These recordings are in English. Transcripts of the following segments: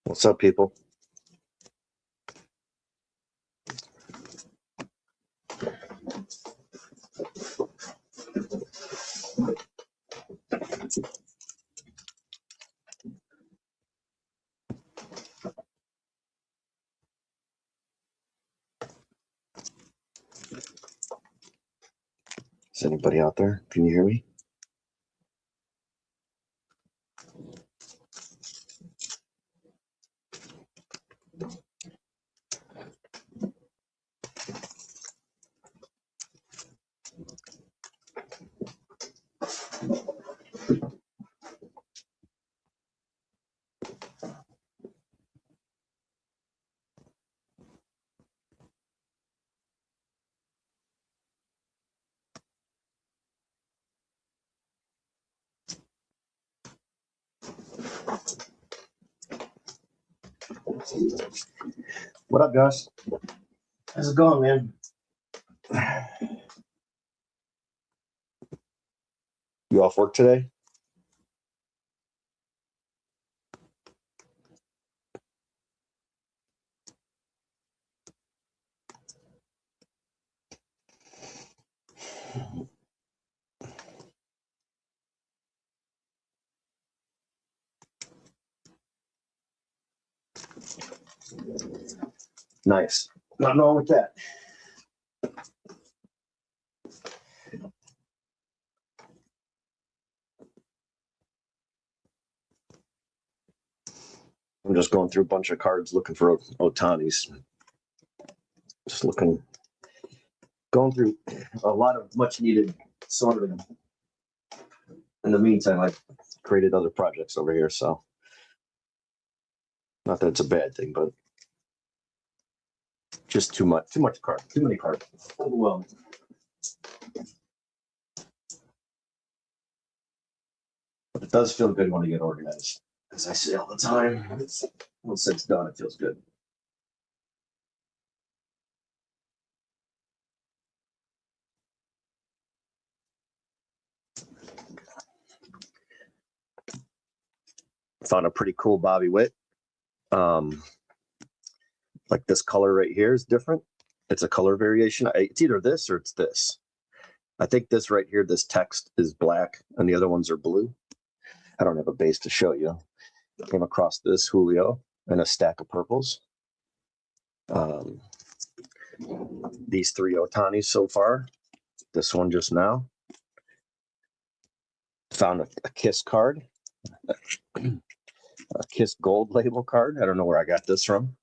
What's up, people? Is anybody out there? Can you hear me? What up, Josh? How's it going, man? You off work today? Nice. Nothing wrong with that. I'm just going through a bunch of cards looking for Ohtani's. Just going through a lot of much needed sorting. In the meantime, I've created other projects over here, so not that it's a bad thing, but just too much cards, too many cards. Overwhelming. But it does feel good when you get organized. As I say all the time, once it's done, it feels good. Found a pretty cool Bobby Witt. Like this color right here is different. It's a color variation. It's either this or it's this. I think this right here, this text is black and the other ones are blue. I don't have a base to show you. Came across this Julio and a stack of purples. These three Ohtanis so far. This one just now. Found a Kiss card. A Kiss gold label card. I don't know where I got this from.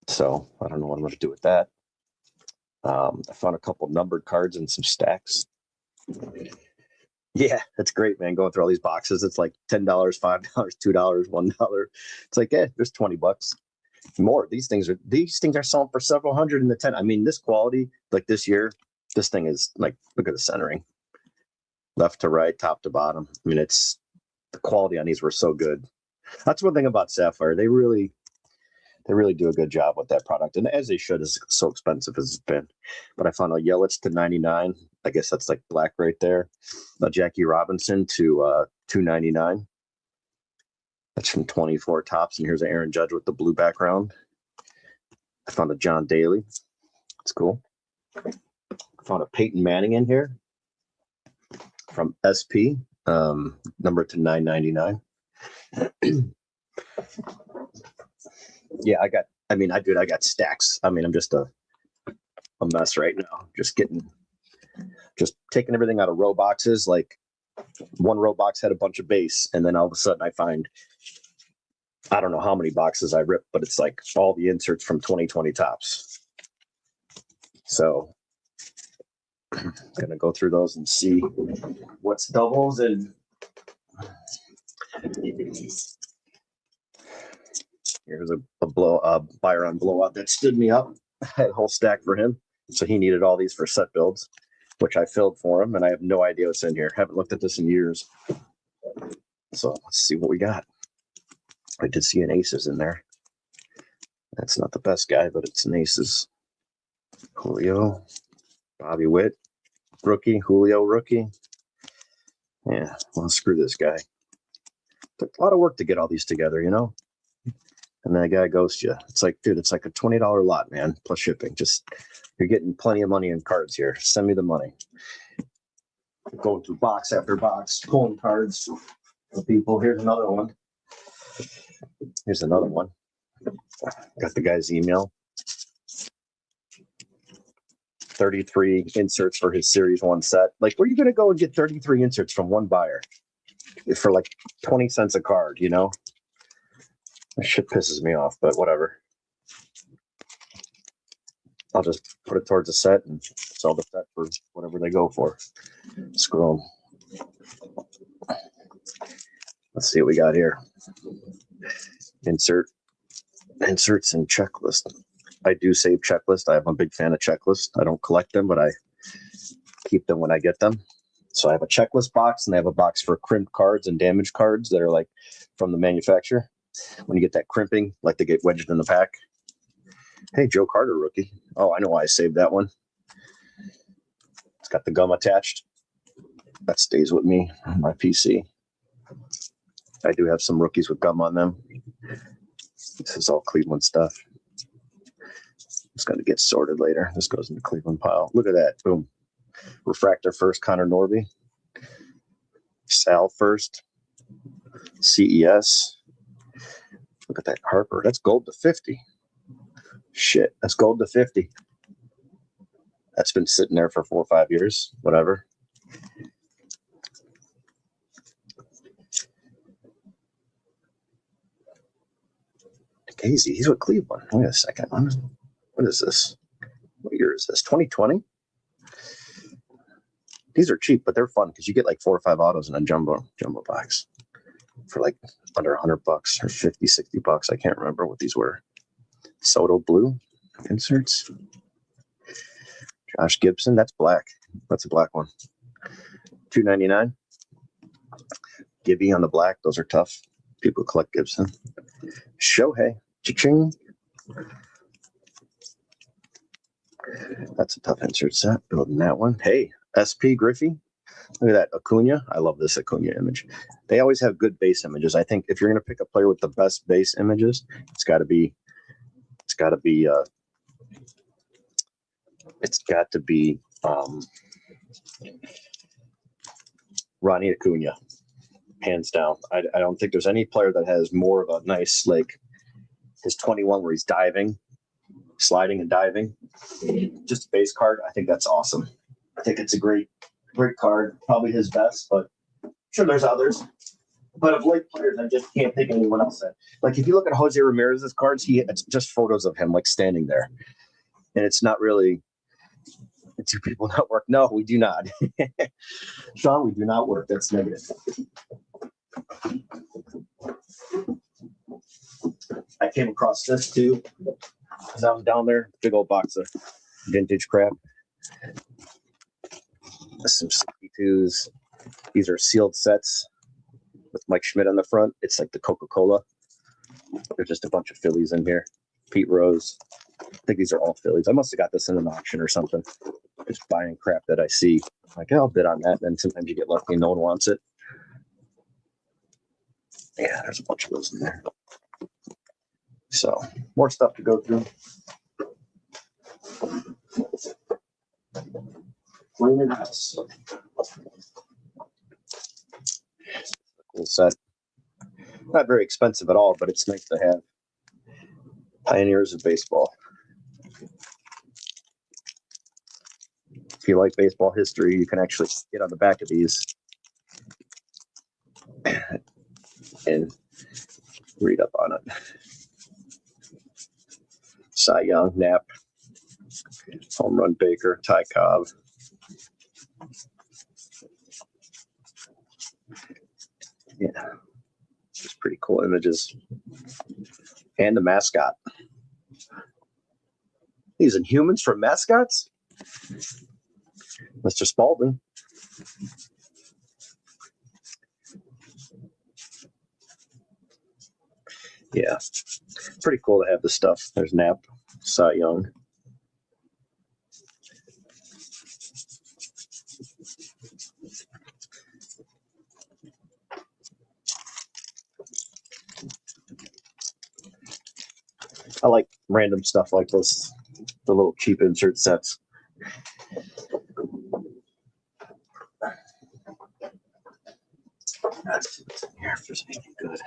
So I don't know what I'm going to do with that. I found a couple numbered cards and some stacks. Yeah, that's great, man. Going through all these boxes, it's like $10, $5, $2, $1. It's like, there's $20 more. These things are selling for several hundred in the 10. I mean, this quality, like this year, this thing is like, look at the centering, left to right, top to bottom. I mean, the quality on these were so good. That's one thing about Sapphire. They really do a good job with that product, and as they should, is so expensive as it's been. But I found a Yelich to 99. I guess that's like black right there. A Jackie Robinson to 299. That's from 24 Tops, and here's an Aaron Judge with the blue background. I found a John Daly. It's cool. I found a Peyton Manning in here from SP, number to 999. Yeah, I got stacks. I mean, I'm just a mess right now. Just taking everything out of row boxes. Like one row box had a bunch of base, and then all of a sudden I find, I don't know how many boxes I ripped, but it's like all the inserts from 2020 Tops. So I'm gonna go through those and see what's doubles and here's a Byron blowout that stood me up. I had a whole stack for him. So he needed all these for set builds, which I filled for him, and I have no idea what's in here. Haven't looked at this in years. So let's see what we got. I did see an Aces in there. That's not the best guy, but it's an Aces. Julio, Bobby Witt, rookie, Julio rookie. Yeah, well, screw this guy. Took a lot of work to get all these together, you know? And then the guy ghosts you. It's like, dude, it's like a $20 lot, man, plus shipping. Just, you're getting plenty of money in cards here. Send me the money. Going through box after box, pulling cards for people. Here's another one. Here's another one. Got the guy's email. 33 inserts for his Series 1 set. Like, where are you going to go and get 33 inserts from one buyer for like 20 cents a card, you know? That shit pisses me off, but whatever. I'll just put it towards a set and sell the set for whatever they go for. Screw them. Let's see what we got here. Inserts and checklist. I do save checklist. I'm a big fan of checklist. I don't collect them, but I keep them when I get them. So I have a checklist box, and I have a box for crimped cards and damaged cards that are like from the manufacturer. When you get that crimping, like they get wedged in the pack. Hey, Joe Carter rookie. Oh, I know why I saved that one. It's got the gum attached. That stays with me on my PC. I do have some rookies with gum on them. This is all Cleveland stuff. It's going to get sorted later. This goes in the Cleveland pile. Look at that. Boom. Refractor first, Connor Norby. Sal first. CES. Look at that Harper. That's gold to 50. Shit, that's gold to 50. That's been sitting there for 4 or 5 years. Whatever. Casey, he's with Cleveland. Wait a second. What is this? What year is this? 2020? These are cheap, but they're fun because you get like 4 or 5 autos in a jumbo box for like under $100 or 50, 60 bucks. I can't remember what these were. Soto blue inserts. Josh Gibson, that's black. That's a black one. $2.99. Gibby on the black. Those are tough. People collect Gibson. Shohei. Cha-ching. That's a tough insert set. Building that one. Hey, SP Griffey. Look at that. Acuna. I love this Acuna image. They always have good base images. I think if you're going to pick a player with the best base images, it's got to be Ronnie Acuna, hands down. I don't think there's any player that has more of a nice, like his 21 where he's diving, sliding and diving. Just a base card. I think that's awesome. I think it's a great card. Probably his best, but I'm sure there's others. But of late players, I just can't think of anyone else that. Like if you look at Jose Ramirez's cards, it's just photos of him like standing there, and it's not really. Do people not work? No, we do not. Sean, we do not work. That's negative. I came across this too because I was down there. Big old box of vintage crap. Some 62s. These are sealed sets with Mike Schmidt on the front. It's like the Coca-Cola. There's just a bunch of Phillies in here. Pete Rose. I think these are all Phillies. I must have got this in an auction or something. Just buying crap that I see. Like, I'll bid on that. And then sometimes you get lucky and no one wants it. Yeah, there's a bunch of those in there. So, more stuff to go through. Clean it house. Cool set. Not very expensive at all, but it's nice to have. Pioneers of baseball. If you like baseball history, you can actually get on the back of these and read up on it. Cy Young, Knapp, Home Run Baker, Ty Cobb. Yeah, just pretty cool images. And the mascot. These Inhumans for mascots? Mr. Spalding. Yeah, pretty cool to have this stuff. There's Knapp, Cy Young. I like random stuff like this, the little cheap insert sets. Let's see what's in here if there's anything good.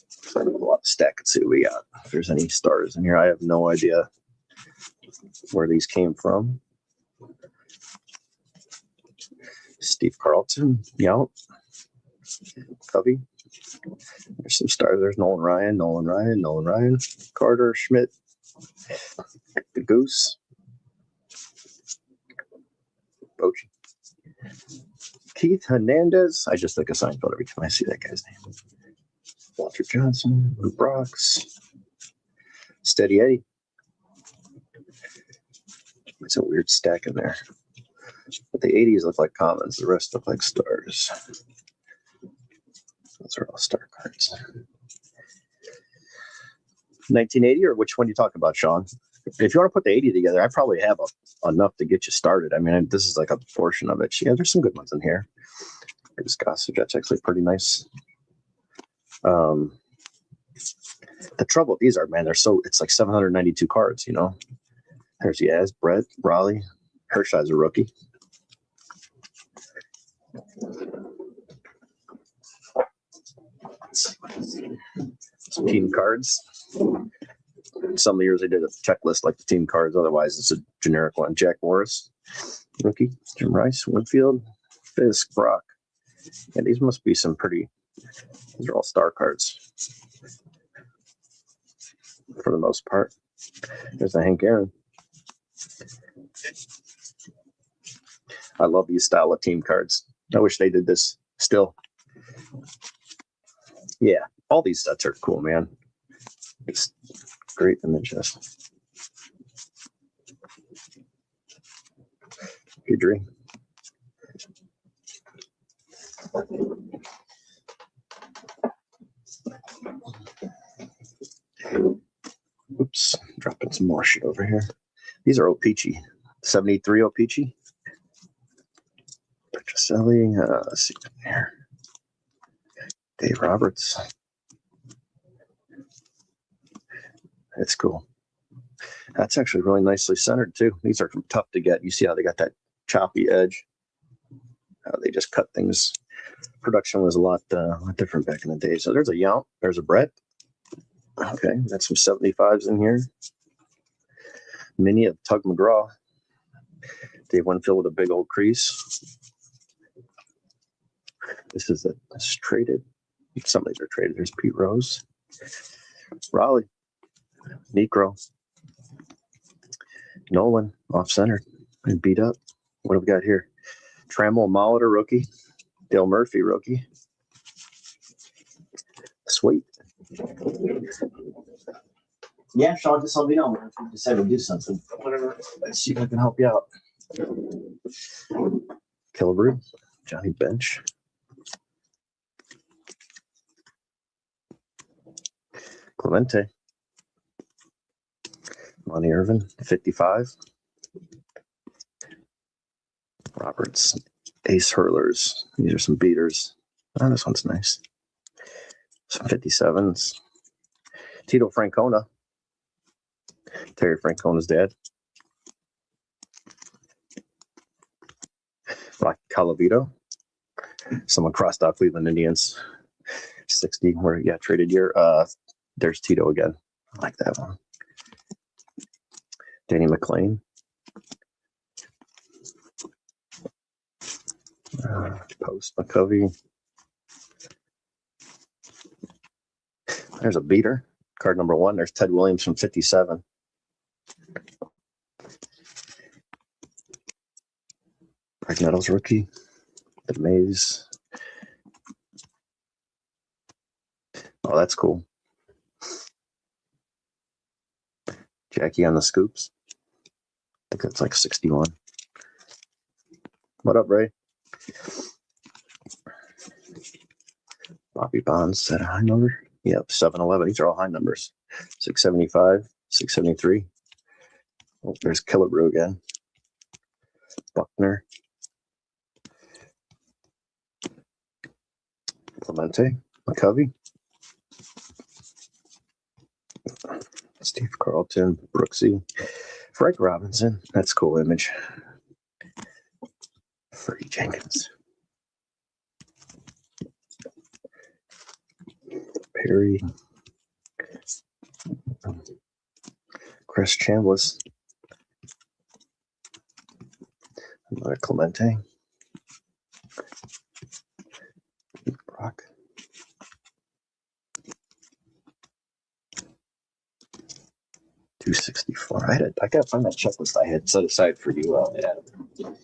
So I'm gonna go out the stack and see what we got. If there's any stars in here, I have no idea where these came from. Steve Carlton, Yount, Covey. There's some stars. There's Nolan Ryan, Carter, Schmidt, the Goose, Bochy, Keith Hernandez. I just like a Seinfeld every time I see that guy's name. Walter Johnson, Lou Brox, Steady Eddie. It's a weird stack in there. But the 80s look like commons. The rest look like stars. Those are all star cards. 1980, or which one are you talking about, Sean? If you want to put the 80 together, I probably have enough to get you started. I mean, this is like a portion of it. Yeah, there's some good ones in here. This Gossage, that's actually pretty nice. The trouble with these are, man, it's like 792 cards, you know. There's Yaz, Brett, Raleigh, Hershey's a rookie. Some team cards. Some years they did a checklist like the team cards. Otherwise, it's a generic one. Jack Morris, rookie. Jim Rice, Winfield, Fisk, Brock. Yeah, these must be some pretty. These are all star cards for the most part. There's the Hank Aaron. I love these style of team cards. I wish they did this still. Yeah, all these sets are cool, man. It's great images. Pedri. Oops, dropping some more shit over here. These are O-Pee-Chee. 73 O-Pee-Chee. Petrocelli, let's see here. Dave Roberts. It's cool. That's actually really nicely centered too. These are tough to get. You see how they got that choppy edge? They just cut things. Production was a lot different back in the day. So there's a Yount. There's a Brett. Okay, got some 75s in here. Mini of Tug McGraw. Dave Winfield with a big old crease. This is traded. Some of these are traded. There's Pete Rose. Raleigh. Necro. Nolan, off-centered and beat up. What have we got here? Trammell Molitor, rookie. Dale Murphy, rookie. Sweet. Yeah, Sean, just let me know if you decide to do something. Whatever. Let's see if I can help you out. Killebrew, Johnny Bench. Clemente. Monty Irvin, 55. Roberts, Ace Hurlers. These are some beaters. Oh, this one's nice. Some 57s. Tito Francona. Terry Francona's dad. Rocky Colavito. Someone crossed out Cleveland Indians. 60, where traded year. There's Tito again. I like that one. Danny McLean. Post McCovey. There's a beater. Card number 1. There's Ted Williams from 57. Greg Nettles rookie. The Maze. Oh, that's cool. Jackie on the Scoops. I think that's like 61. What up, Ray? Bobby Bonds set a high number. Yep, 711. These are all high numbers. 675, 673. Oh, there's Killebrew again. Buckner. Clemente. McCovey. Steve Carlton, Brooksy, Frank Robinson. That's a cool image. Freddie Jenkins. Perry. Chris Chambliss. Another Clemente. Brock. $264. I gotta find that checklist I had set aside for you, Adam.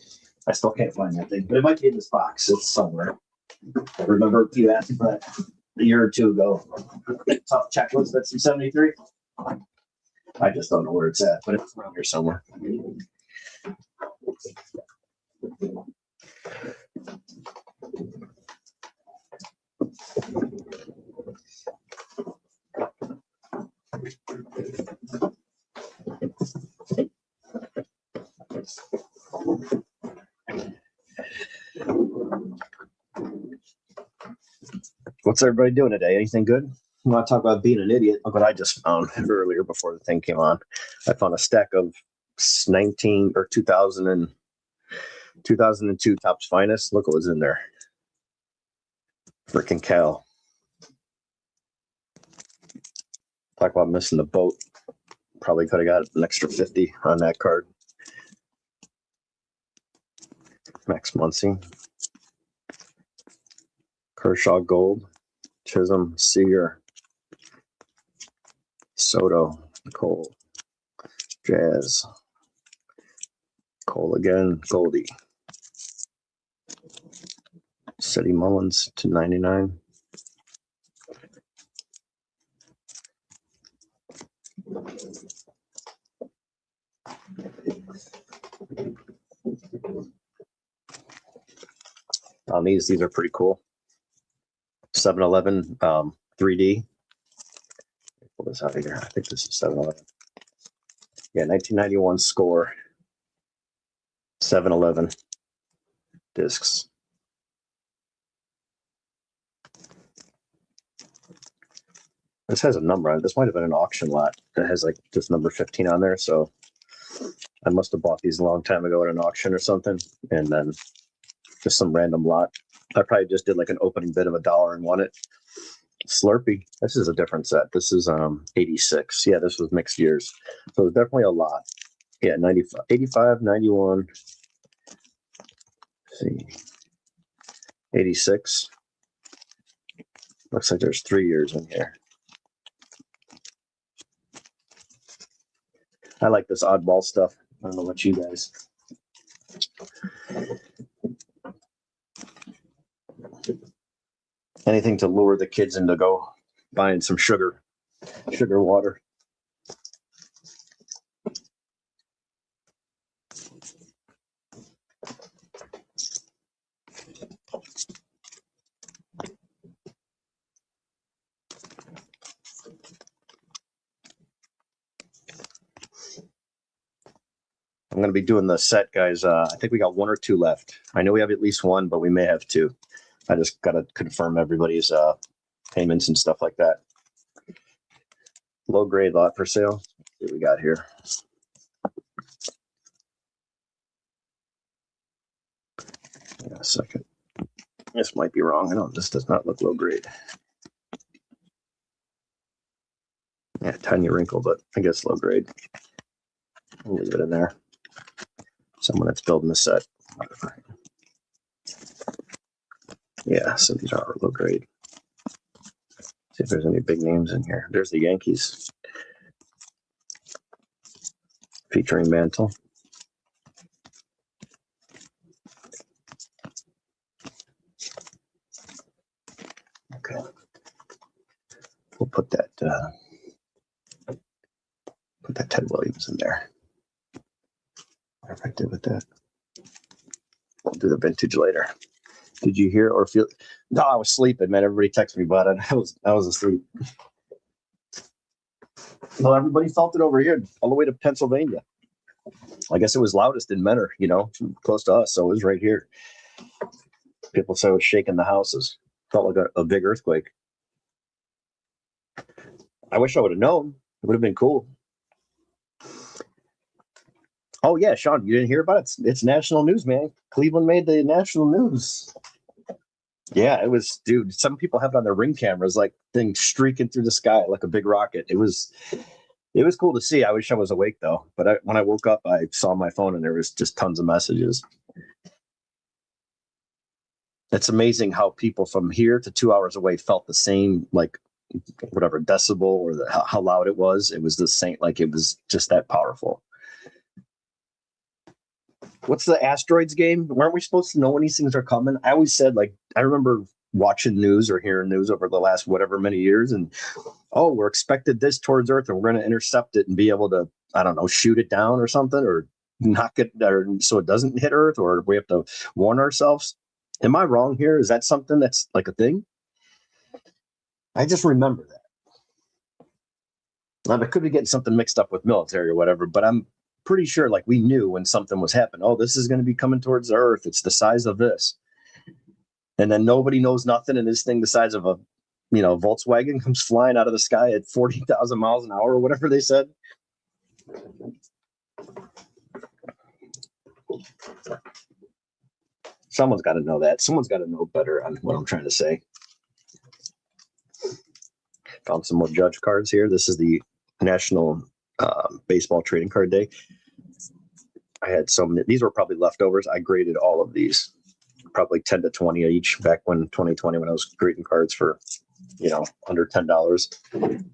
I still can't find that thing, but it might be in this box. It's somewhere. Remember you asked me for that a year or two ago. Tough checklist that's in 73. I just don't know where it's at, but it's around here somewhere. What's everybody doing today? Anything good? You want to talk about being an idiot? Look what I just found earlier before the thing came on. I found a stack of 2000 and 2002 Topps Finest. Look what was in there. Freaking Cal. Talk about missing the boat. Probably could have got an extra 50 on that card. Max Muncy. Kershaw Gold. Chisholm, Seager. Soto. Cole. Jazz. Cole again. Goldie. City Mullins to 99. On these are pretty cool. 7-Eleven 3D. Pull this out of here. I think this is 7-Eleven. Yeah, 1991 score. 7-Eleven discs. This has a number on it. This might have been an auction lot that has like just number 15 on there. So I must have bought these a long time ago at an auction or something. And then just some random lot. I probably just did like an opening bid of $1 and won it. Slurpee. This is a different set. This is 86. Yeah, this was mixed years. So it's definitely a lot. Yeah, 95, 85, 91. Let's see. 86. Looks like there's 3 years in here. I like this oddball stuff. I don't know about you guys. Anything to lure the kids into go buying some sugar water. I'm going to be doing the set, guys. I think we got 1 or 2 left. I know we have at least 1, but we may have 2. I just got to confirm everybody's payments and stuff like that. Low grade lot for sale. What we got here? Yeah, a second. This might be wrong. I don't. This does not look low grade. Yeah, tiny wrinkle, but I guess low grade. We'll leave it in there. Someone that's building the set. Yeah, so these are low grade. See if there's any big names in here. There's the Yankees. Featuring Mantle. Okay. We'll put that Ted Williams in there. What I did with that. We'll do the vintage later. Did you hear or feel? No, I was sleeping, man. Everybody texted me about it. I was asleep. Well, everybody felt it over here, all the way to Pennsylvania. I guess it was loudest in Menor, close to us. So it was right here. People said it was shaking the houses. Felt like a big earthquake. I wish I would have known. It would have been cool. Oh yeah, Sean, you didn't hear about it? It's national news, man. Cleveland made the national news. Yeah, it was, dude. Some people have it on their ring cameras, like things streaking through the sky like a big rocket. It was cool to see. I wish I was awake though. But when I woke up, I saw my phone and there was just tons of messages. It's amazing how people from here to 2 hours away felt the same, like whatever decibel or how loud it was. It was the same, like it was just that powerful. What's the asteroids game? Weren't we supposed to know when these things are coming? I always said, like, I remember watching news or hearing news over the last whatever many years, and oh, we're expected this towards Earth, and we're going to intercept it and be able to, I don't know, shoot it down or something, or knock it, or so it doesn't hit Earth, or we have to warn ourselves. Am I wrong here? Is that something that's like a thing? I just remember that. I could be getting something mixed up with military or whatever, but I'm pretty sure like we knew when something was happening. Oh, this is going to be coming towards the Earth. It's the size of this. And then nobody knows nothing. And this thing, the size of a, Volkswagen comes flying out of the sky at 40,000 miles an hour or whatever they said. Someone's got to know that. Someone's got to know better on what I'm trying to say. Found some more judge cards here. This is the National Baseball Trading Card Day. I had so many. These were probably leftovers. I graded all of these, probably 10 to 20 each back when 2020, when I was grading cards for, under $10.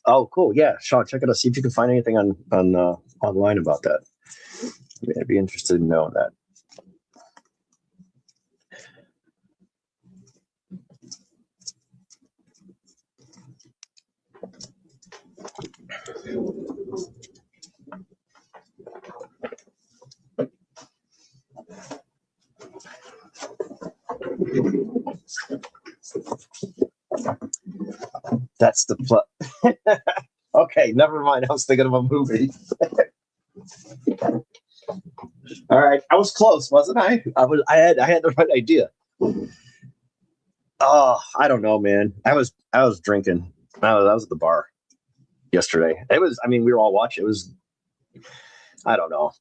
Oh, cool. Yeah. Sean, check it out. See if you can find anything on online about that. I'd be interested in knowing that. That's the plot. Okay, never mind. I was thinking of a movie. All right, I was close, wasn't I? I had the right idea. Oh, I don't know, man. I was drinking. I was at the bar yesterday. It was. I mean, we were all watching. It was. I don't know.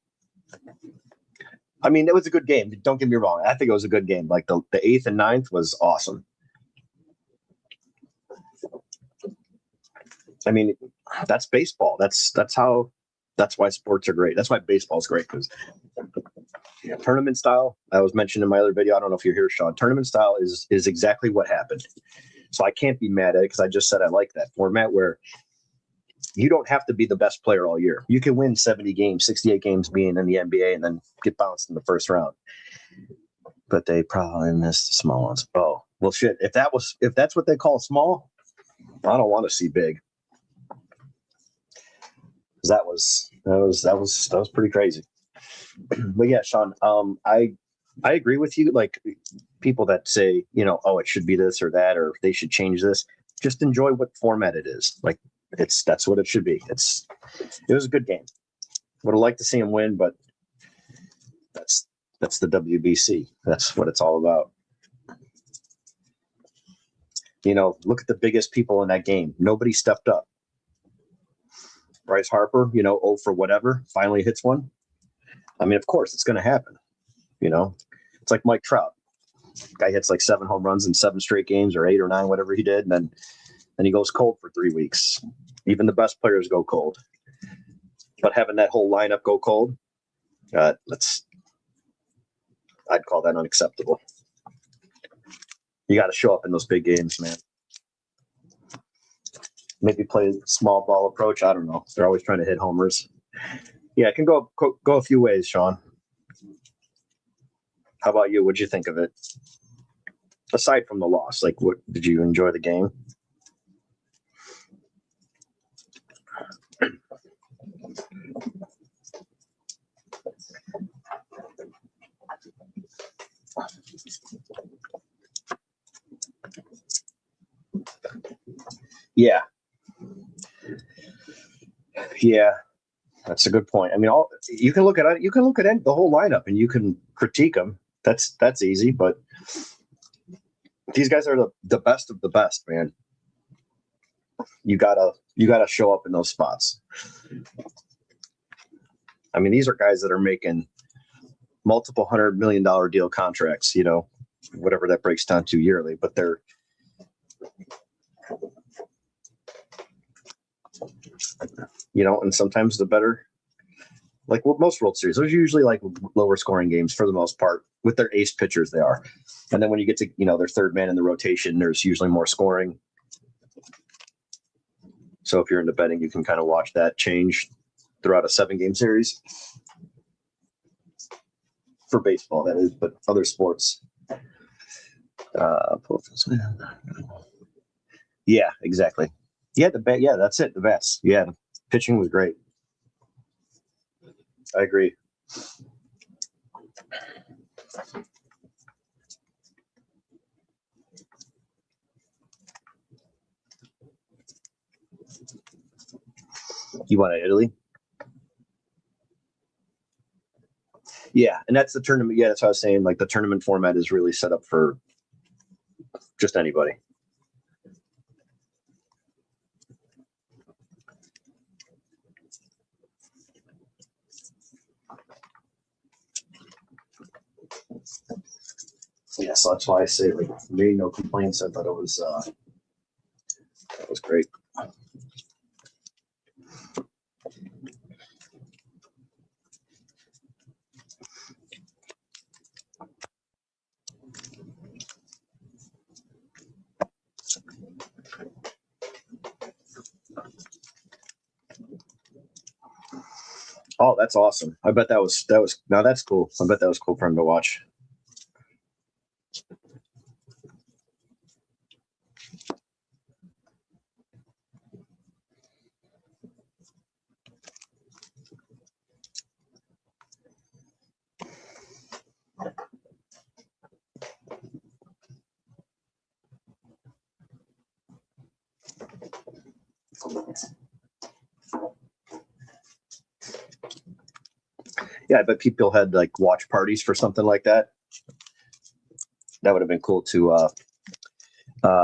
I mean, it was a good game. Don't get me wrong. I think it was a good game. Like the 8th and 9th was awesome. I mean, that's baseball. That's why sports are great. That's why baseball is great, because tournament style, I was mentioned in my other video. I don't know if you're here, Sean. Tournament style is exactly what happened. So I can't be mad at it, because I just said I like that format where you don't have to be the best player all year. You can win 70 games, 68 games being in the NBA, and then get bounced in the first round. But they probably missed the small ones. Oh, well, shit. If that's what they call small, I don't want to see big. That was pretty crazy. But yeah, Sean, I agree with you. Like people that say, oh, it should be this or that, or they should change this. Just enjoy what format it is. Like that's what it should be. It was a good game. Would have liked to see him win, but that's the WBC. That's what it's all about. Look at the biggest people in that game. Nobody stepped up. Bryce Harper, 0 for whatever, finally hits one. I mean, of course, it's going to happen. It's like Mike Trout. Guy hits like 7 home runs in 7 straight games, or 8 or 9, whatever he did, and then he goes cold for 3 weeks. Even the best players go cold. But having that whole lineup go cold, I'd call that unacceptable. You got to show up in those big games, man. Maybe play small ball approach. I don't know. They're always trying to hit homers. Yeah, it can go a few ways, Sean. How about you? What'd you think of it? Aside from the loss, like, what did you enjoy the game? Yeah. Yeah, that's a good point. I mean, you can look at the whole lineup and you can critique them. That's easy, but these guys are the best of the best, man. You gotta show up in those spots. I mean, these are guys that are making multiple $100 million deal contracts, you know, whatever that breaks down to yearly, but they're, you know, and sometimes the better, like most World Series, there's usually like lower scoring games for the most part with their ace pitchers they are. And then when you get to, you know, their third man in the rotation, there's usually more scoring. So if you're into betting, you can kind of watch that change throughout a 7-game series. For baseball, that is, but other sports. Yeah, exactly. Yeah, that's it. The bats. Yeah, the pitching was great. I agree. You want to Italy? Yeah, and that's the tournament. Yeah, that's what I was saying. Like the tournament format is really set up for just anybody. Yeah, so that's why I say like me, no complaints. I thought it was that was great. Oh, that's awesome. I bet that was now that's cool. I bet that was cool for him to watch. Yeah, I bet people had like watch parties for something like that. That would have been cool to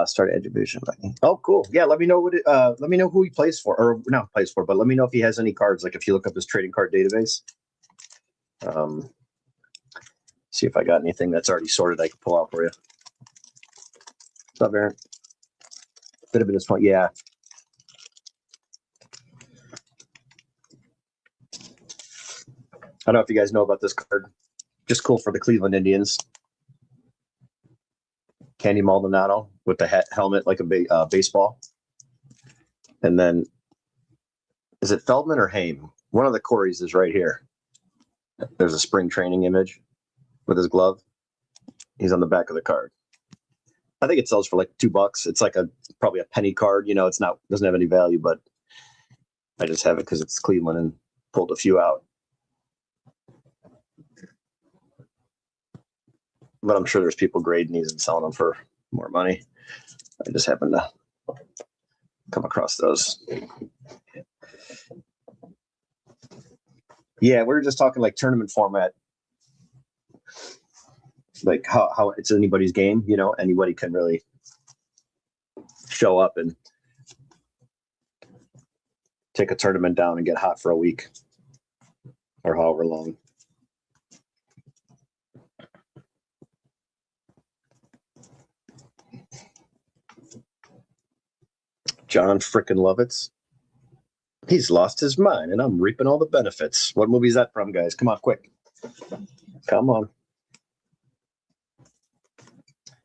start Education. Oh, cool. Yeah, let me know let me know who he plays for, or not plays for, but let me know if he has any cards. Like if you look up his trading card database. See if I got anything that's already sorted I can pull out for you. What's up, Aaron? Bit of a disappointment. Yeah. I don't know if you guys know about this card. Just cool for the Cleveland Indians. Candy Maldonado with the helmet like a baseball. And then, is it Feldman or Haim? One of the Coreys is right here. There's a spring training image with his glove. He's on the back of the card. I think it sells for like $2. It's like probably a penny card. You know, it's not, doesn't have any value, but I just have it because it's Cleveland and pulled a few out. But I'm sure there's people grading these and selling them for more money. I just happened to come across those. Yeah, we were just talking like tournament format, like how it's anybody's game. You know, anybody can really show up and take a tournament down and get hot for a week or however long. John frickin' Lovitz. He's lost his mind, and I'm reaping all the benefits. What movie is that from, guys? Come on, quick. Come on.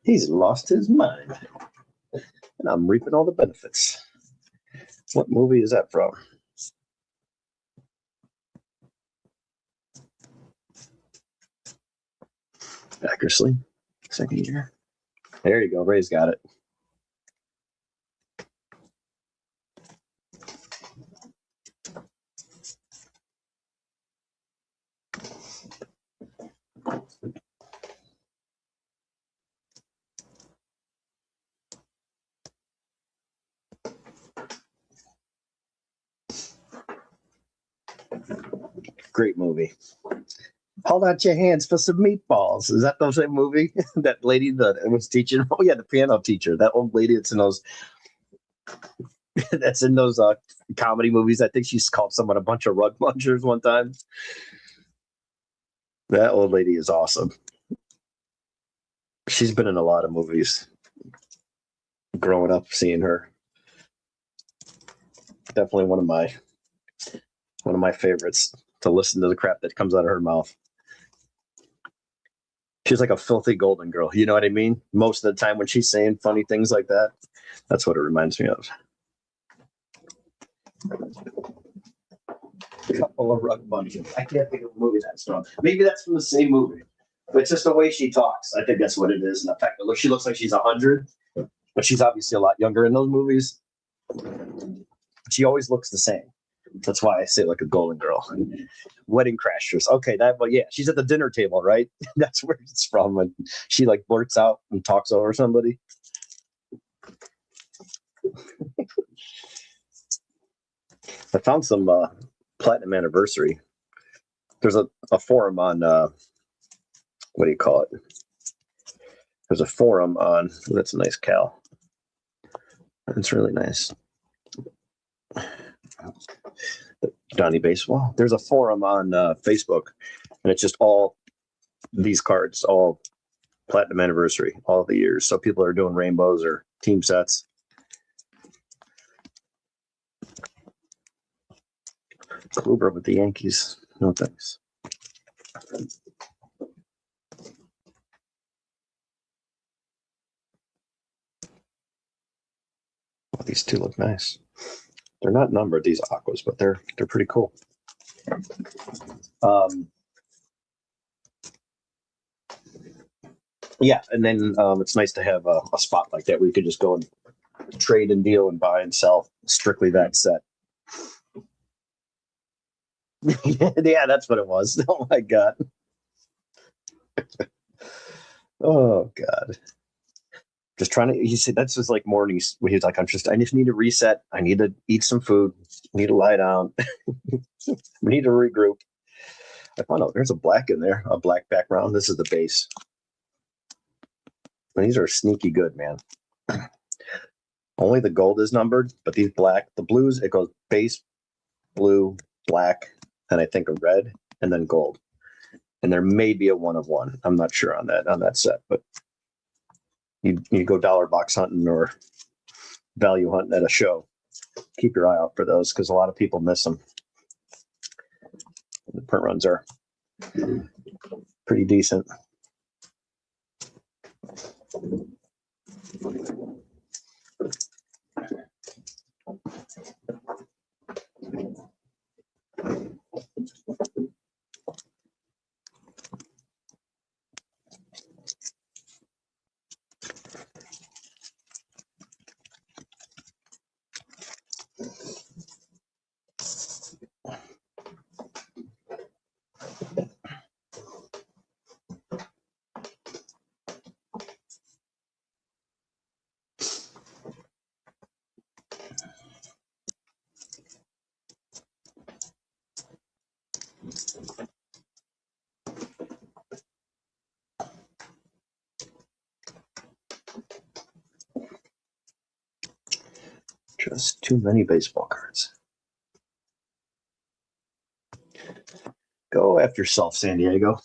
He's lost his mind, and I'm reaping all the benefits. What movie is that from? Eckersley, second year. There you go. Ray's got it. Great movie. Hold out your hands for some meatballs. Is that the same movie? That lady that was teaching? Oh yeah, the piano teacher. That old lady that's in those. That's in those comedy movies. I think she's called someone a bunch of rug munchers one time. That old lady is awesome. She's been in a lot of movies. Growing up, seeing her, definitely one of my favorites to listen to the crap that comes out of her mouth. She's like a filthy golden girl. You know what I mean? Most of the time when she's saying funny things like that, that's what it reminds me of. A couple of rug bunches. I can't think of a movie that's from. Maybe that's from the same movie. But it's just the way she talks. I think that's what it is. And the fact that she looks like she's 100, but she's obviously a lot younger in those movies. She always looks the same. That's why I say like a golden girl. Wedding Crashers. Okay, yeah, she's at the dinner table, right? That's where it's from. When she like blurts out and talks over somebody. I found some platinum anniversary. There's a forum on what do you call it? There's a forum on that's a nice cow. It's really nice. Donnie Baseball. There's a forum on Facebook, and it's just all these cards, all platinum anniversary, all the years. So people are doing rainbows or team sets. Kluber with the Yankees. No thanks. Oh, these two look nice. They're not numbered, these aquas, but they're pretty cool. Yeah, and then it's nice to have a spot like that where you could just go and trade and deal and buy and sell strictly that set. Yeah, that's what it was. Oh my god. Oh god. Just trying to. He said that's just like mornings when he's like, I just need to reset. I need to eat some food. I need to lie down. We need to regroup. I found out there's a black in there, a black background. This is the base. And these are sneaky good, man. Only the gold is numbered, but these black, the blues, it goes base, blue, black, and I think a red, and then gold. And there may be a 1 of 1. I'm not sure on that set, but you go dollar box hunting or value hunting at a show. Keep your eye out for those because a lot of people miss them. The print runs are pretty decent. Just too many baseball cards. Go after yourself, San Diego.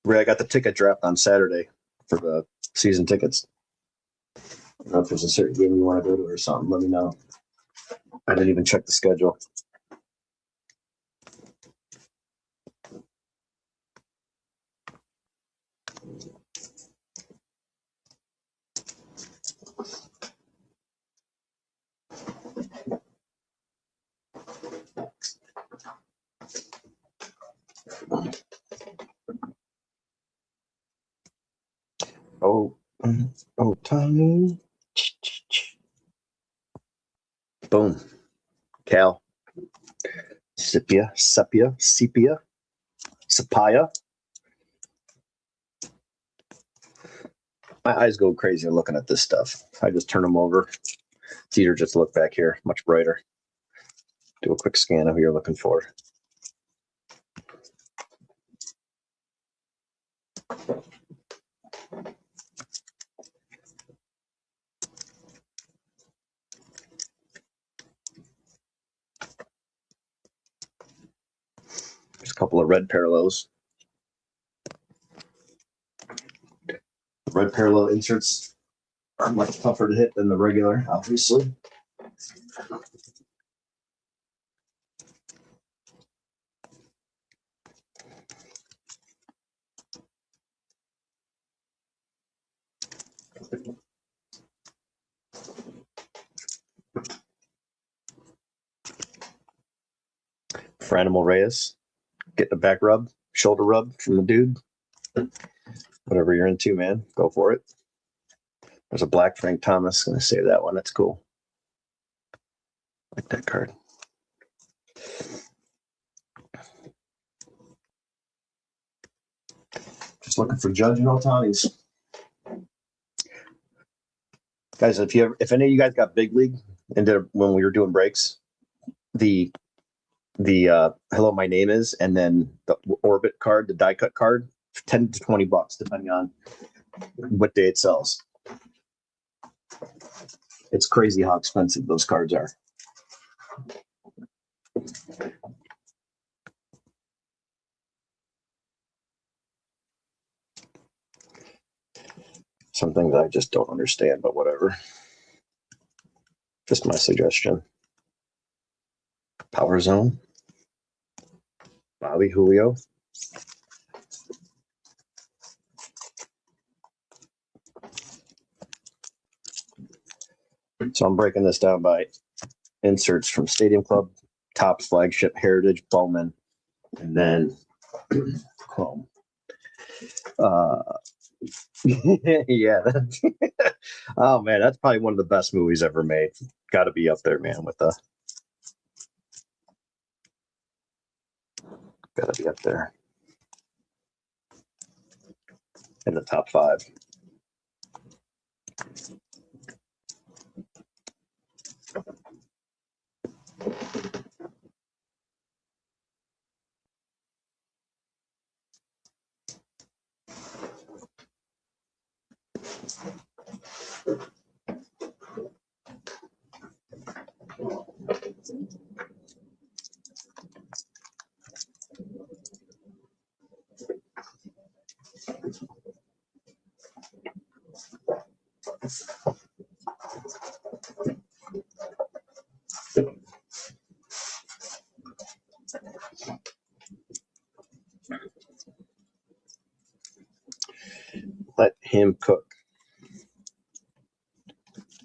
Ray, I got the ticket draft on Saturday for the season tickets. I don't know if there's a certain game you want to go to or something. Let me know. I didn't even check the schedule. Oh, Tommy. Boom. Cal. Sepia. Sepia. My eyes go crazy looking at this stuff. I just turn them over. It's easier just to look back here, much brighter. Do a quick scan of who you're looking for. couple of red parallels. Red parallel inserts are much tougher to hit than the regular, obviously. Franimal Reyes, getting a back rub, shoulder rub from the dude. Whatever you're into, man, go for it. There's a black Frank Thomas. Gonna save that one. That's cool. Like that card. Just looking for Judge and Ohtani's. Guys, if any of you guys got big league into when we were doing breaks, the hello, my name is, and then the orbit card, the die cut card, $10 to $20, depending on what day it sells. It's crazy how expensive those cards are. Some things I just don't understand, but whatever. Just my suggestion. Power Zone. Bobby Julio. So I'm breaking this down by inserts from Stadium Club, Topps, Flagship, Heritage, Bowman, and then Chrome. Yeah. Oh man, that's probably one of the best movies ever made. Got to be up there, man. Got to be up there in the top 5. Let him cook.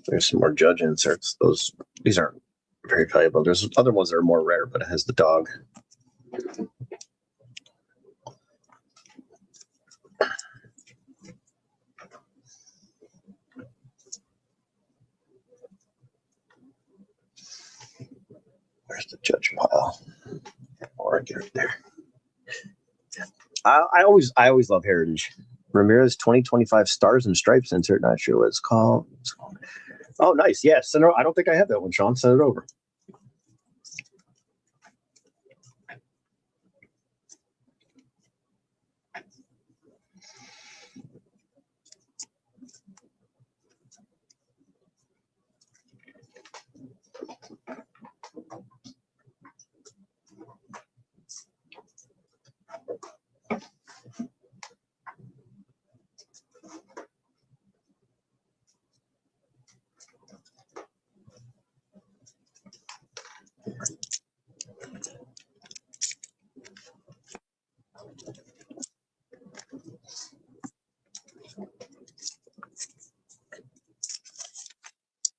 There's some more Judge inserts. These aren't very valuable. There's other ones that are more rare, but it has the dog. Where's the Judge pile? Or get it there. I always love Heritage. Ramirez 2025 Stars and Stripes insert. Not sure what it's called. Oh, nice. Yeah, send it. I don't think I have that one, Sean. Send it over.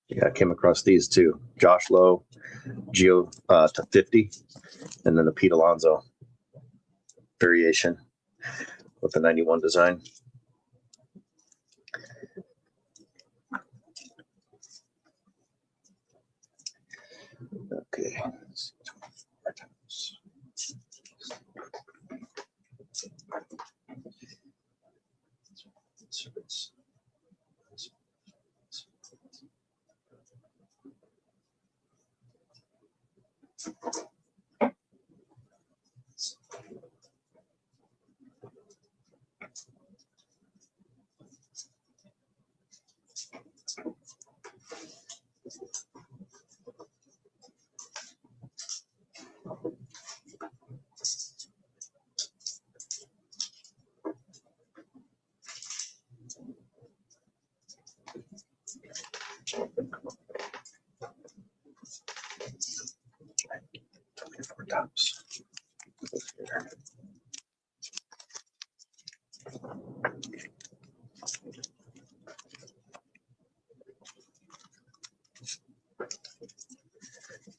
Yeah, I came across these too. Josh Lowe, Gio to 50, and then the Pete Alonso variation with the 91 design. Okay.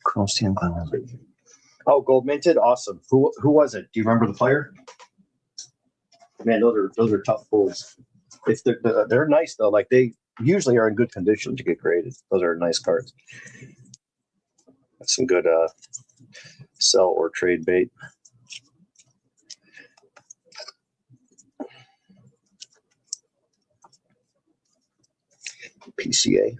Chrome Stan Glenn. Oh, gold minted, awesome. Who was it? Do you remember the player? Man, those are tough pulls. If they're nice though, like they usually are in good condition to get graded. Those are nice cards. That's some good sell or trade bait. PCA.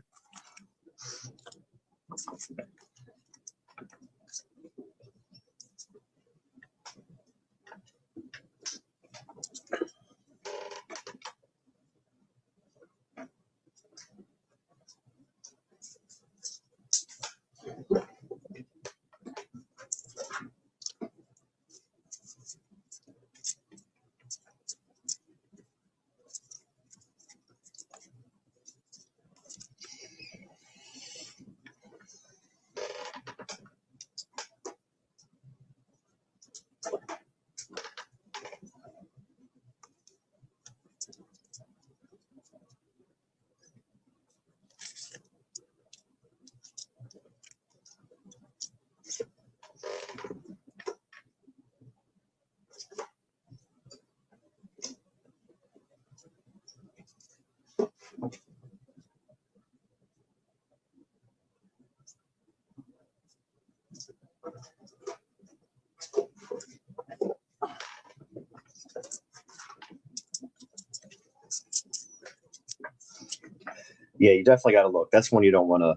Yeah, you definitely got to look. That's one you don't want to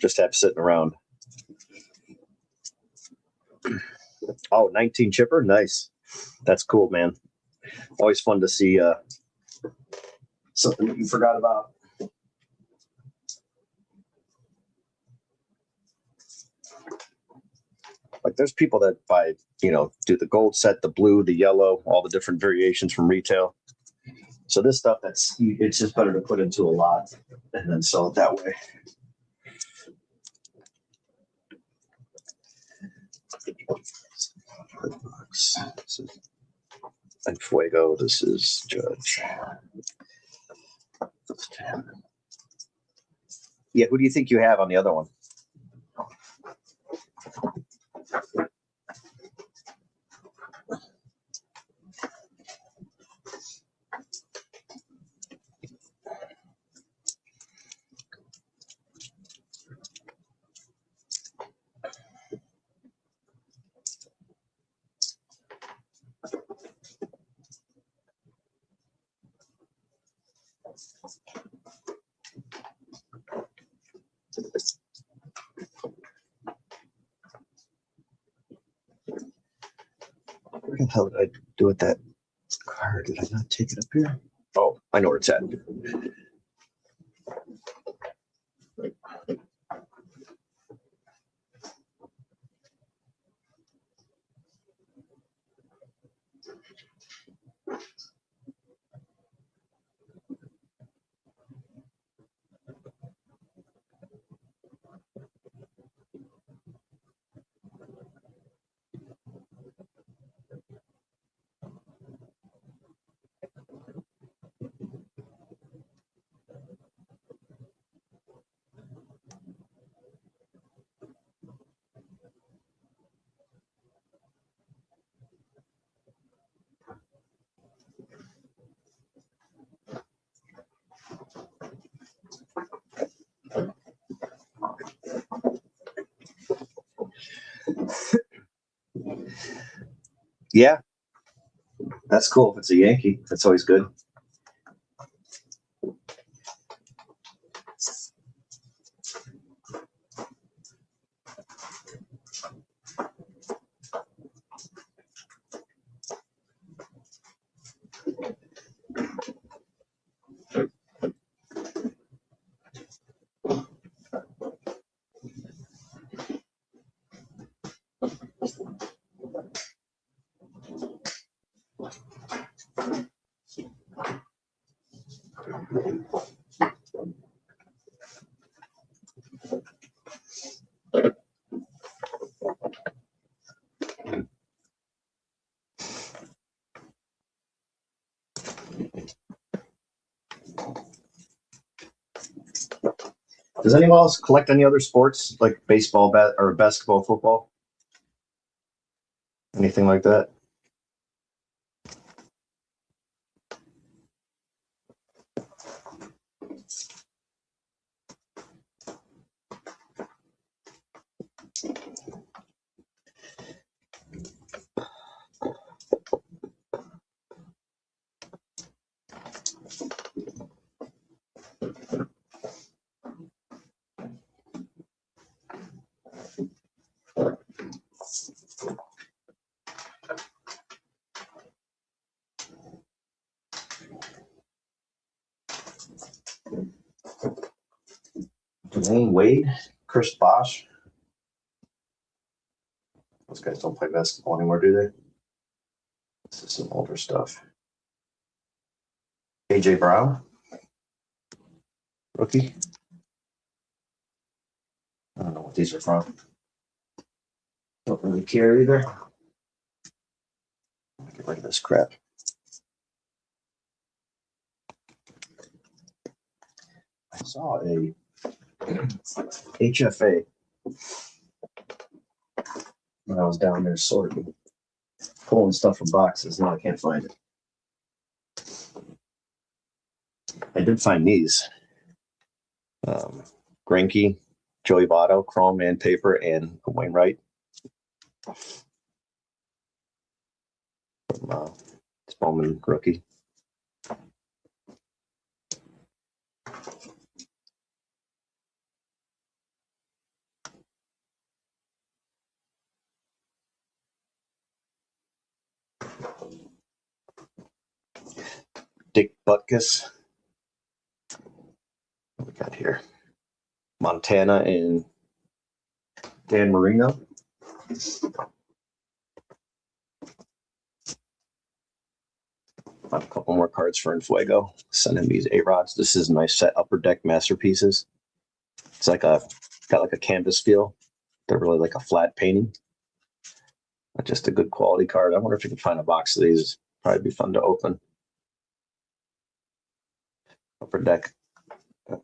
just have sitting around. Oh, 19 chipper. Nice. That's cool, man. Always fun to see something that you forgot about. Like there's people that buy, do the gold set, the blue, the yellow, all the different variations from retail. So this stuff, it's just better to put into a lot and then sell it that way. And Fuego, this is Judge. Yeah, who do you think you have on the other one? Where the hell did I do with that card? Did I not take it up here? Oh, I know where it's at. Yeah, that's cool. If it's a Yankee, that's always good. Does anyone else collect any other sports like baseball, or basketball, football? Anything like that? Dwayne Wade, Chris Bosh. Those guys don't play basketball anymore, do they? This is some older stuff. AJ Brown, rookie. I don't know what these are from. Don't really care either. Get rid of this crap. I saw a HFA when I was down there sorting, pulling stuff from boxes. Now I can't find it. I did find these. Greinke, Joey Votto, Chrome and paper, and Wainwright. From Spowman rookie. Dick Butkus. What we got here? Montana and Dan Marino. A couple more cards for Infuego. Send him these A-Rods. This is a nice set, Upper Deck Masterpieces. It's like got like a canvas feel. They're really like a flat painting. Just a good quality card. I wonder if you can find a box of these. Probably be fun to open. Upper Deck. I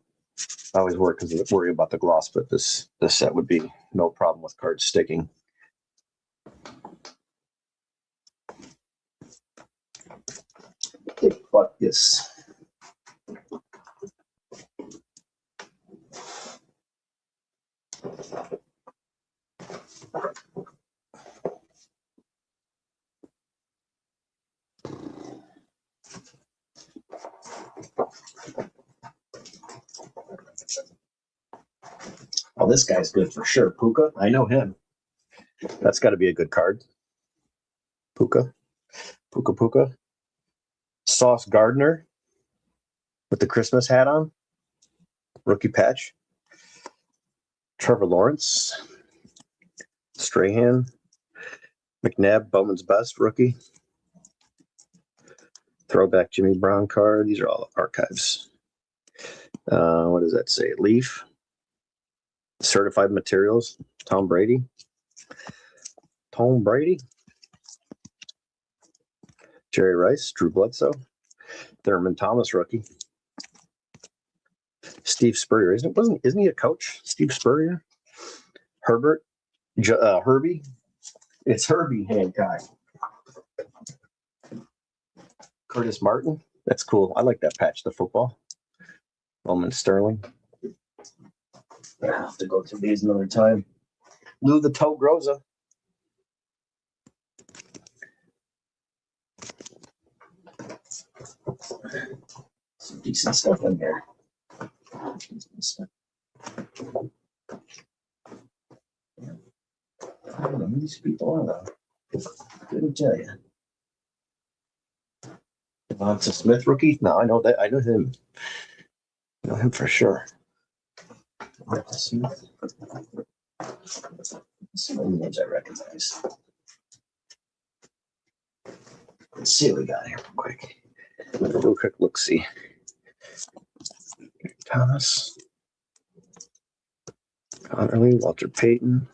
always worry about the gloss, but this set would be no problem with cards sticking. But yes. Oh, this guy's good for sure. Puka, I know him. That's got to be a good card. Puka. Sauce Gardner with the Christmas hat on. Rookie patch. Trevor Lawrence. Strahan. McNabb, Bowman's Best, rookie. Throwback Jimmy Brown card. These are all archives. What does that say? Leaf. Certified Materials. Tom Brady. Jerry Rice. Drew Bledsoe. Thurman Thomas, rookie. Steve Spurrier. Isn't he a coach? Steve Spurrier. Herbert. Herbie. It's Herbie Hancock. Curtis Martin. That's cool. I like that patch, the football. Bowman Sterling. I have to go through these another time. Lou the Toe Groza. Some decent stuff in there. I don't know who these people are, though. Couldn't tell you. Devonta Smith, rookie? No, I know that. I know him. I know him for sure. Devonta Smith. Some names I recognize. Let's see what we got here real quick. Do a quick look-see. Thomas. Connerly, Walter Payton,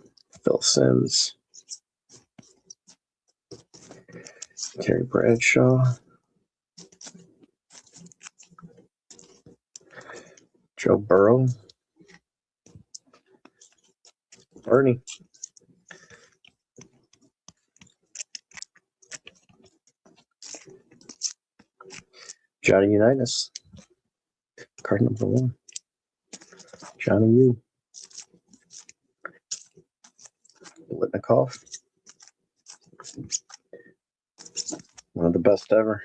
Phil Simms, Terry Bradshaw, Joe Burrow, Ernie. Johnny Unitas. Card number 1. Johnny U. Litnikov. One of the best ever.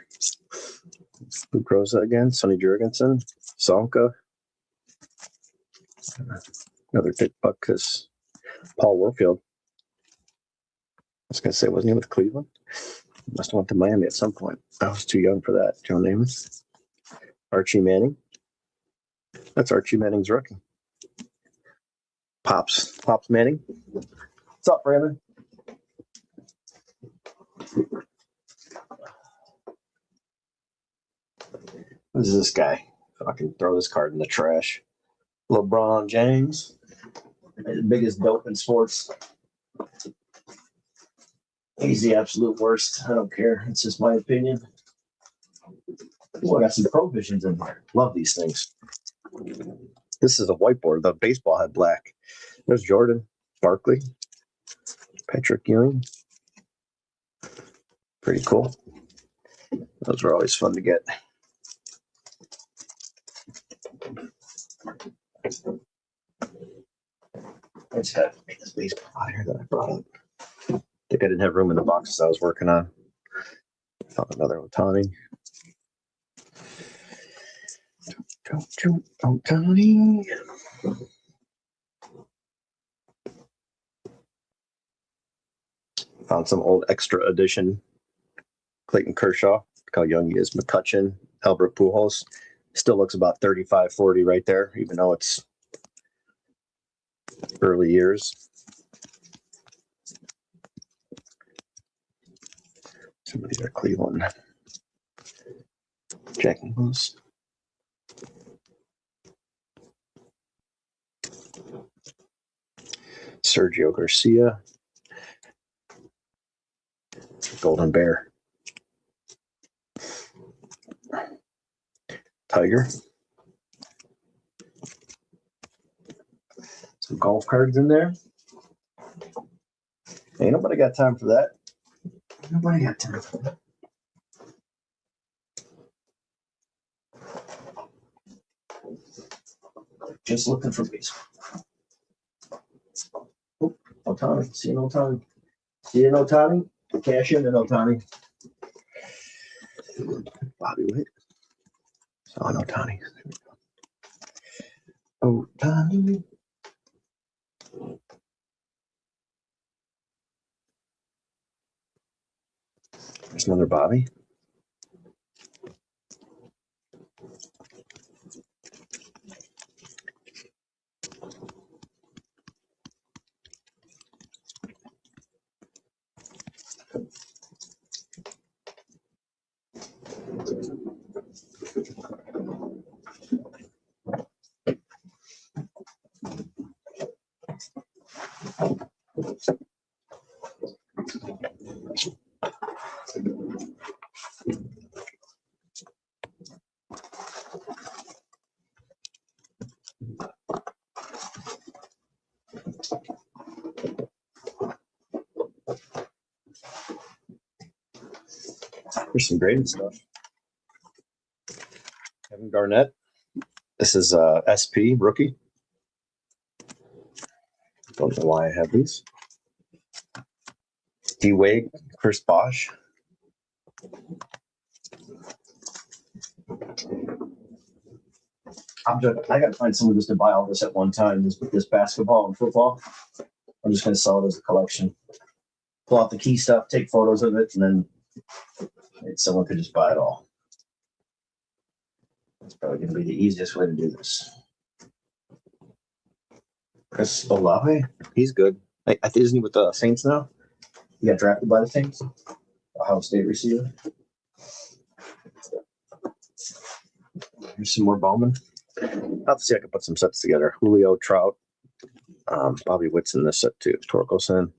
Luke Rosa again. Sonny Jurgensen. Sonka. Another big buck because Paul Warfield. I was going to say, wasn't he with Cleveland? Must have went to Miami at some point. I was too young for that. Joe Namath. Archie Manning. That's Archie Manning's rookie. Pops Manning. What's up, Raymond? What is this guy? Fucking throw this card in the trash. LeBron James. The biggest dope in sports. He's the absolute worst. I don't care. It's just my opinion. Oh, I got some provisions in here. Love these things. This is a whiteboard. The baseball had black. There's Jordan, Barkley, Patrick Ewing. Pretty cool. Those are always fun to get. I just had to make this baseball out here that I brought up. I think I didn't have room in the boxes I was working on. Found another Ohtani. Ohtani. Found some old extra edition Clayton Kershaw. Look how young he is. McCutchen, Albert Pujols. Still looks about 35, 40 right there, even though it's early years. Some of these are Cleveland. Jack Nicklaus. Sergio Garcia. Golden Bear. Tiger. Some golf cards in there. Ain't nobody got time for that. Nobody got time for that. Just looking for baseball. Oh, Ohtani. See an Ohtani. See an Ohtani? Cash in an Ohtani. Bobby Witt. Saw an Ohtani. There we go. Ohtani. There's another Bobby. There's some graded stuff. Kevin Garnett. This is SP rookie. Don't know why I have these. D-Wade, Chris Bosh. I got to find someone just to buy all this at one time. This basketball and football. I'm just going to sell it as a collection. Pull out the key stuff, take photos of it, and then someone could just buy it all. That's probably going to be the easiest way to do this. Chris Olave, he's good. I think isn't he with the Saints now? He got drafted by the Saints. Ohio State receiver. Here's some more Bowman. I'll have to see if I can put some sets together. Julio, Trout, Bobby Witt's in this set too. Torkelson,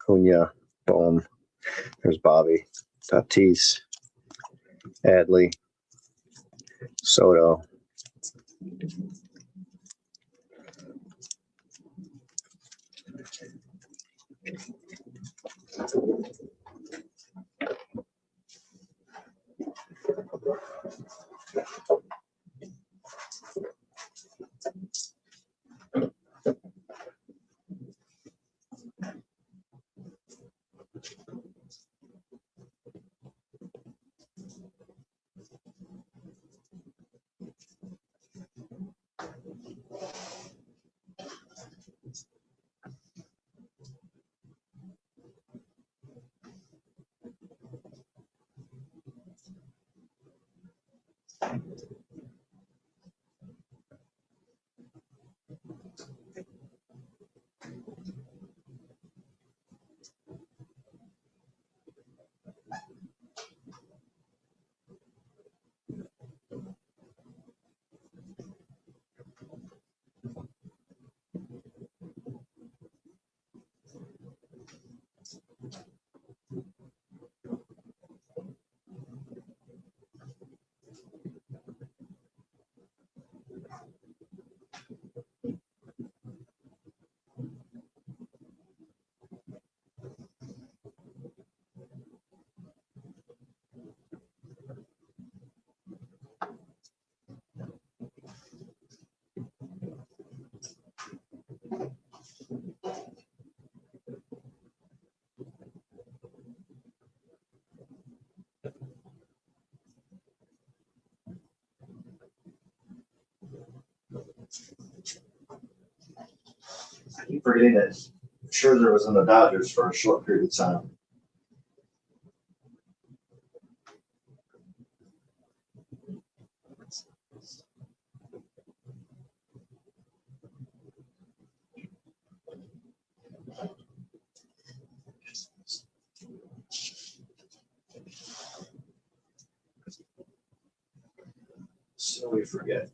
Cunha, Bohm. There's Bobby, Tatis, Adley, Soto. I keep forgetting that Scherzer was in the Dodgers for a short period of time. So we forget.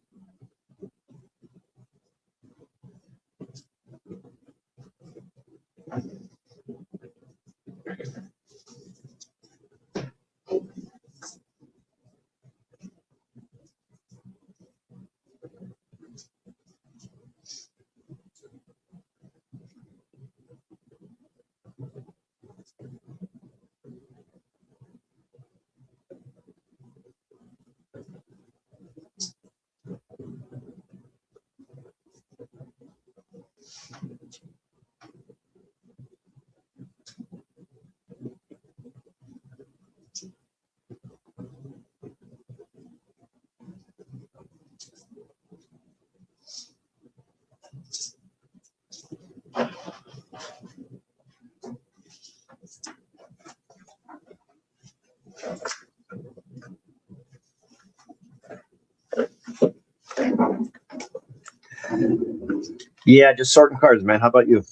Yeah, just sorting cards, man. How about you?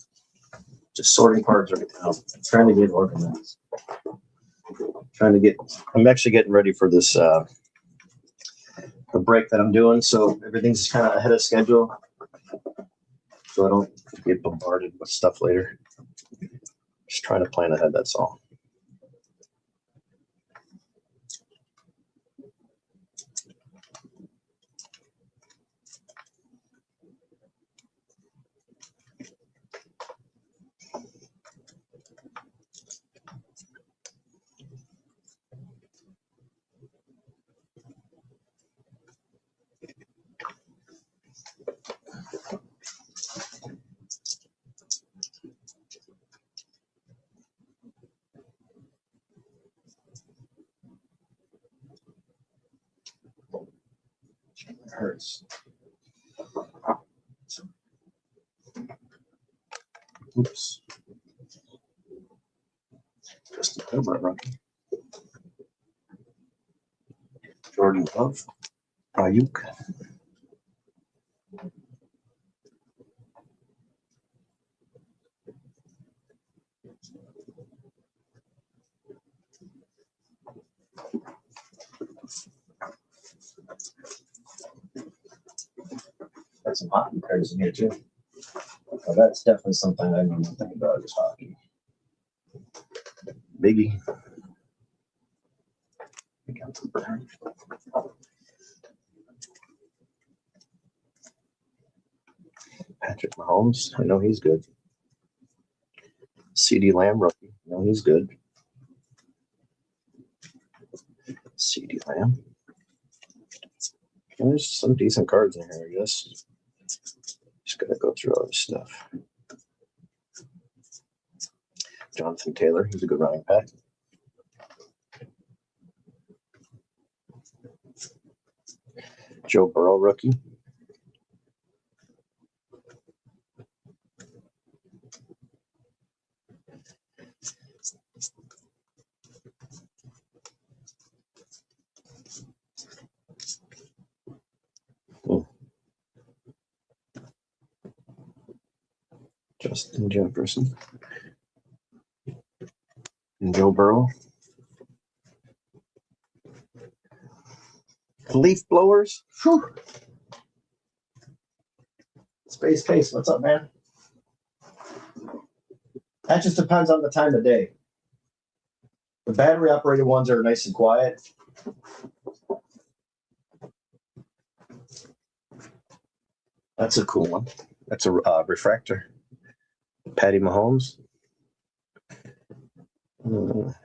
Just sorting cards right now. Trying to get organized. I'm actually getting ready for this the break that I'm doing, so everything's kind of ahead of schedule, so I don't get bombarded with stuff later. Just trying to plan ahead. That's all. It hurts. Oops. Just a Herbert rookie. Jordan Love. Ayuk. Got some hockey cards in here too. Well, that's definitely something I know nothing about is hockey. Biggie. Patrick Mahomes. I know he's good. CD Lamb rookie. No, he's good. CD Lamb. And there's some decent cards in here, I guess. Just gotta go through all this stuff. Jonathan Taylor, he's a good running back. Joe Burrow rookie. Justin Jefferson. And Joe Burrow. Leaf blowers. Whew. Space Case, what's up, man? That just depends on the time of day. The battery operated ones are nice and quiet. That's a cool one. That's a refractor. Patty Mahomes. I don't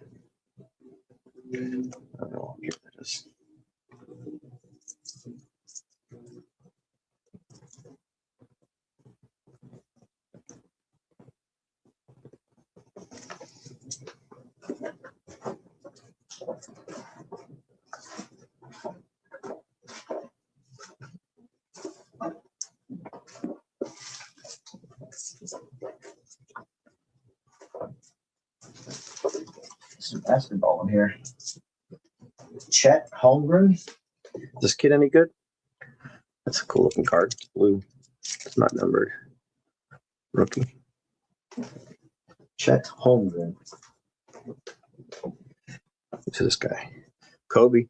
know what year that is. Some basketball in here. Chet Holmgren. Is this kid any good? That's a cool looking card. It's blue. It's not numbered. Rookie. Chet Holmgren. Who's this guy? Kobe.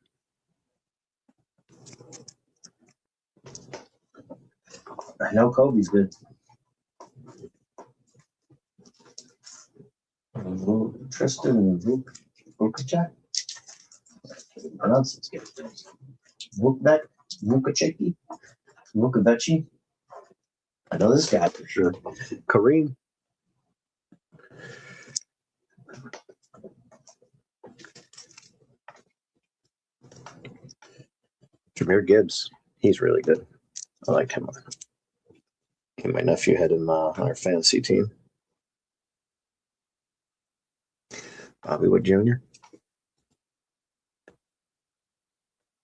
I know Kobe's good. Tristan Vukacek. Pronounce it. Vukaceki. I know this guy for sure. Kareem. Jahmyr Gibbs. He's really good. I like him. My nephew had him on our fantasy team. Bobby Wood Jr.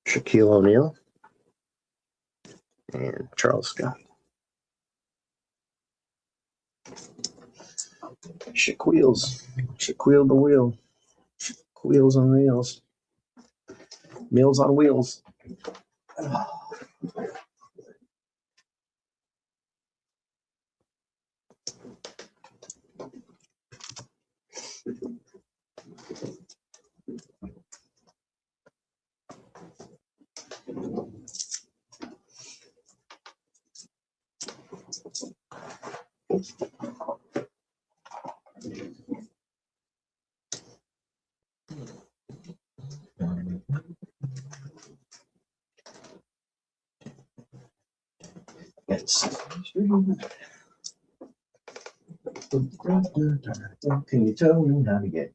Shaquille O'Neal. And Charles Scott. Shaquille's. Shaquille the Wheel. Wheels on Wheels. Meals on Wheels. Yes. Can you tell me how to get?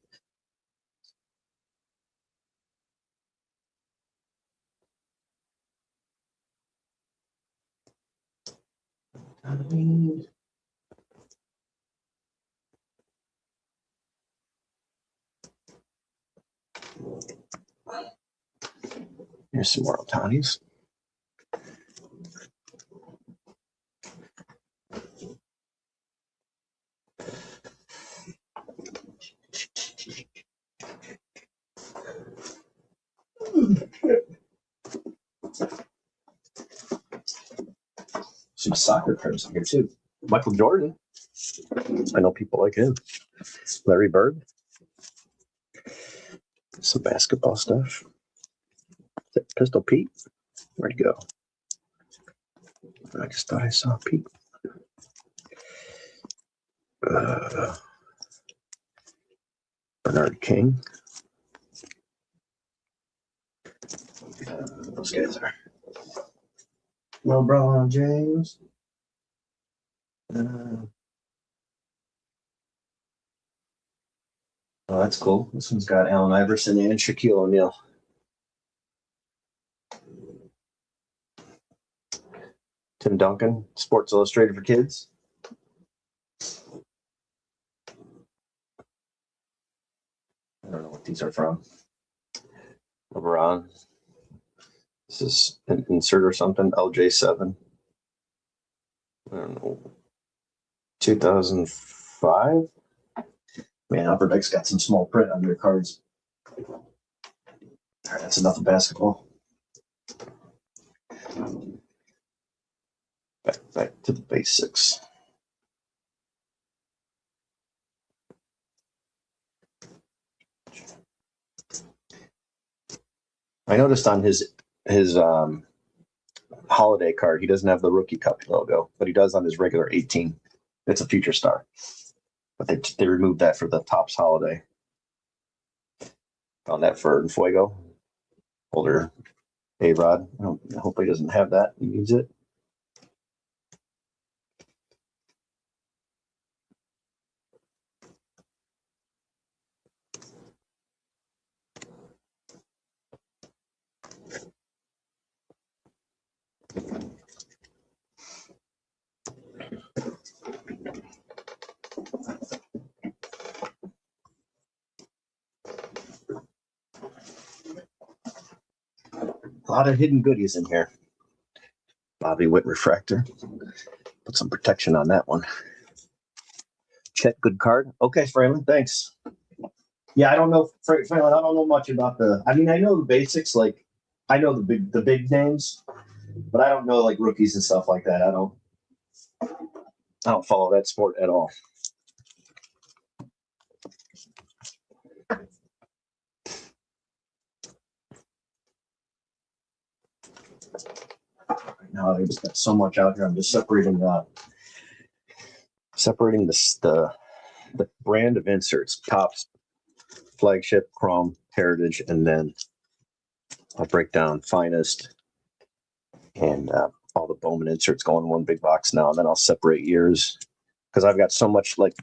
Here's some more Otanis. Some soccer cards here too. Michael Jordan. I know people like him. Larry Bird. Some basketball stuff. Is that Pistol Pete? Where'd he go? I just thought I saw Pete. Bernard King. Those guys are. LeBron James. Oh, that's cool. This one's got Allen Iverson and Shaquille O'Neal. Tim Duncan, Sports Illustrated for Kids. I don't know what these are from. LeBron. This is an insert or something. LJ7. I don't know. 2005. Man, Upper Deck's got some small print on their cards. All right, that's enough of basketball. Back to the basics. I noticed on his holiday card, he doesn't have the Rookie Cup logo, but he does on his regular 18. It's a future star, but they removed that for the Topps holiday. Found that for Fuego. Older A-Rod. I hope he doesn't have that. He needs it. A lot of hidden goodies in here. Bobby Witt refractor. Put some protection on that one. Chet, good card. Okay, Franklin, thanks. Yeah, I don't know, Franklin. I don't know much about the. I mean, I know the basics. Like, I know the big names, but I don't know like rookies and stuff like that. I don't follow that sport at all. Right now, I just got so much out here. I'm just separating the brand of inserts: Topps, Flagship, Chrome, Heritage, and then I'll break down Finest and all the Bowman inserts go in one big box now, and then I'll separate years because I've got so much like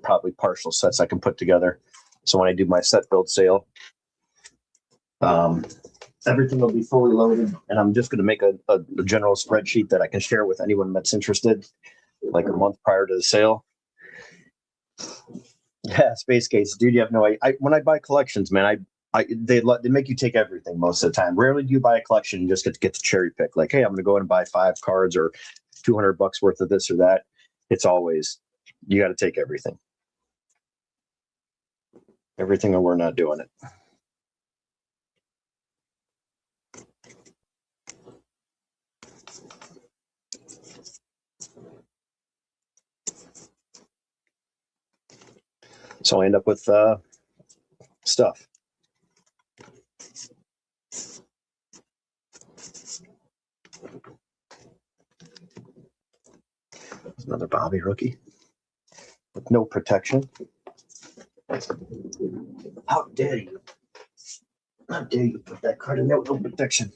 probably partial sets I can put together. So when I do my set build sale, everything will be fully loaded, and I'm just going to make a general spreadsheet that I can share with anyone that's interested, like a month prior to the sale. Yeah, Space Case, dude, you have no idea. When I buy collections, man, they make you take everything most of the time. Rarely do you buy a collection and just get to cherry pick. Like, hey, I'm going to go and buy 5 cards or $200 worth of this or that. It's always you got to take everything, or we're not doing it. So I end up with stuff. There's another Bobby rookie with no protection. How dare you? How dare you put that card in there with no protection?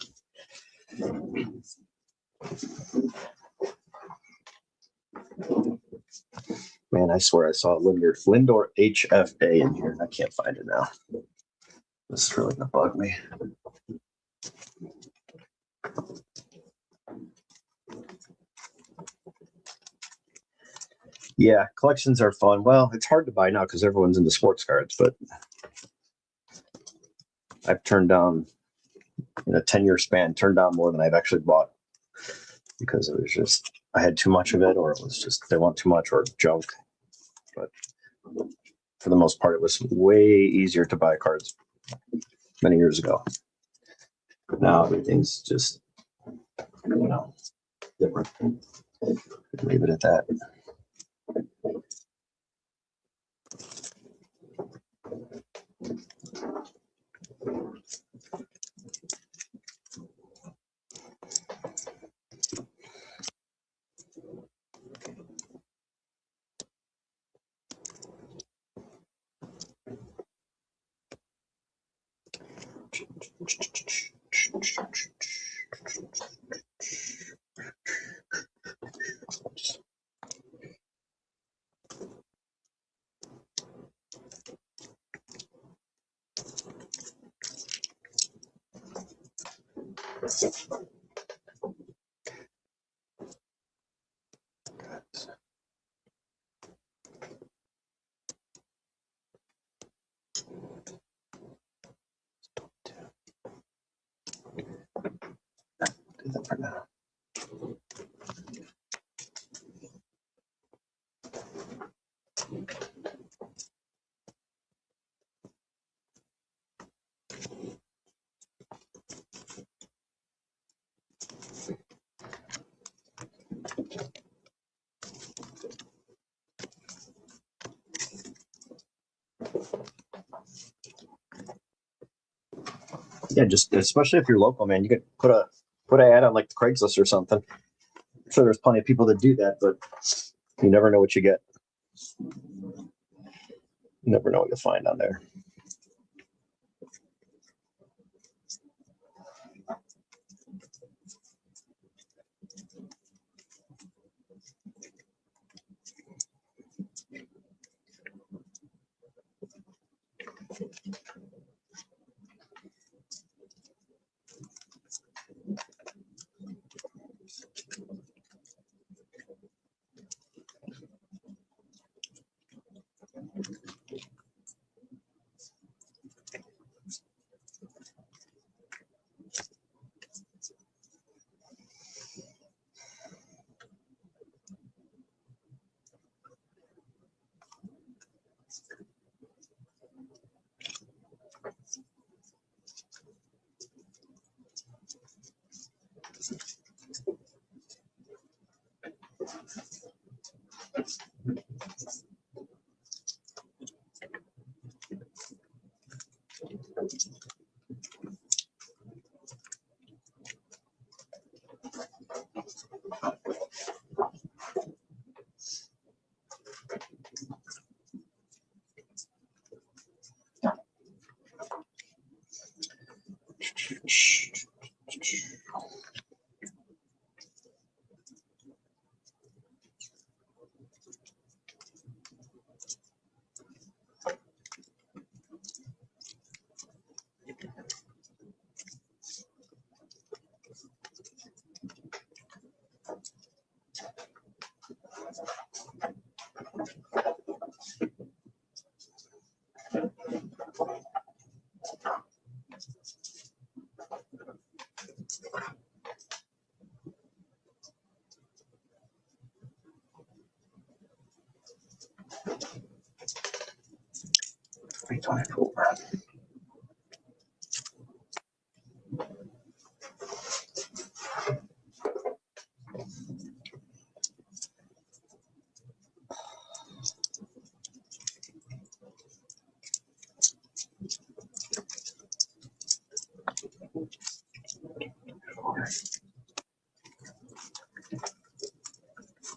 Man, I swear I saw Lindor HFA in here, and I can't find it now. This is really gonna bug me. Yeah, collections are fun. Well, it's hard to buy now because everyone's into sports cards, but I've turned down in a 10-year span, turned down more than I've actually bought because it was just I had too much of it, or it was just they want too much or junk. But for the most part, it was way easier to buy cards many years ago. Now everything's just different. Leave it at that. Do that for now. Yeah, just especially if you're local, man, you could put an ad on like Craigslist or something. I'm sure there's plenty of people that do that, but you never know what you get. You never know what you'll find on there.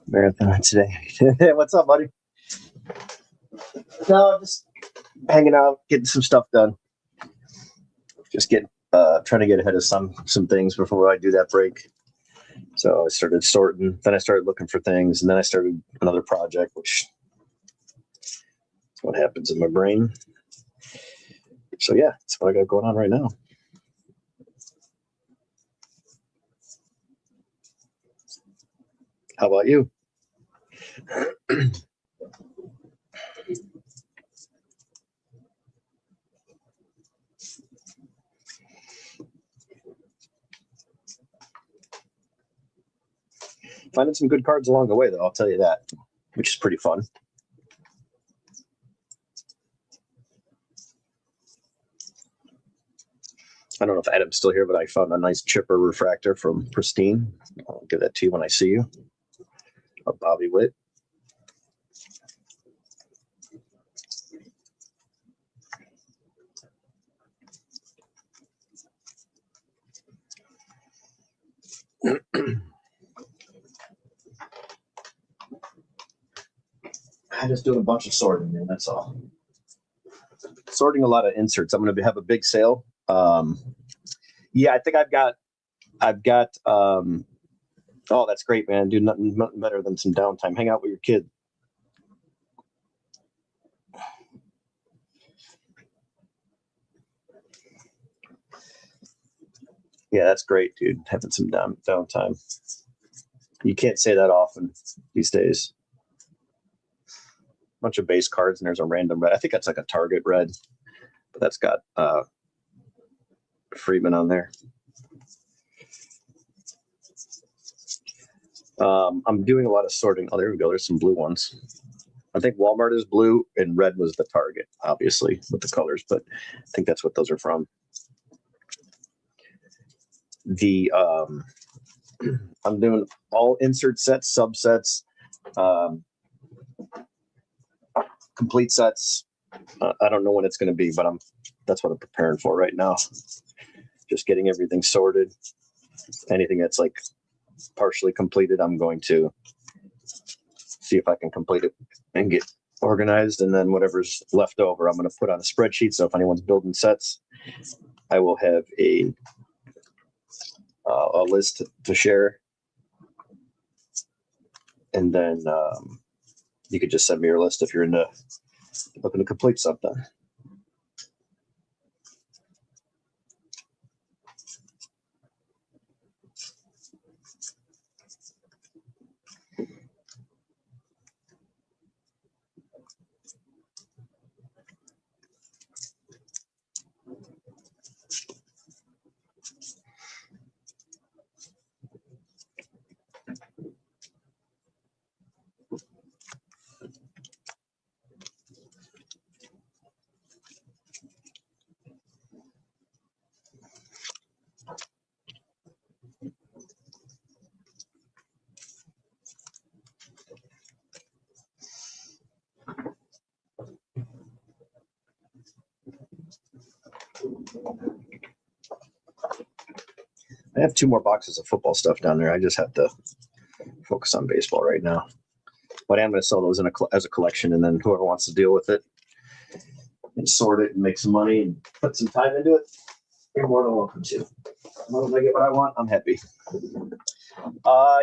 Marathon today. What's up, buddy? No, just hanging out, getting some stuff done. Just trying to get ahead of some things before I do that break. So I started sorting, then I started looking for things, and then I started another project, which is what happens in my brain. So yeah, that's what I got going on right now. How about you? Finding some good cards along the way, though, I'll tell you that, which is pretty fun. I don't know if Adam's still here, but I found a nice chipper refractor from Pristine. I'll give that to you when I see you. A Bobby Witt. I just doing a bunch of sorting, man. That's all. Sorting a lot of inserts. I'm going to have a big sale. Yeah, I think I've got. Oh, that's great, man. Do nothing better than some downtime. Hang out with your kid. Yeah, that's great, dude. Having some downtime. You can't say that often these days. Bunch of base cards, and there's a random red. I think that's like a target red, but that's got Freeman on there. I'm doing a lot of sorting. Oh, there we go. There's some blue ones. I think Walmart is blue and red was the target, obviously, with the colors, but I think that's what those are from. I'm doing all insert sets, subsets, complete sets. I don't know when it's going to be, but that's what I'm preparing for right now. Just getting everything sorted. Anything that's like partially completed, I'm going to see if I can complete it and get organized. And then whatever's left over, I'm going to put on a spreadsheet. So if anyone's building sets, I will have a list to share. And then you could just send me your list if you're looking to complete something. I have 2 more boxes of football stuff down there. I just have to focus on baseball right now. But I'm going to sell those as a collection, and then whoever wants to deal with it and sort it and make some money and put some time into it, you're more than welcome to. As long as I get what I want, I'm happy.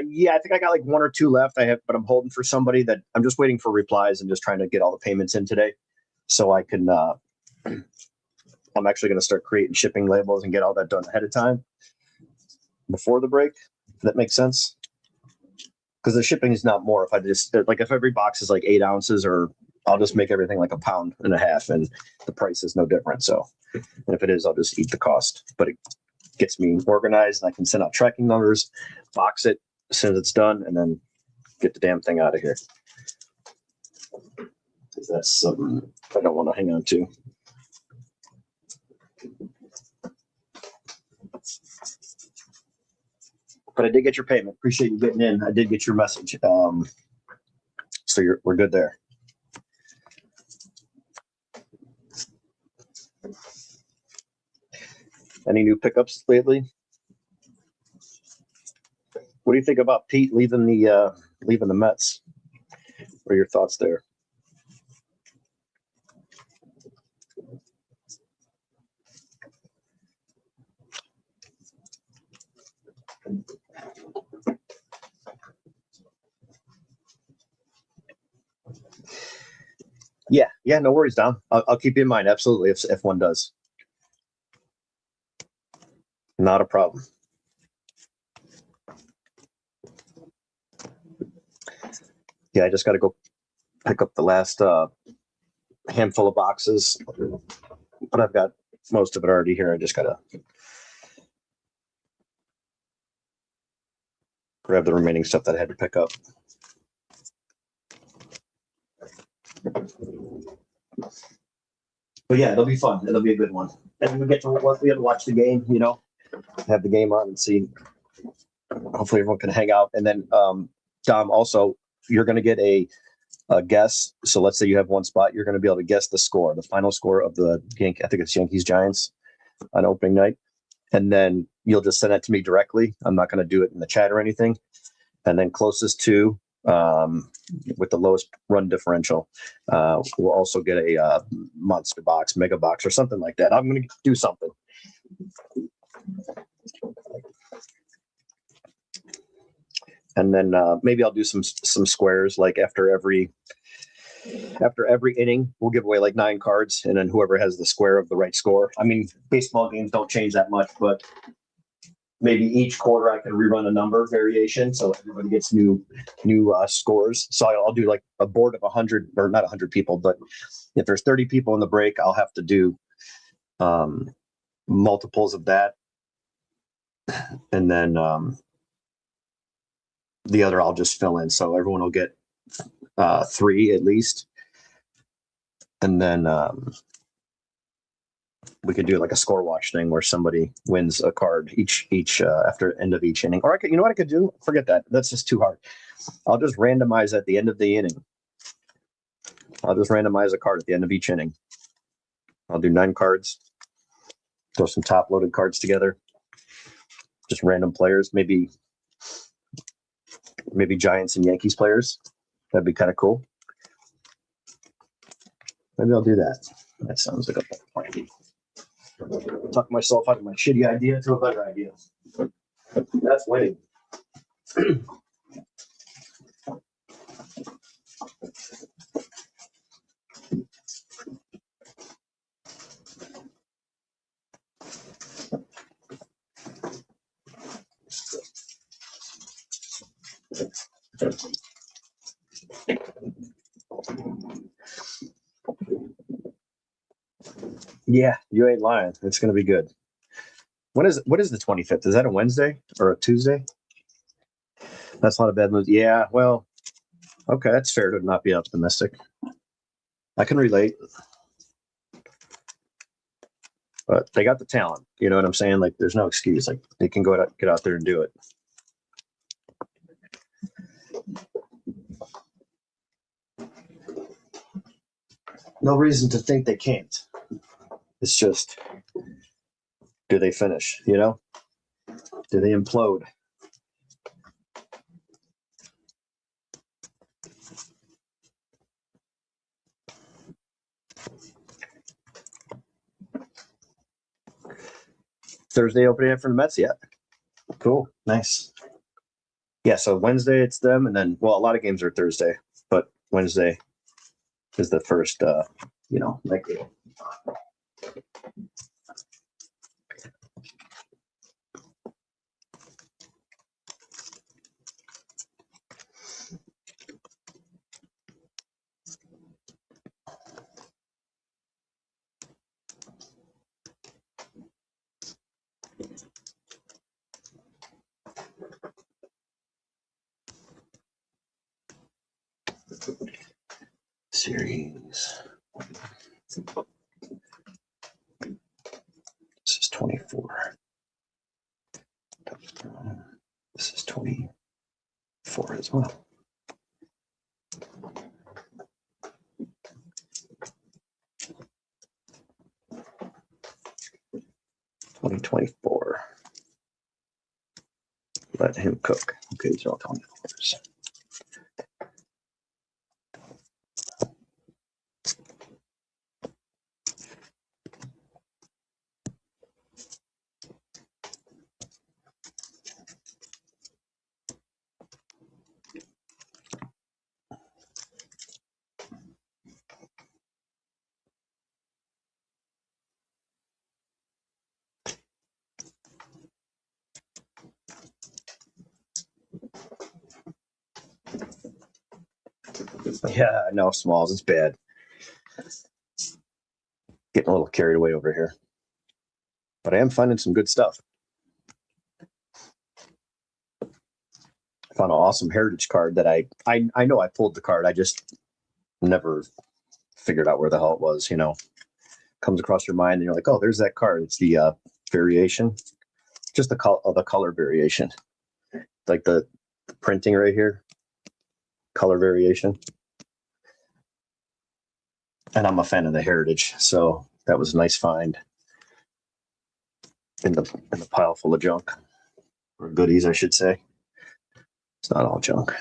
Yeah, I think I got like 1 or 2 left. But I'm holding for somebody that I'm just waiting for replies and just trying to get all the payments in today, so I can. I'm actually going to start creating shipping labels and get all that done ahead of time before the break. If that makes sense. Because the shipping is not more. If every box is like 8 ounces, or I'll just make everything like 1.5 pounds, and the price is no different. So, and if it is, I'll just eat the cost. But it gets me organized, and I can send out tracking numbers, box it as soon as it's done, and then get the damn thing out of here. That's something I don't want to hang on to. But I did get your payment. Appreciate you getting in. I did get your message. So we're good there. Any new pickups lately? What do you think about Pete leaving the Mets? What are your thoughts there? Yeah, no worries, Dom. I'll keep you in mind, absolutely, if one does. Not a problem. Yeah, I just got to go pick up the last handful of boxes, but I've got most of it already here. I just got to grab the remaining stuff that I had to pick up. But yeah, it'll be fun. It'll be a good one. And we get to watch the game, have the game on and see. Hopefully everyone can hang out. And then Dom, also, you're going to get a guess. So let's say you have one spot, you're going to be able to guess the final score of the game. I think it's Yankees Giants on opening night. And then you'll just send that to me directly. I'm not going to do it in the chat or anything. And then closest to with the lowest run differential, we'll also get a monster box, mega box, or something like that. I'm going to do something. And then maybe I'll do some squares, like after every inning, we'll give away like 9 cards, and then whoever has the square of the right score. I mean, baseball games don't change that much, but maybe each quarter I can rerun a number variation, so everybody gets new scores. So I'll do like a board of 100, or not 100 people, but if there's 30 people in the break, I'll have to do multiples of that, and then the other I'll just fill in, so everyone will get 3 at least, and then we could do like a score watch thing where somebody wins a card each after end of each inning. Or I could, you know what I could do? Forget that. That's just too hard. I'll just randomize at the end of the inning. I'll just randomize a card at the end of each inning. I'll do 9 cards. Throw some top loaded cards together. Just random players, maybe Giants and Yankees players. That'd be kind of cool. Maybe I'll do that. That sounds like a plan. Talk myself out of my shitty idea to a better idea. That's winning. Yeah, you ain't lying. It's going to be good. What is the 25th? Is that a Wednesday or a Tuesday? That's not a bad move. Yeah, well, okay, that's fair to not be optimistic. I can relate. But they got the talent. You know what I'm saying? Like, there's no excuse. Like, they can get out there and do it. No reason to think they can't. It's just, do they finish? You know? Do they implode? Thursday opening up for the Mets yet? Cool. Nice. Yeah, so Wednesday it's them, and then, well, a lot of games are Thursday, but Wednesday is the first, night game. Series. This is 24. This is 24 as well. $20.24. Let him cook. Okay, these are all 24s. Yeah, I know, Smalls. It's bad. Getting a little carried away over here. But I am finding some good stuff. I found an awesome heritage card that I know I pulled the card. I just never figured out where the hell it was, Comes across your mind and you're like, oh, there's that card. It's the variation. Just the color variation. Like the printing right here. Color variation. And I'm a fan of the heritage, so that was a nice find in the pile full of junk, or goodies, I should say. It's not all junk.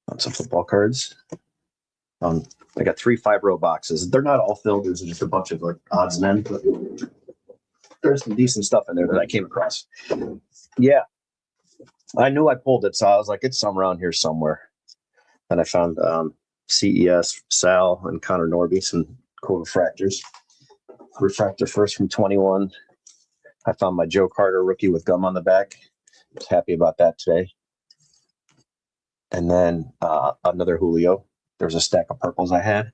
On some football cards. I got 3 5-row boxes. They're not all filled. There's just a bunch of like odds and ends, but there's some decent stuff in there that I came across. Yeah, I knew I pulled it, so I was like, it's some around here somewhere. And I found CES, Sal, and Connor Norby, some cool refractors. Refractor first from 21. I found my Joe Carter rookie with gum on the back. I was happy about that today. And then another Julio. There's a stack of purples I had.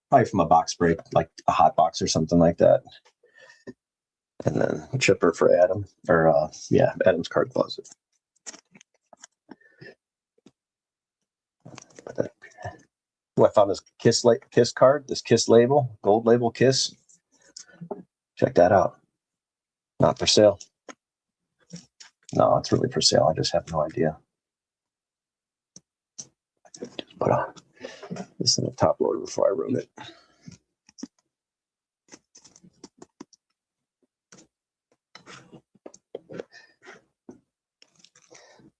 Probably from a box break, like a hot box or something like that. And then a chipper for Adam, or Adam's card closet. I found this Kiss card, this Kiss label, gold label Kiss. Check that out. Not for sale. No, it's really for sale. I just have no idea. Just put on this in the top loader before I ruin it.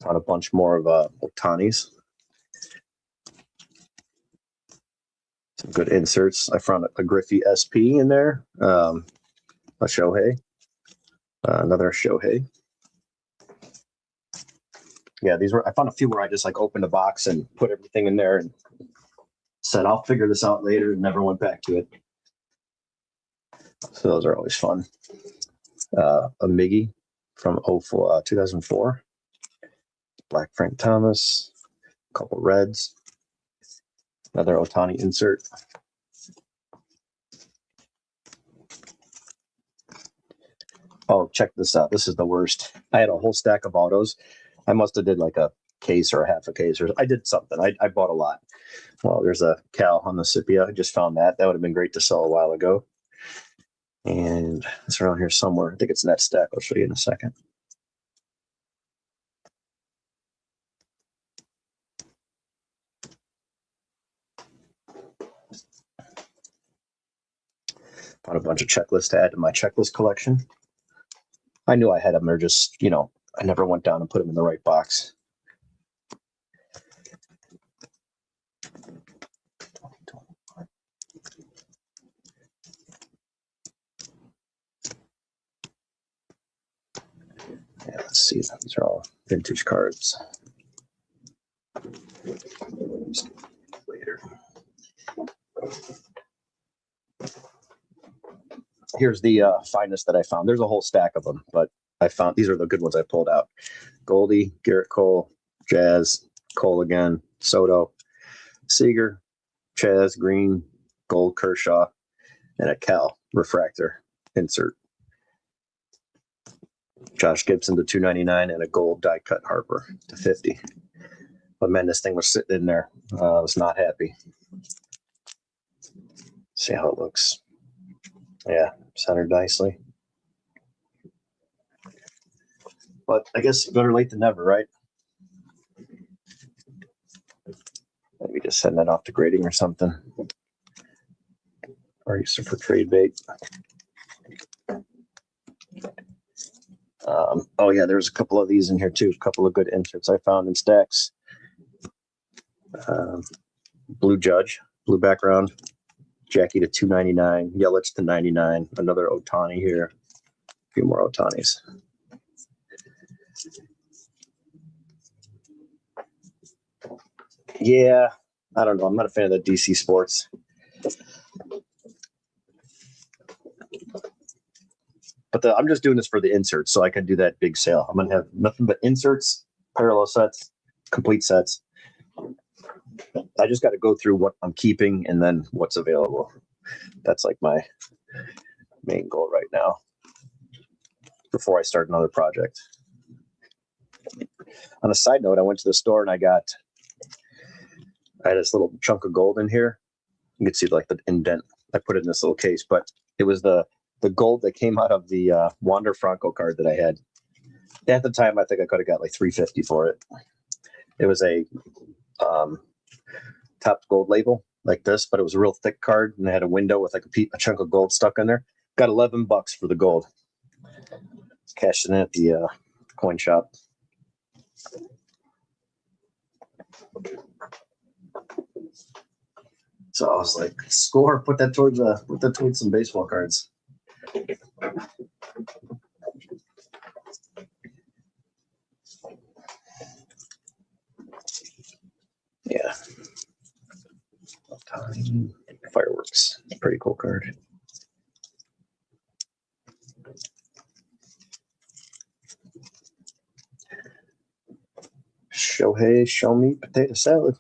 Found a bunch more of Otanis. Some good inserts. I found a Griffey SP in there. A Shohei. Another Shohei. Yeah, these were. I found a few where I just like opened a box and put everything in there and said I'll figure this out later, and never went back to it. So those are always fun. A Miggy from 2004. Black Frank Thomas. A couple Reds. Another Otani insert. Oh, check this out. This is the worst. I had a whole stack of autos. I must have did like a case or half a case, or I did something. I bought a lot. Well, there's a Cal on the Scipia. I just found that. That would have been great to sell a while ago. And it's around here somewhere. I think it's in that stack. I'll show you in a second. Found a bunch of checklists to add to my checklist collection. I knew I had them. They're just, I never went down and put them in the right box. Yeah, let's see. These are all vintage cards. Later. Here's the finest that I found. There's a whole stack of them, but I found these are the good ones I pulled out. Goldie, Garrett Cole, Jazz, Cole again, Soto, Seager, Chaz, Green, Gold, Kershaw, and a Cal refractor insert. Josh Gibson to 299 and a gold die cut Harper to 50. But man, this thing was sitting in there. I was not happy. See how it looks. Yeah, centered nicely. But I guess better late than never, right? Maybe just send that off to grading or something. Or use it for trade bait. There's a couple of these in here too. A couple of good inserts I found in stacks. Blue Judge, blue background. Jackie to 299. Yelich to 99. Another Otani here. A few more Otanis. Yeah, I don't know. I'm not a fan of the DC Sports. But I'm just doing this for the inserts so I can do that big sale. I'm going to have nothing but inserts, parallel sets, complete sets. I just got to go through what I'm keeping and then what's available. That's like my main goal right now before I start another project. On a side note, I went to the store and I had this little chunk of gold in here. You can see like the indent. I put it in this little case, but it was the gold that came out of the Wander Franco card that I had. At the time, I think I could have got like $350 for it. It was a top gold label like this, but it was a real thick card, and it had a window with like a chunk of gold stuck in there. Got $11 for the gold. Cashed it in at the coin shop. So I was like, score, put that towards some baseball cards. Yeah. Fireworks. Pretty cool card. Shohei, show me potato salad.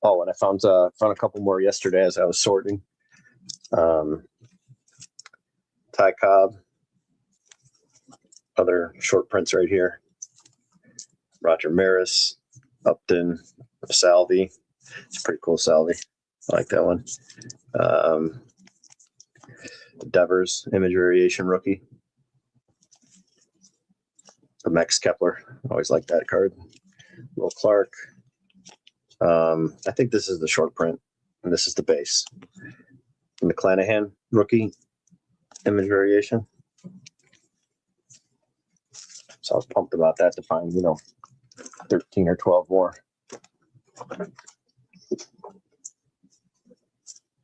Oh, and I found a couple more yesterday as I was sorting. Ty Cobb, other short prints right here. Roger Maris, Upton, Salvi. It's a pretty cool Salvi. I like that one. Devers, image variation rookie. The Max Kepler. Always like that card. Will Clark. I think this is the short print, and this is the base. And McClanahan, rookie, image variation. So I was pumped about that to find, 13 or 12 more.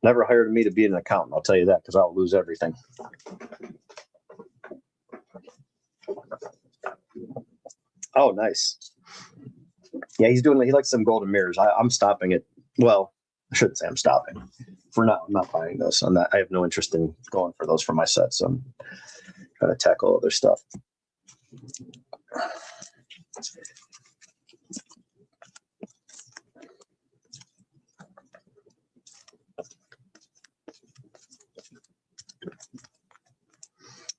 Never hired me to be an accountant, I'll tell you that, because I'll lose everything. Oh, nice. Yeah, he likes some golden mirrors. I'm stopping it. Well, I shouldn't say I'm stopping. For now, I'm not buying those. I have no interest in going for those for my set, so I'm trying to tackle other stuff.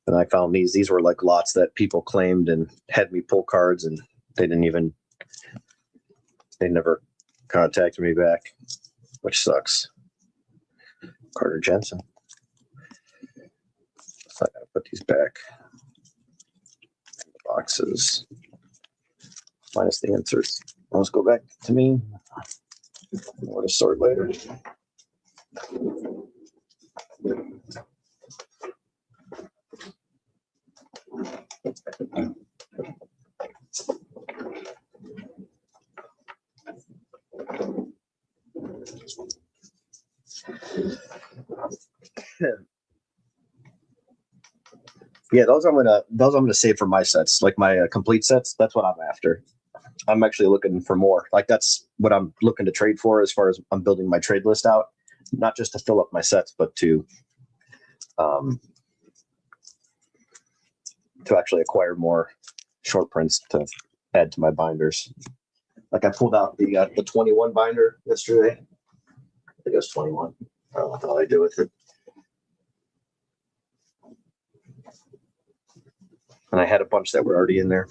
And I found these were like lots that people claimed and had me pull cards, and they never contacted me back, which sucks. Carter Jensen. So I gotta put these back. Boxes. Minus the inserts. Let's go back to me. More to sort later. Yeah, those I'm gonna save for my sets, like my complete sets. That's what I'm after. I'm actually looking for more. Like that's what I'm looking to trade for as far as I'm building my trade list out, not just to fill up my sets, but to actually acquire more short prints to add to my binders. Like I pulled out the 21 binder yesterday. I think it was 21. I don't know what the hell I do with it. And I had a bunch that were already in there.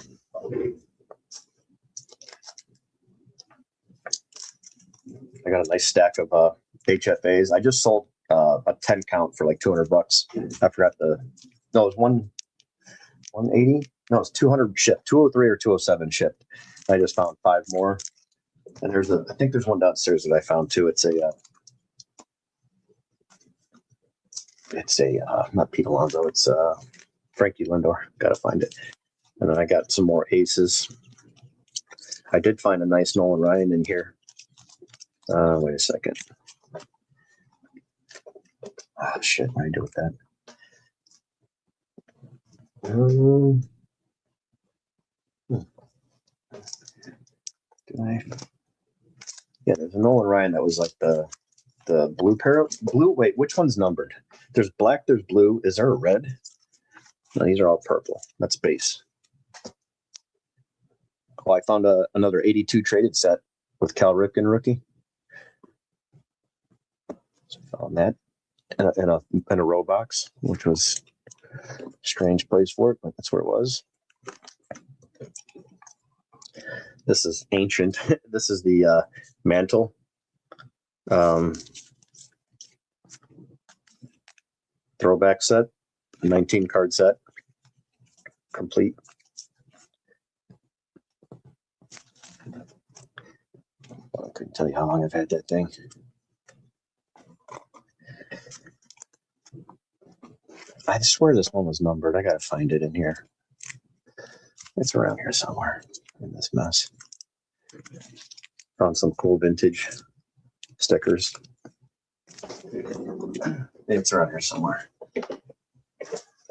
I got a nice stack of HFAs. I just sold a 10 count for like $200. I forgot it was 180. No, it's 200 shipped, 203 or 207 shipped. I just found 5 more. And I think there's one downstairs that I found too. It's not Pete Alonso. It's Frankie Lindor. Got to find it. And then I got some more aces. I did find a nice Nolan Ryan in here. Wait a second. Oh, shit. What do I do with that? Yeah, there's a Nolan Ryan that was like the blue pair. Blue. Wait, which one's numbered? There's black. There's blue. Is there a red? No, these are all purple. That's base. Oh, I found another 82 traded set with Cal Ripken rookie. So I found that in a row box, which was a strange place for it, but that's where it was. This is ancient. This is the mantle. Throwback set, 19 card set, complete. I couldn't tell you how long I've had that thing. I swear this one was numbered. I gotta find it in here. It's around here somewhere in this mess. Found some cool vintage stickers. It's around here somewhere.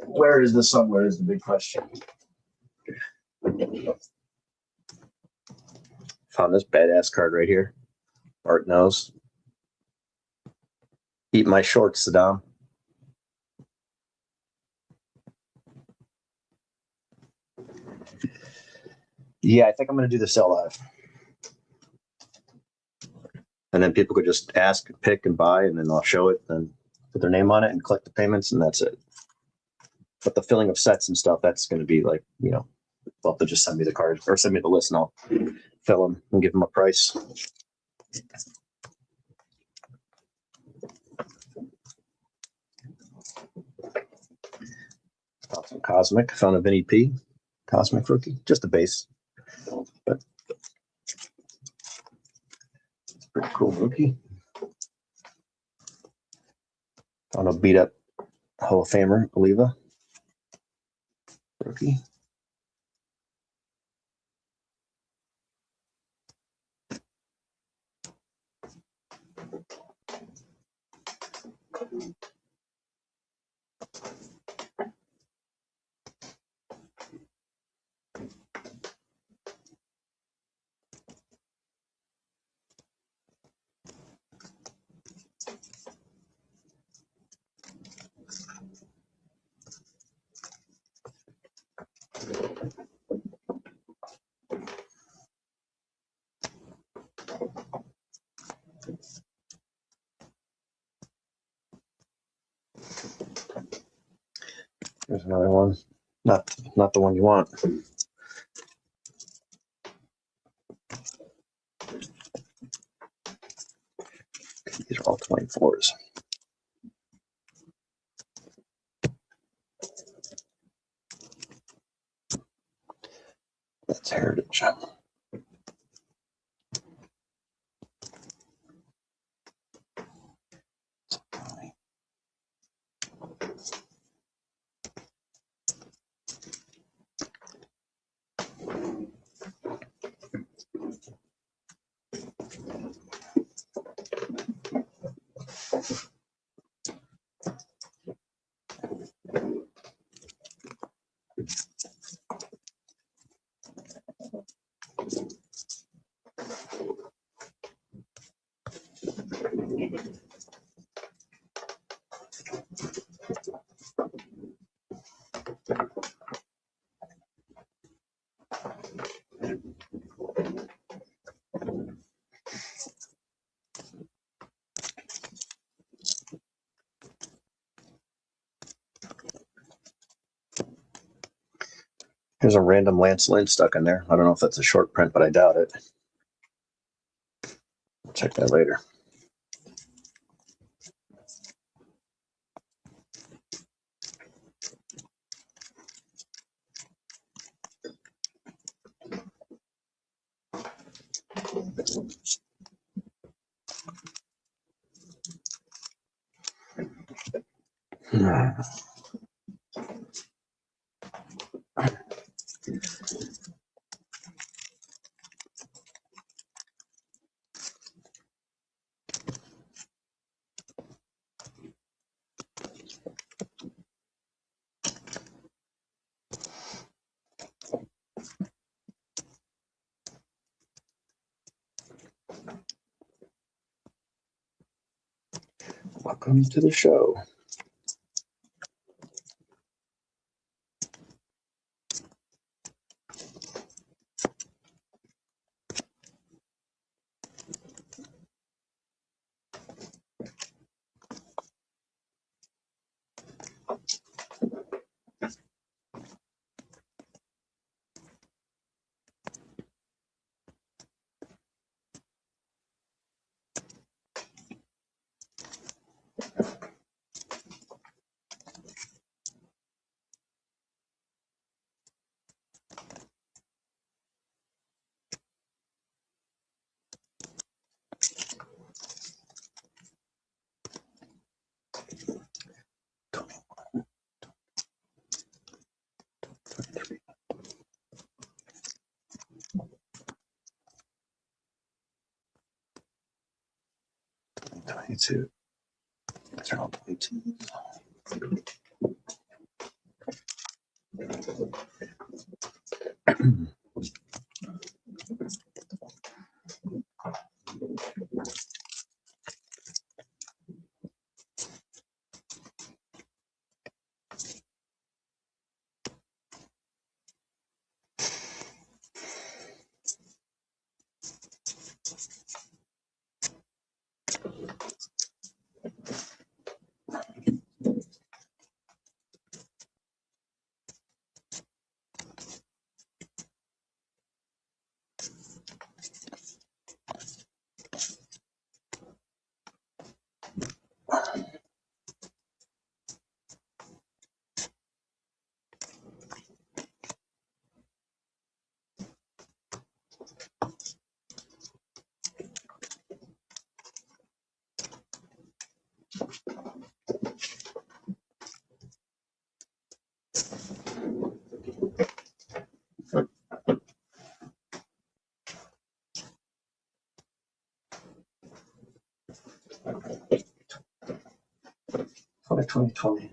Where is the somewhere is the big question. Found this badass card right here. Art knows. Eat my shorts, Saddam. Yeah, I think I'm going to do the sell live. and then people could just ask, pick, and buy, and then I'll show it and put their name on it and collect the payments, and that's it. But the filling of sets and stuff, that's going to be like, they'll have to just send me the card or send me the list, and I'll fill them and give them a price. Some Cosmic, found a Vinny P. Cosmic rookie, just a base, but it's a pretty cool rookie. Found a beat up Hall of Famer, Oliva rookie. There's another one. Not the one you want. These are all 24s. That's Heritage. There's a random Lance Lynn stuck in there. I don't know if that's a short print, but I doubt it. We'll check that later. Welcome to the show. These are all 22. 2020.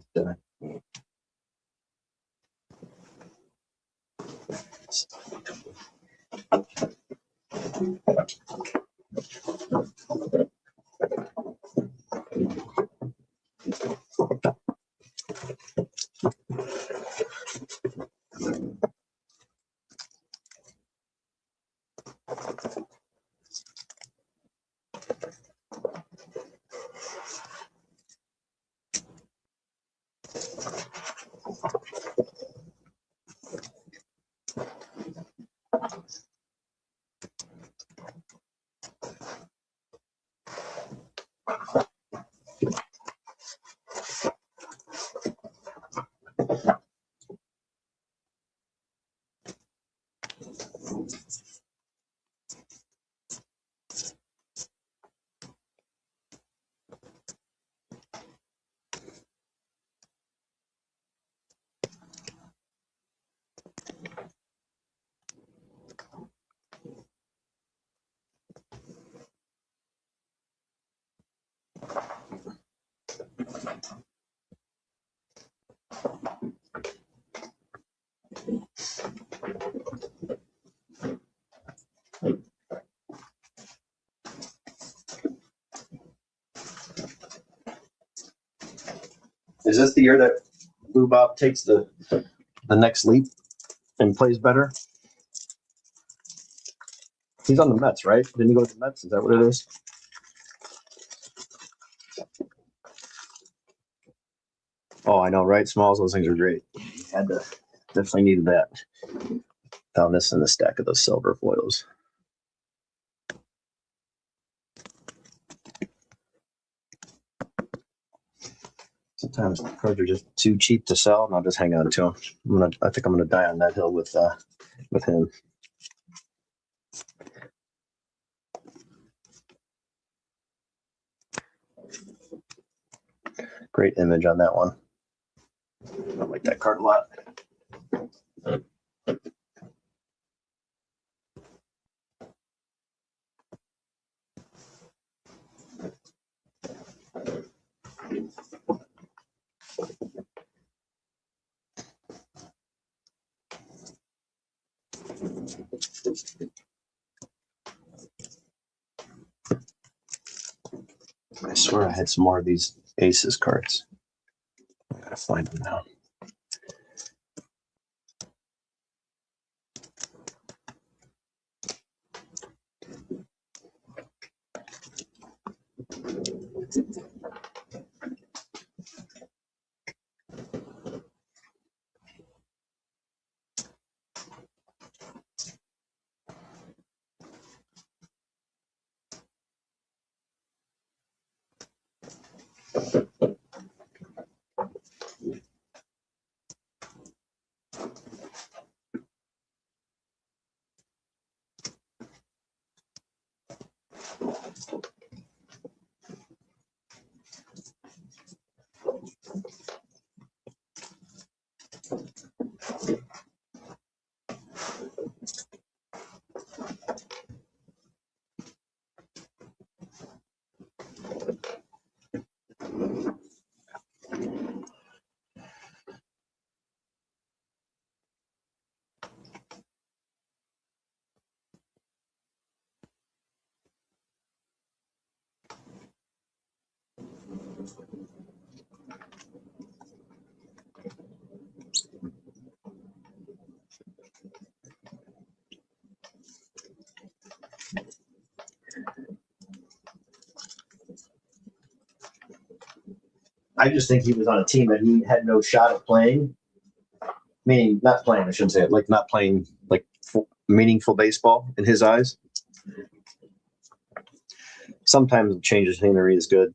Is this the year that Lou Bob takes the next leap and plays better? He's on the Mets, right? Didn't he go to the Mets? Is that what it is? Oh, I know, right? Smalls, those things are great. Had to, definitely needed that. Found this in the stack of those silver foils. Sometimes cards are just too cheap to sell, and I'll just hang on to them. I think I'm gonna die on that hill with him. Great image on that one. I like that card a lot. I swear I had some more of these Aces cards. I gotta find them now. I just think he was on a team that he had no shot at playing. Meaning, not playing, I shouldn't say it, like not playing like meaningful baseball in his eyes. Sometimes the change of scenery is good.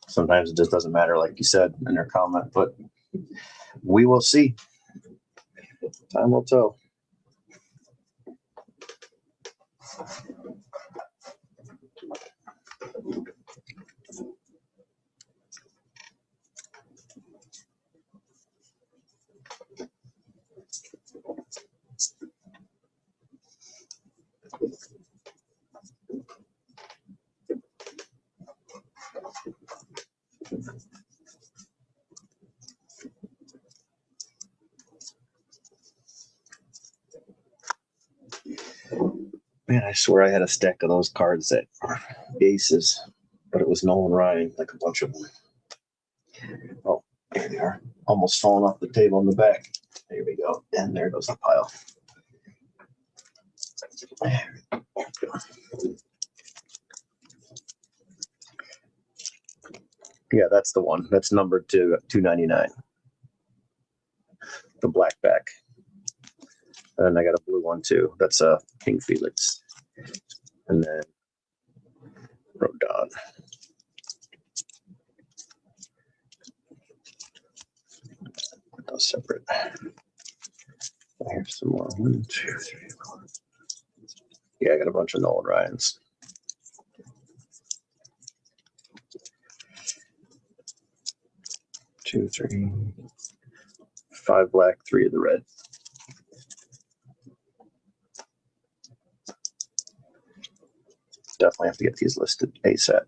Sometimes it just doesn't matter, like you said in your comment. But we will see. Time will tell. Man, I swear I had a stack of those cards that were aces, but it was Nolan Ryan, like a bunch of them. Oh, there they are. Almost falling off the table in the back. There we go. And there goes the pile. Yeah, that's the one. That's numbered to 299. The black back. And then I got a blue one too. That's King Felix. And then Rodon. Put those separate. Here's some more. 1, 2, 3, 4. Yeah, I got a bunch of Nolan Ryans. Two, 3, 5 black, 3 of the red. Definitely have to get these listed ASAP.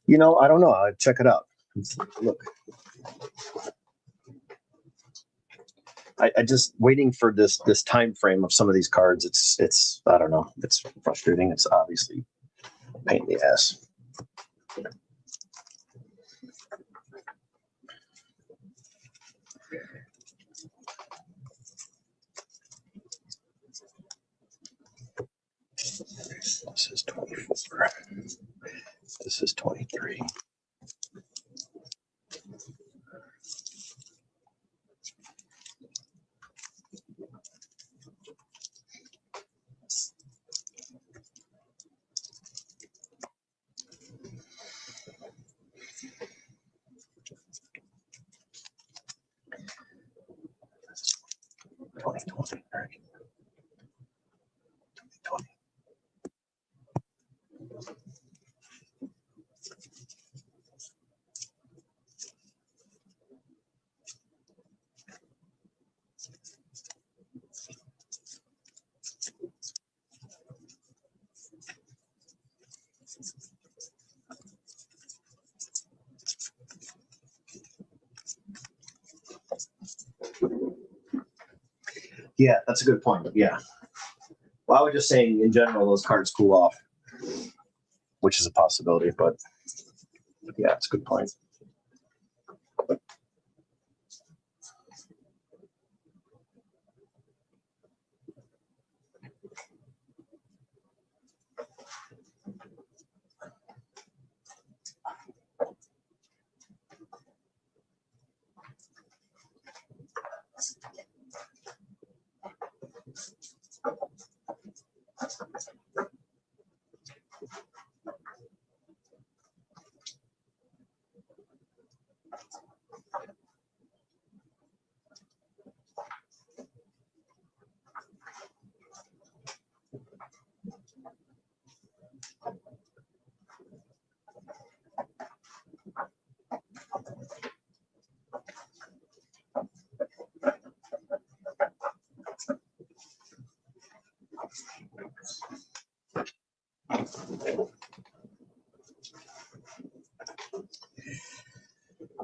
You know, I don't know. I'll check it out. Look. I just waiting for this time frame of some of these cards. It's I don't know. It's frustrating. It's obviously a pain in the ass. This is 24. This is 23. Yeah, that's a good point. Yeah. Well, I was just saying in general, those cards cool off, which is a possibility, but yeah, it's a good point.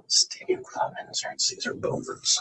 Stadium Club inserts. These are boomers.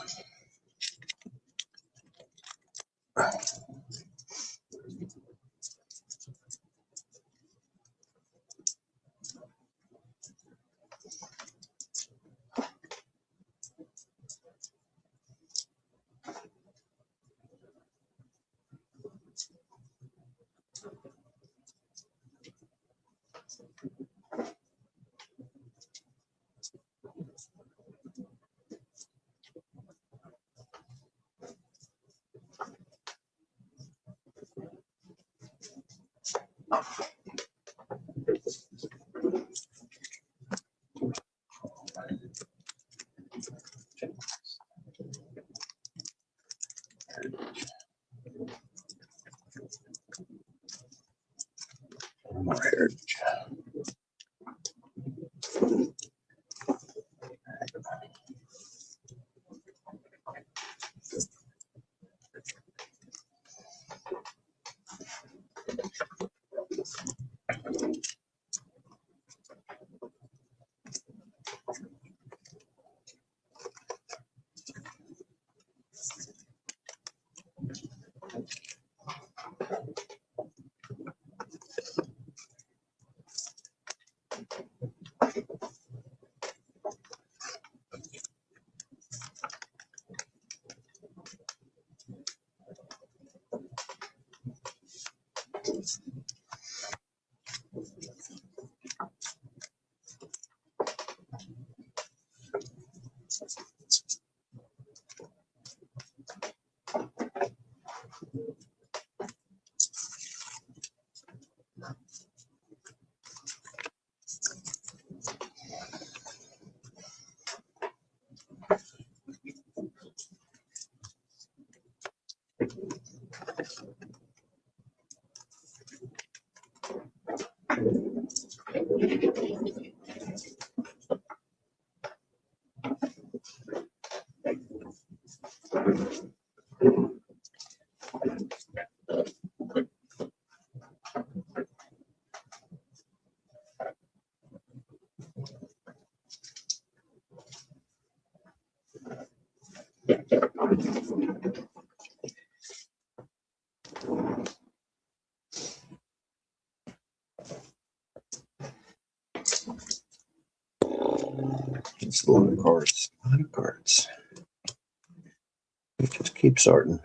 It's a lot of cards. A lot of cards. Just keep sorting.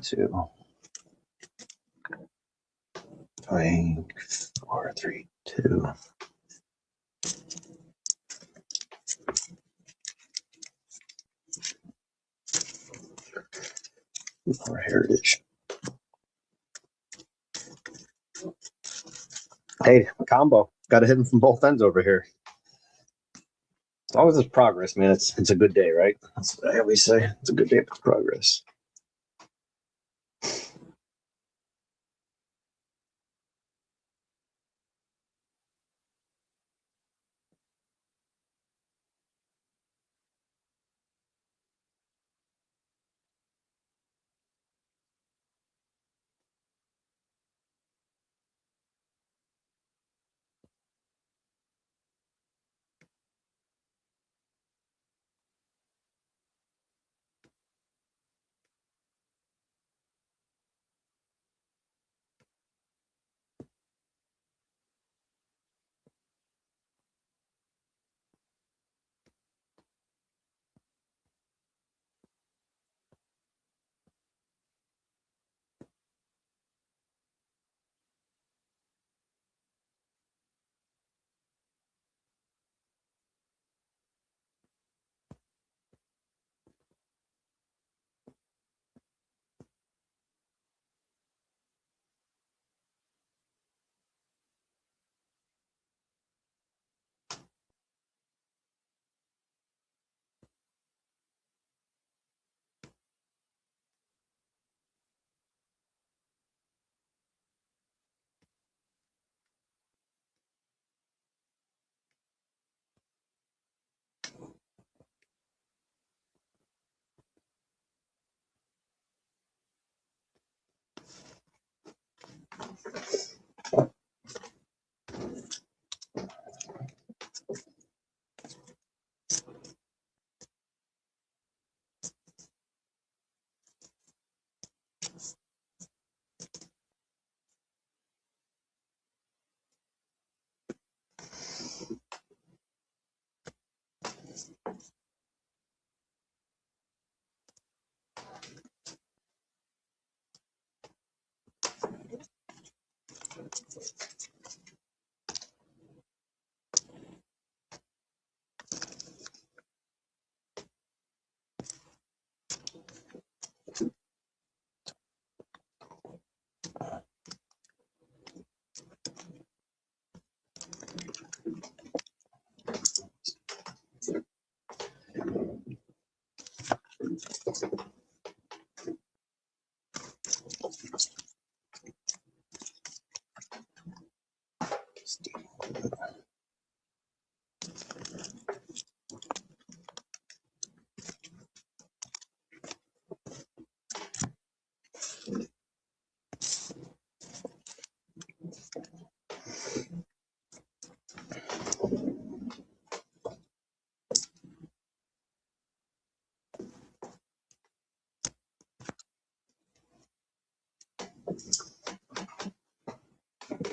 Two. 4, 3, 2. More heritage. Hey, combo. Got to hit them from both ends over here. As long as there's progress, man, it's a good day, right? That's what I always say. It's a good day for progress.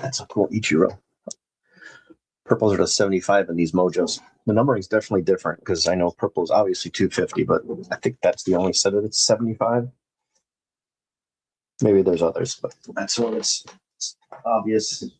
That's a cool Ichiro. Purples are to 75 in these Mojos. The numbering is definitely different because I know purple is obviously 250, but I think that's the only set that's 75. Maybe there's others, but that's one that's obvious.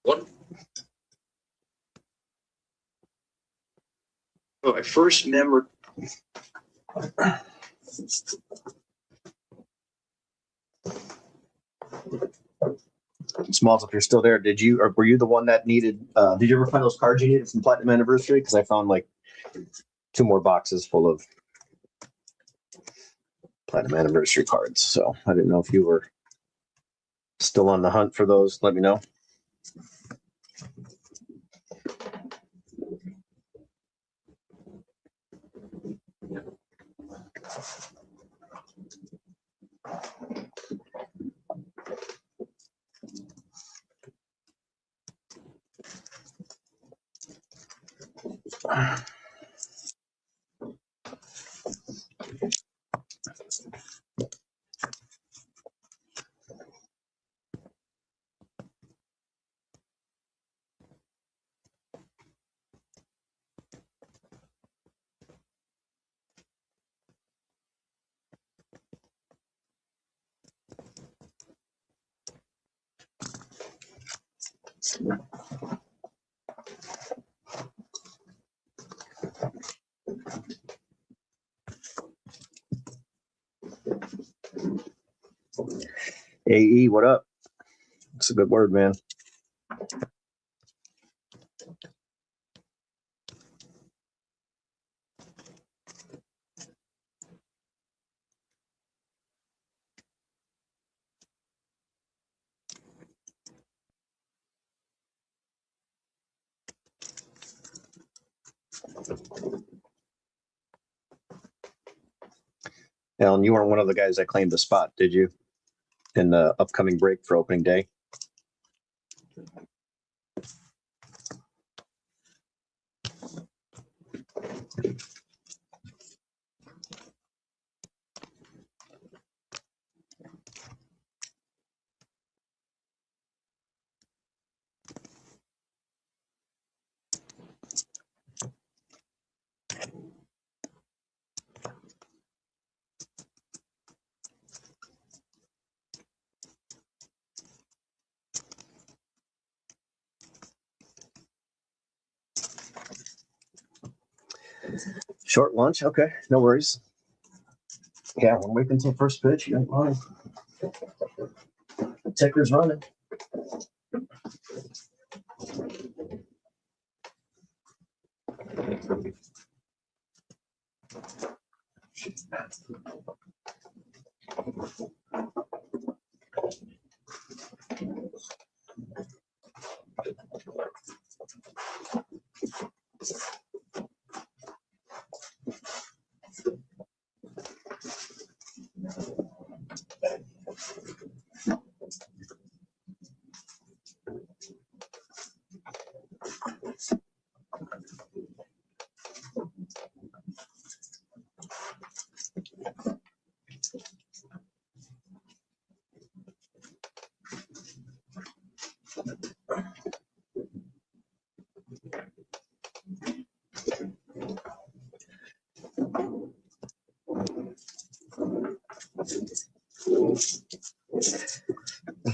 One. Oh, I first memory. Smalls, if you're still there, did you or were you the one that needed? Did you ever find those cards you needed from Platinum Anniversary? Because I found like 2 more boxes full of Platinum Anniversary cards. So I didn't know if you were still on the hunt for those. Let me know. AE, what up? It's a good word, man. Alan, you weren't one of the guys that claimed the spot, did you? In the upcoming break for opening day? Short lunch? Okay, no worries. Yeah, we're waiting until first pitch. You ain't lying. The ticker's running.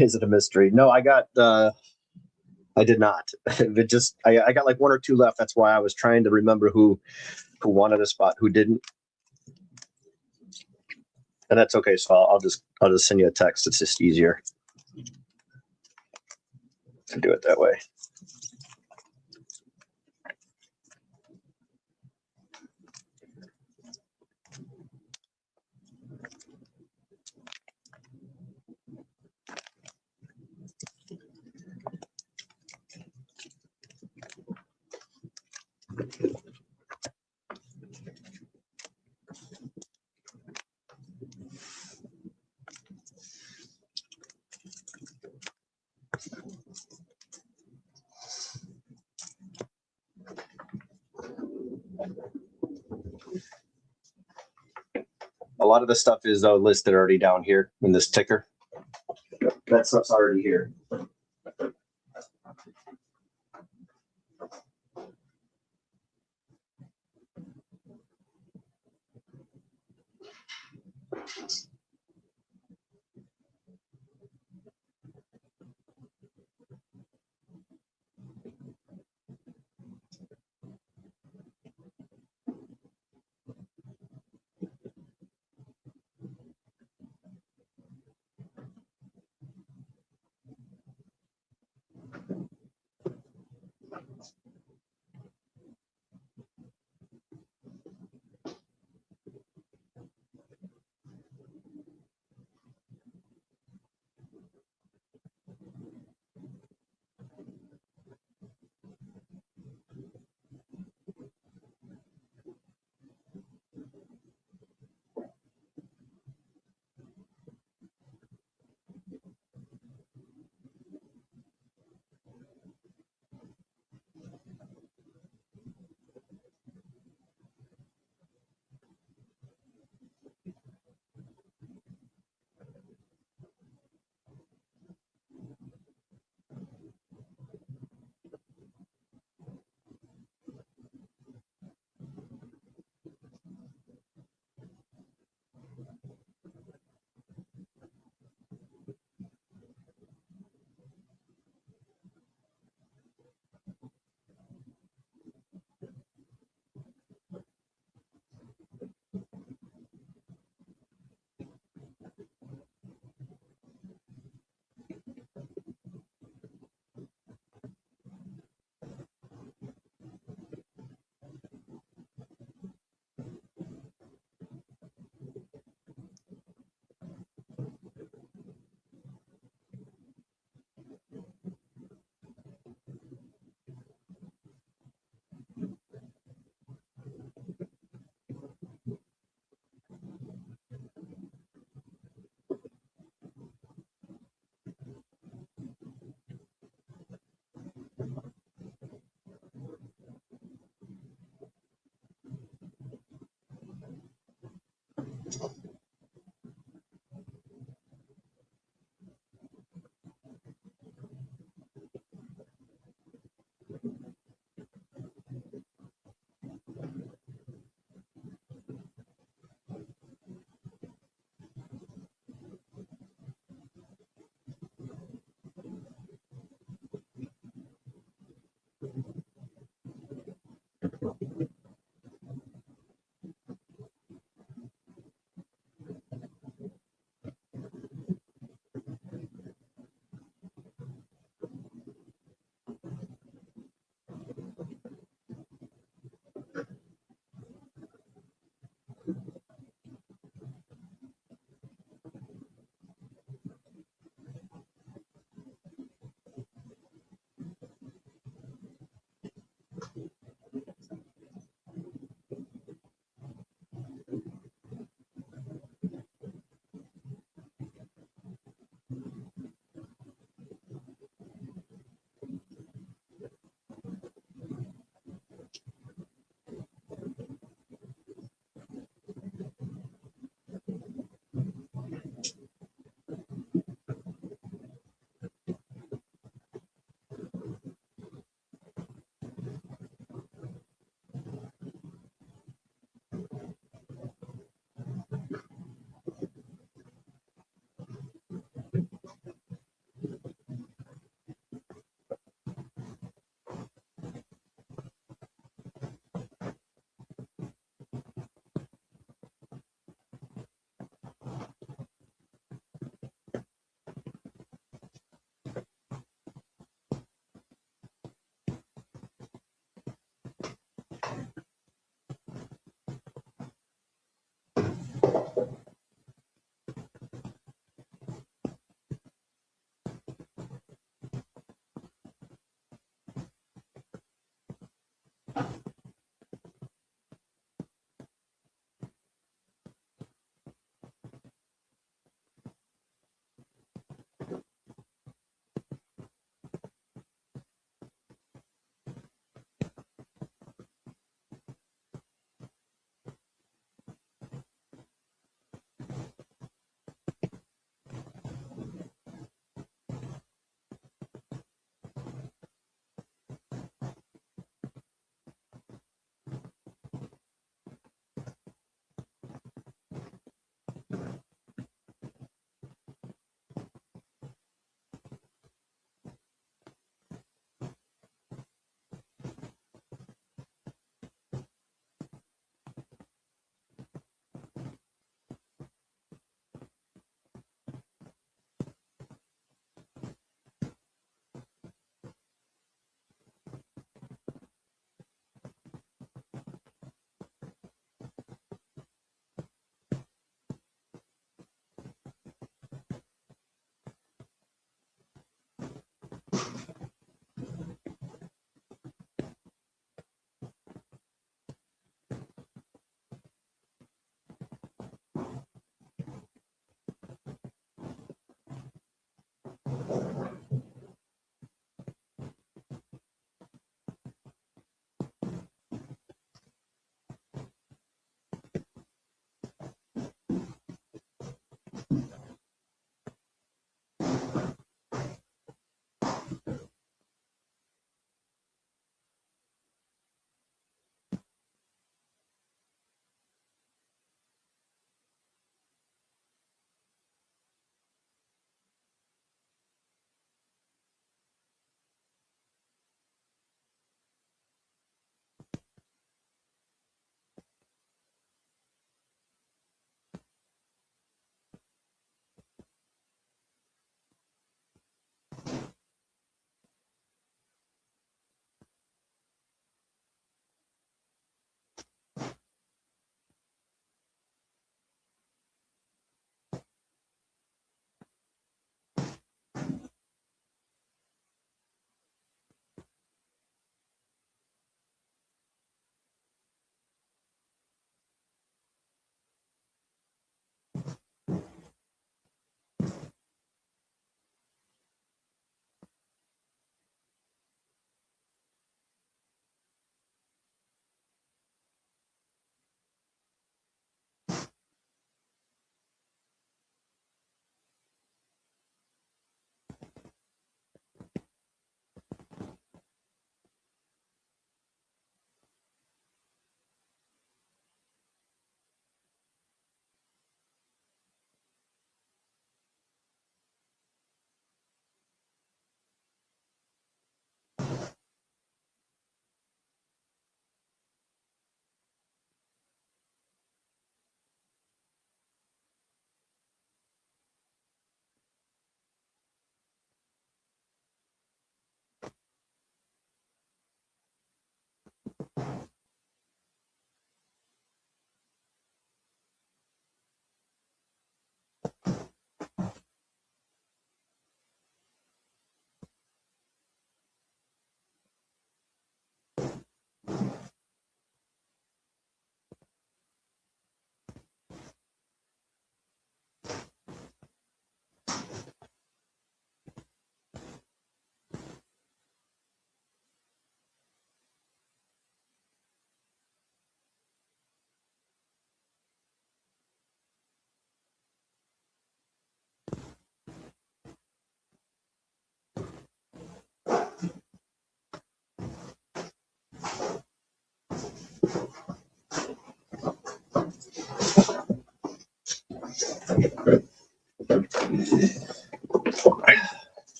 Is it a mystery? No, I got. I did not. It just. I got like one or two left. That's why I was trying to remember who wanted a spot, who didn't, and that's okay. So I'll just send you a text. It's just easier to do it that way. A lot of the stuff is listed already down here in this ticker. That stuff's already here.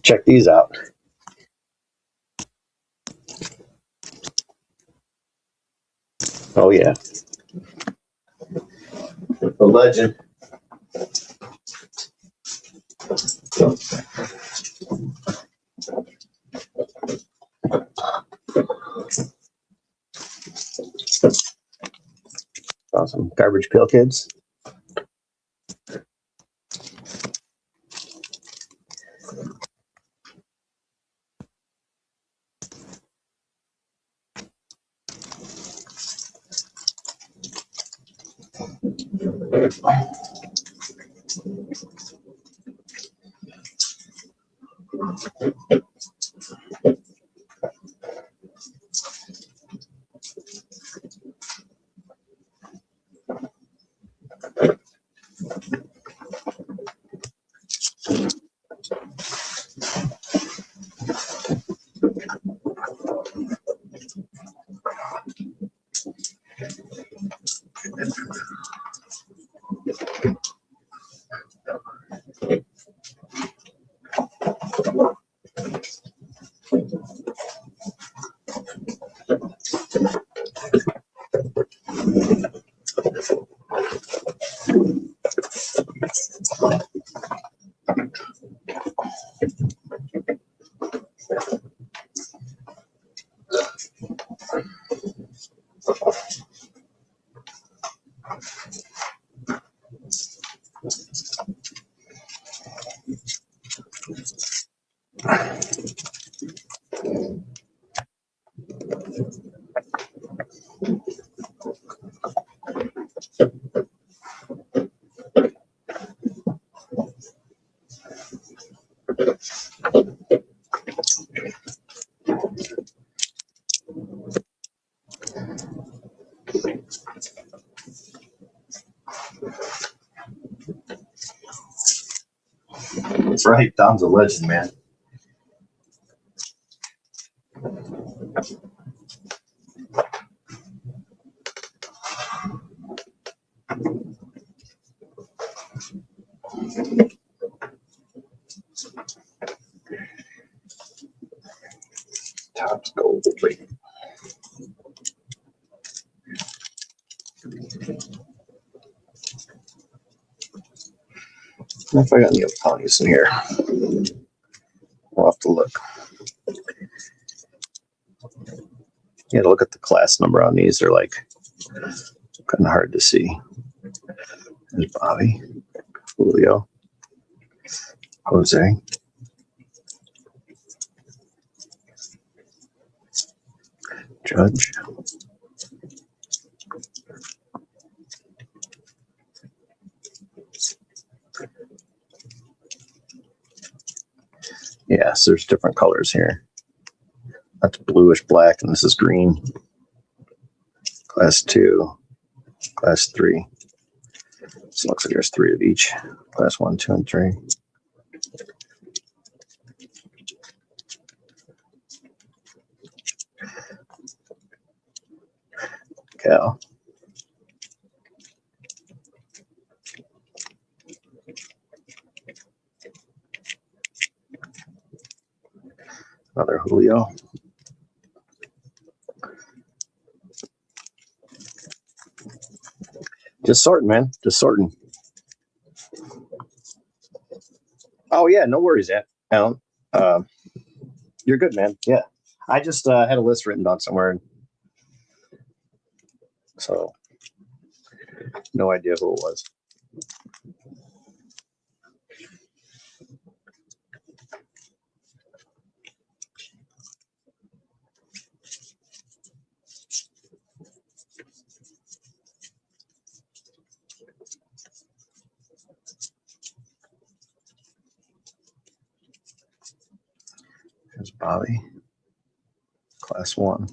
Check these out. Oh yeah, the legend. Awesome. Garbage Pail Kids. That's right. Dom's a legend, man. Topps Gold. If I got any Ohtani's in here, we'll have to look. You gotta look at the class number on these. They're like kind of hard to see. There's Bobby, Julio, Jose, Judge. Yes, there's different colors here. That's bluish black, and this is green. Class 2, class 3. So it looks like there's 3 of each. Class 1, 2, and 3. Cow. Another Julio. Just sorting, man. Just sorting. Oh yeah, no worries, Alan. You're good, man. Yeah, I just had a list written down somewhere, so no idea who it was. There's Bobby, class 1.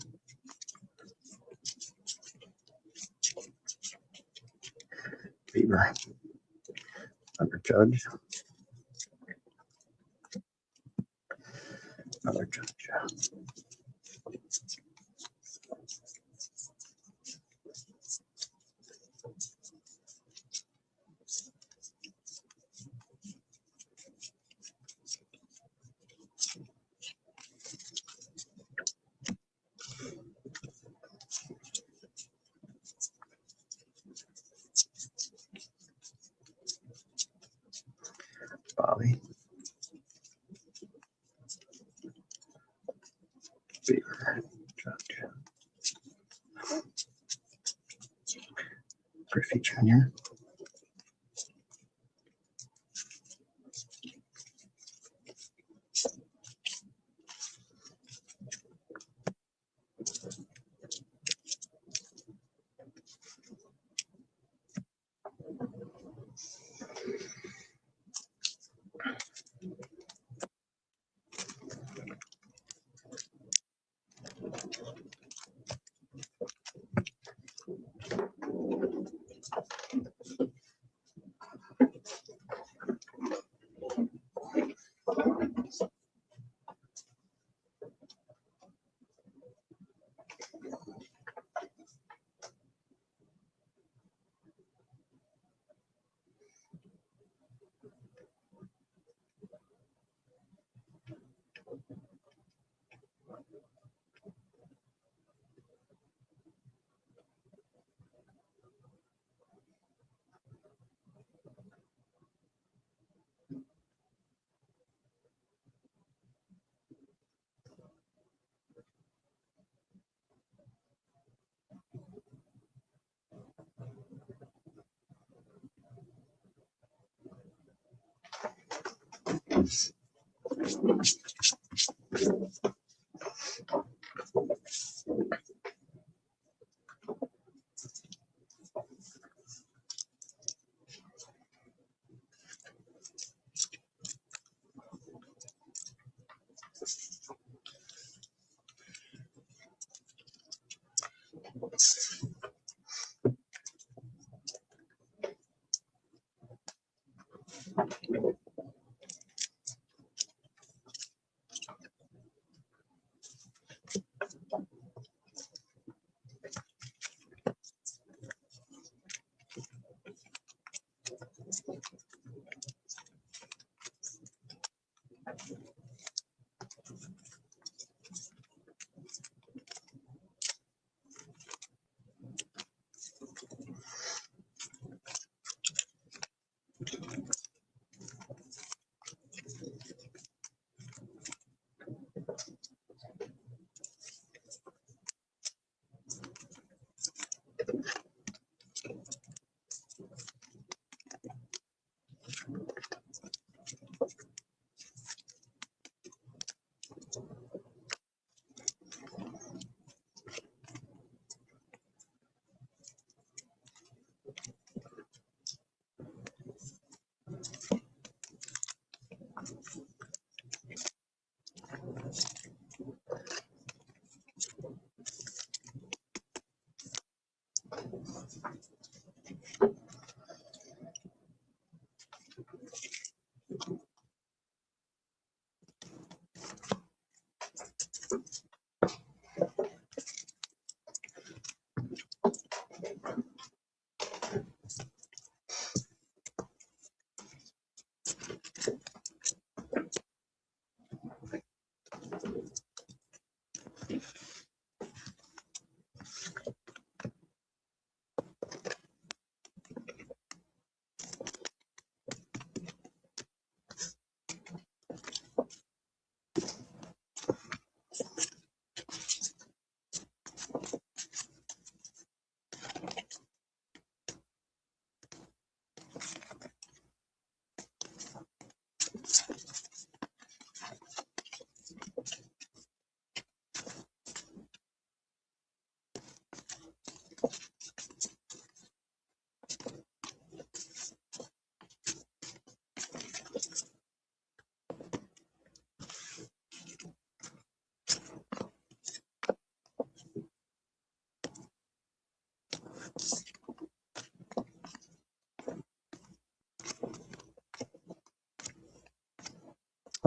Beaver, under Judge. Another Judge. Bobby, Beaver, Judge. Griffey Jr.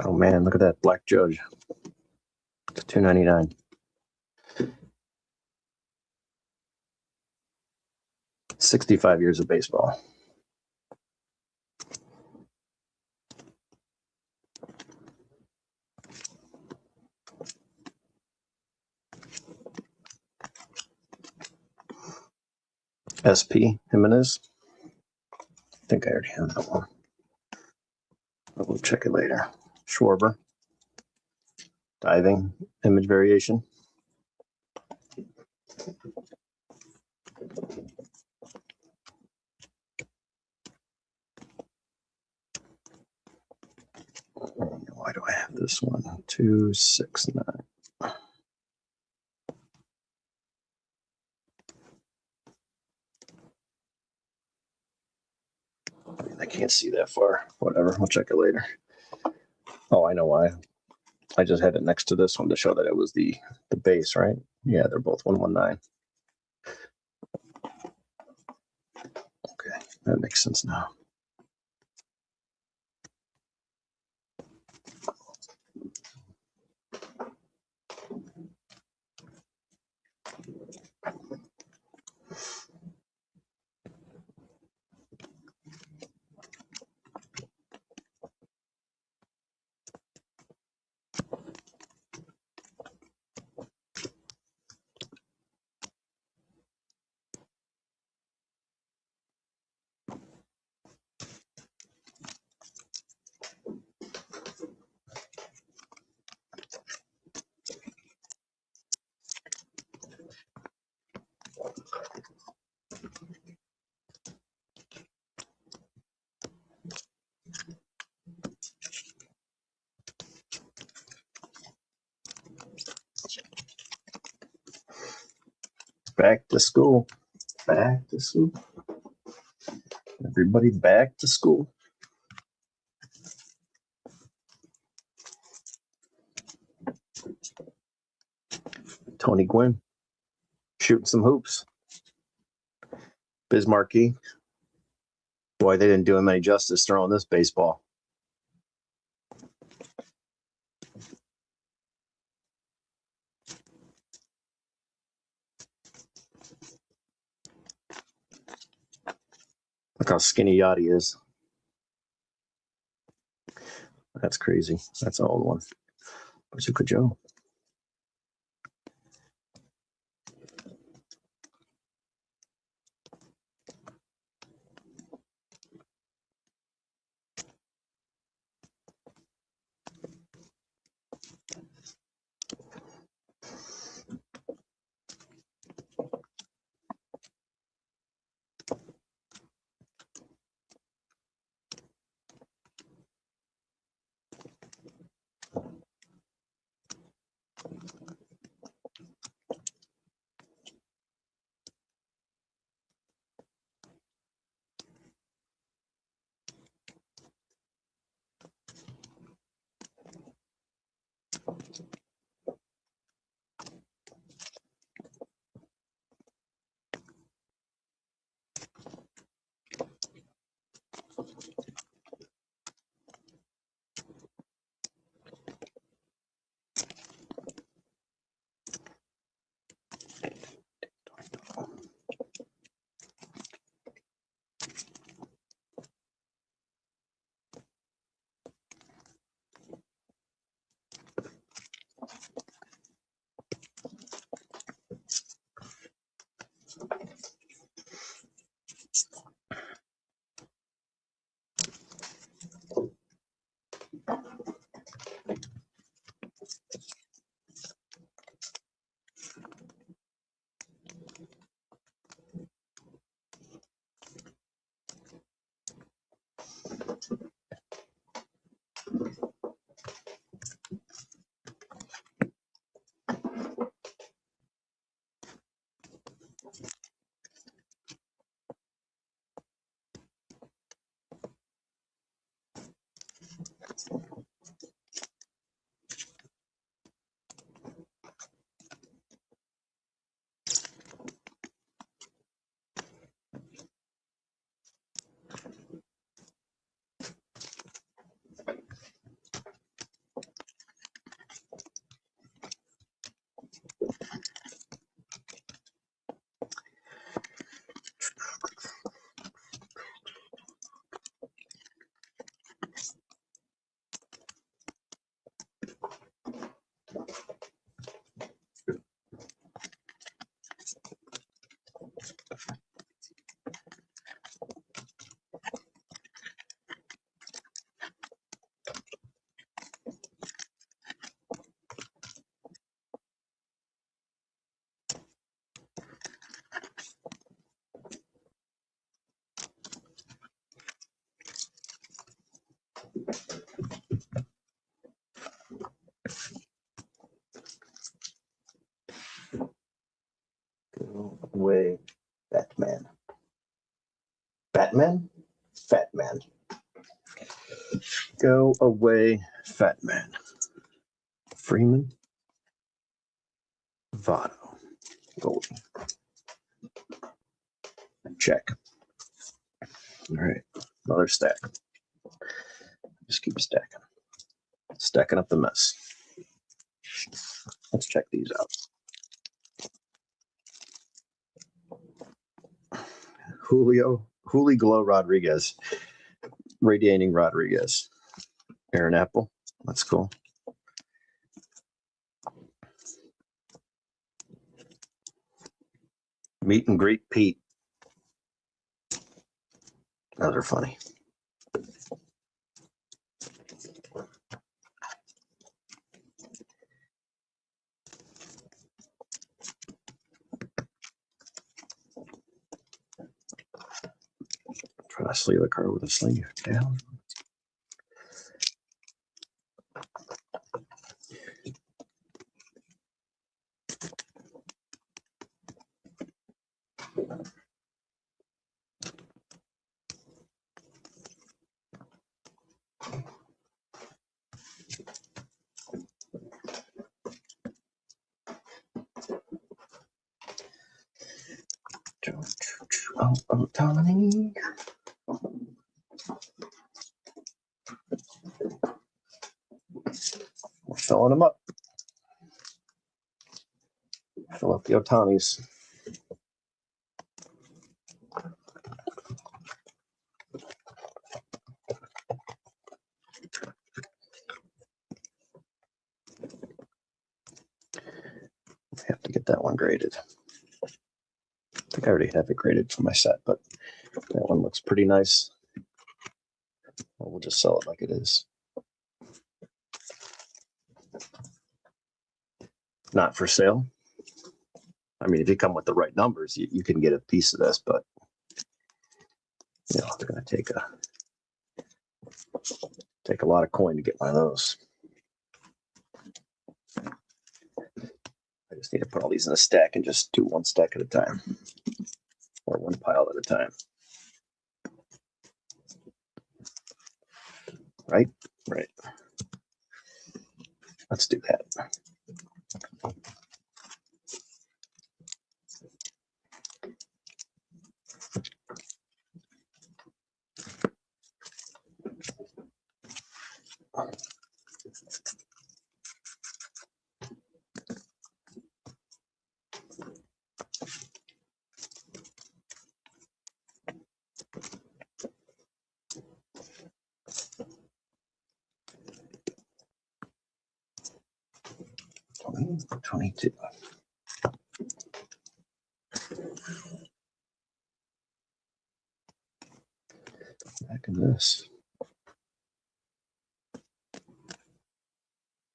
Oh man, look at that black judge. It's $2.99. $65 years of baseball. SP Jimenez. I think I already have that one. We'll check it later. Schwarber. Diving. Image variation. Why do I have this one? 269. I can't see that far. Whatever. We'll check it later. Oh, I know why. I just had it next to this one to show that it was the base, right? Yeah, they're both 119. Okay, that makes sense now. Back to school. Back to school. Everybody back to school. Tony Gwynn shooting some hoops. Bismarcky. Boy, they didn't do him any justice throwing this baseball. Look how skinny Yachty is. That's crazy. That's an old one. Bazooka Joe. Go away, Batman. Batman? Fat man. Go away, fat man. Freeman. Votto. Goldie. Check. All right. Another stack. Just keep stacking. Stacking up the mess. Let's check these out. Julio Glow Rodriguez. Radiating Rodriguez. Aaron Apple. That's cool. Meet and greet Pete. Those are funny. Try to sleeve a card with a sleeve down. Oh, Tony. We're filling them up. Fill up the Otanis. Have to get that one graded. I think I already have it graded for my set, but that one looks pretty nice. We'll just sell it like it is. Not for sale. I mean, if you come with the right numbers, you can get a piece of this, but you know, it's going to take a lot of coin to get one of those. I just need to put all these in a stack and just do one stack at a time, or one pile at a time. Right? Right. Let's do that. $20, $22. Back in this.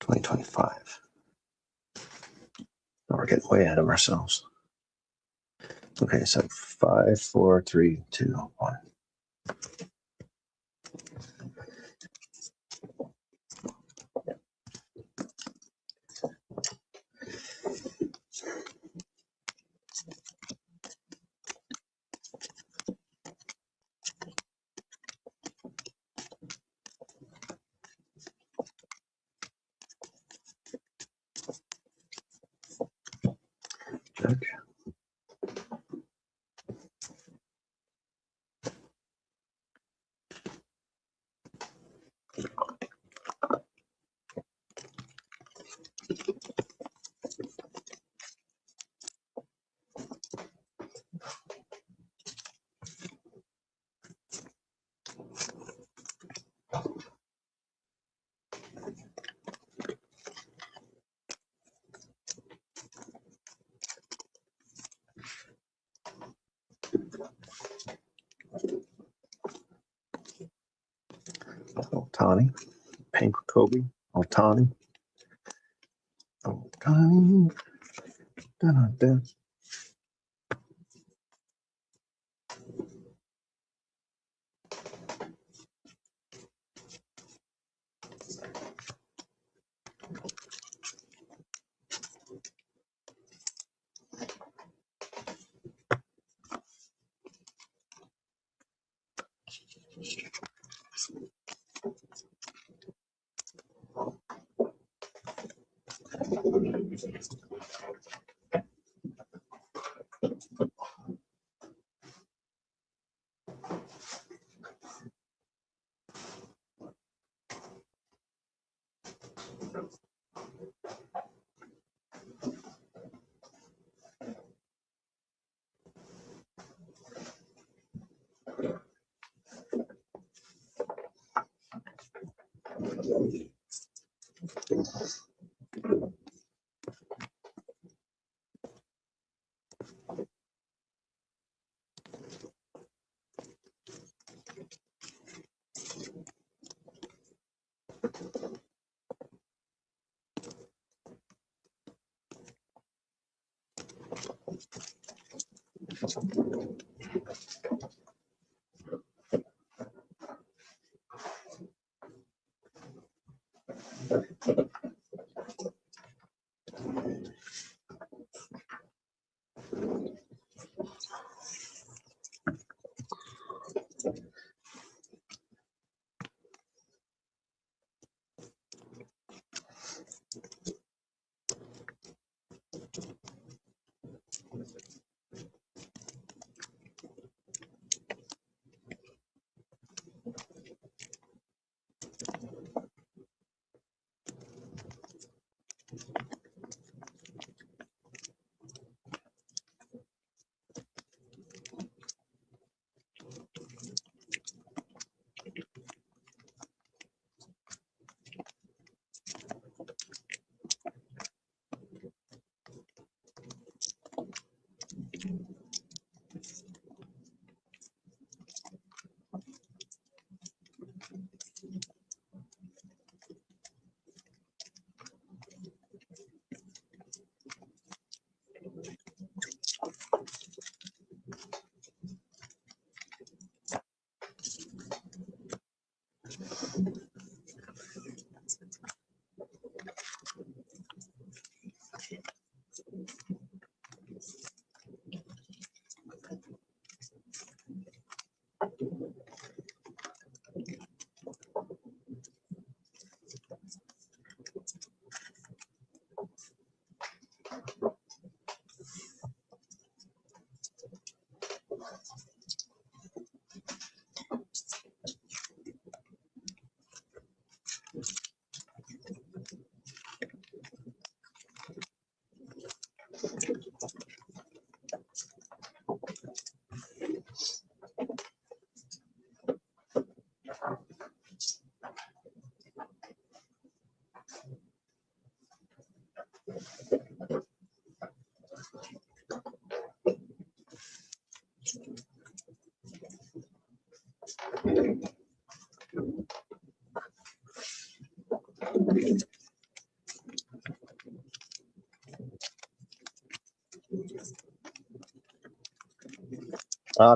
2025. Now we're getting way ahead of ourselves. Okay, so 5, 4, 3, 2, 1. Judge. Ohtani, Pink Kobe, Ohtani. Ohtani. Dun, dun.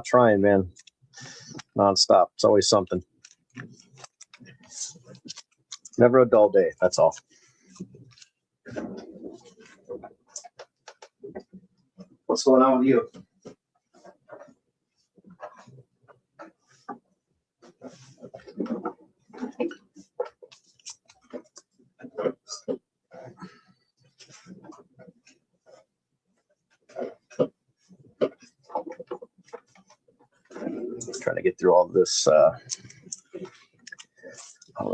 Trying, man. Nonstop. It's always something. Never a dull day. That's all. What's going on with you? Trying to get through all this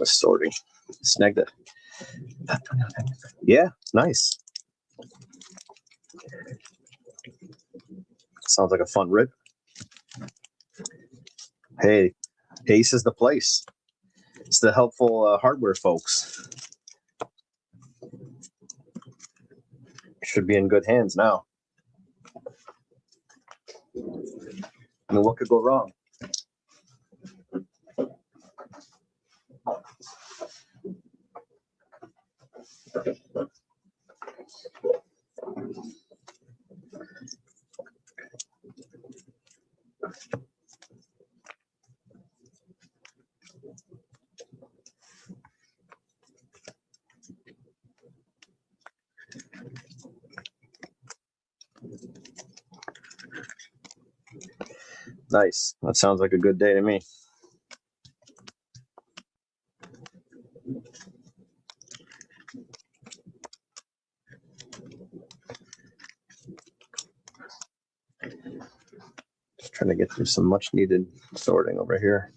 sorting. Snag that. Yeah, nice. Sounds like a fun rip. Hey, Ace is the place. It's the helpful hardware folks. Should be in good hands now. I mean, what could go wrong? Nice. That sounds like a good day to me. Just trying to get through some much needed sorting over here.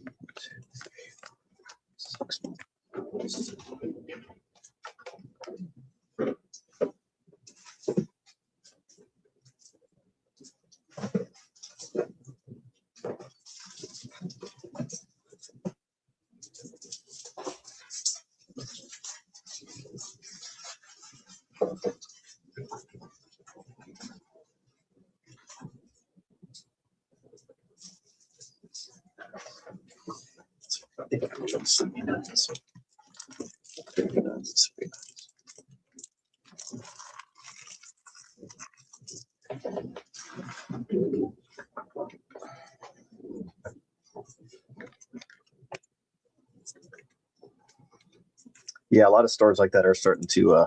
Yeah, a lot of stores like that are starting to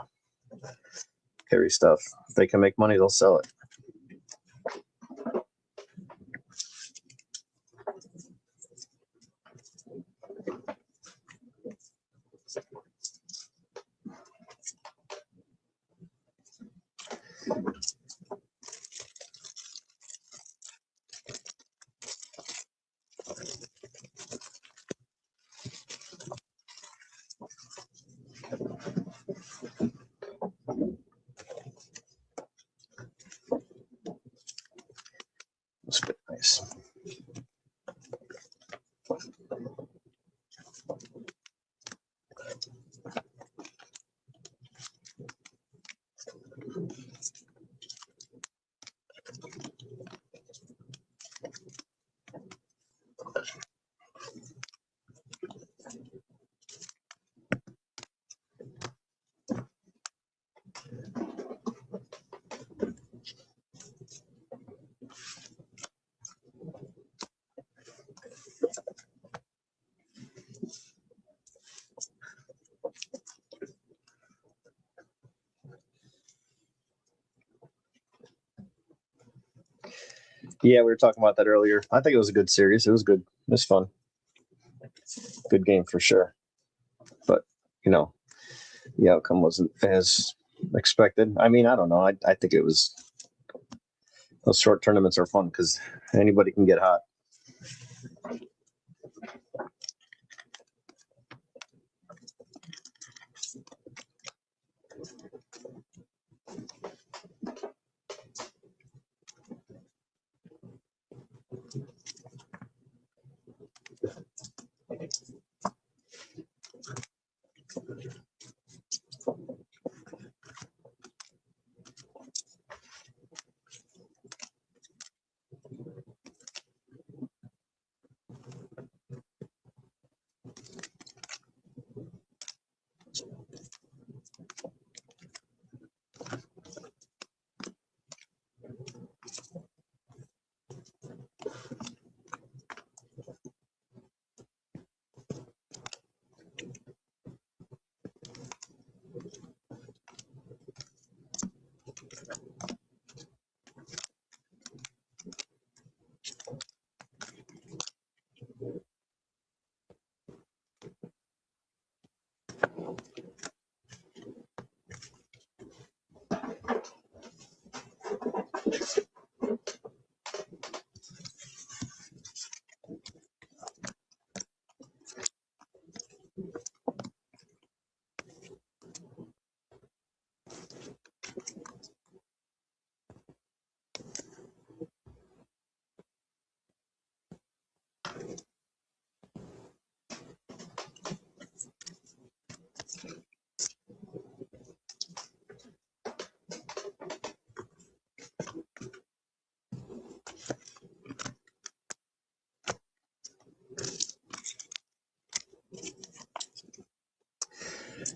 carry stuff. If they can make money, they'll sell it. That's good. Nice. Yeah, we were talking about that earlier. I think it was a good series. It was good. It was fun. Good game for sure. But, the outcome wasn't as expected. I mean, I don't know. I think it was, those short tournaments are fun because anybody can get hot.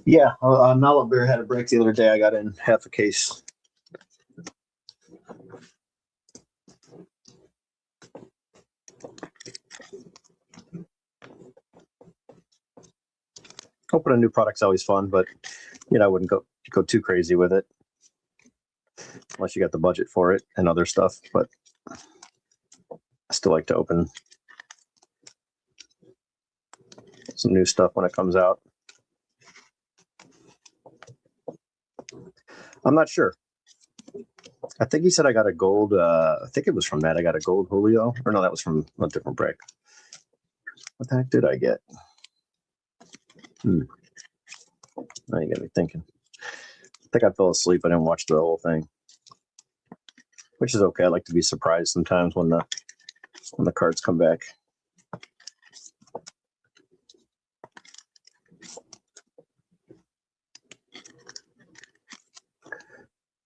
Yeah, Nala Beer had a break the other day. I got in half a case. Opening a new product's always fun, but I wouldn't go too crazy with it unless you got the budget for it and other stuff. But I still like to open some new stuff when it comes out. I'm not sure. I think he said I got a gold. I think it was from that. I got a gold Julio. Or no, that was from a different break. What the heck did I get? Now you got me thinking. I think I fell asleep. I didn't watch the whole thing, which is okay. I like to be surprised sometimes when the cards come back.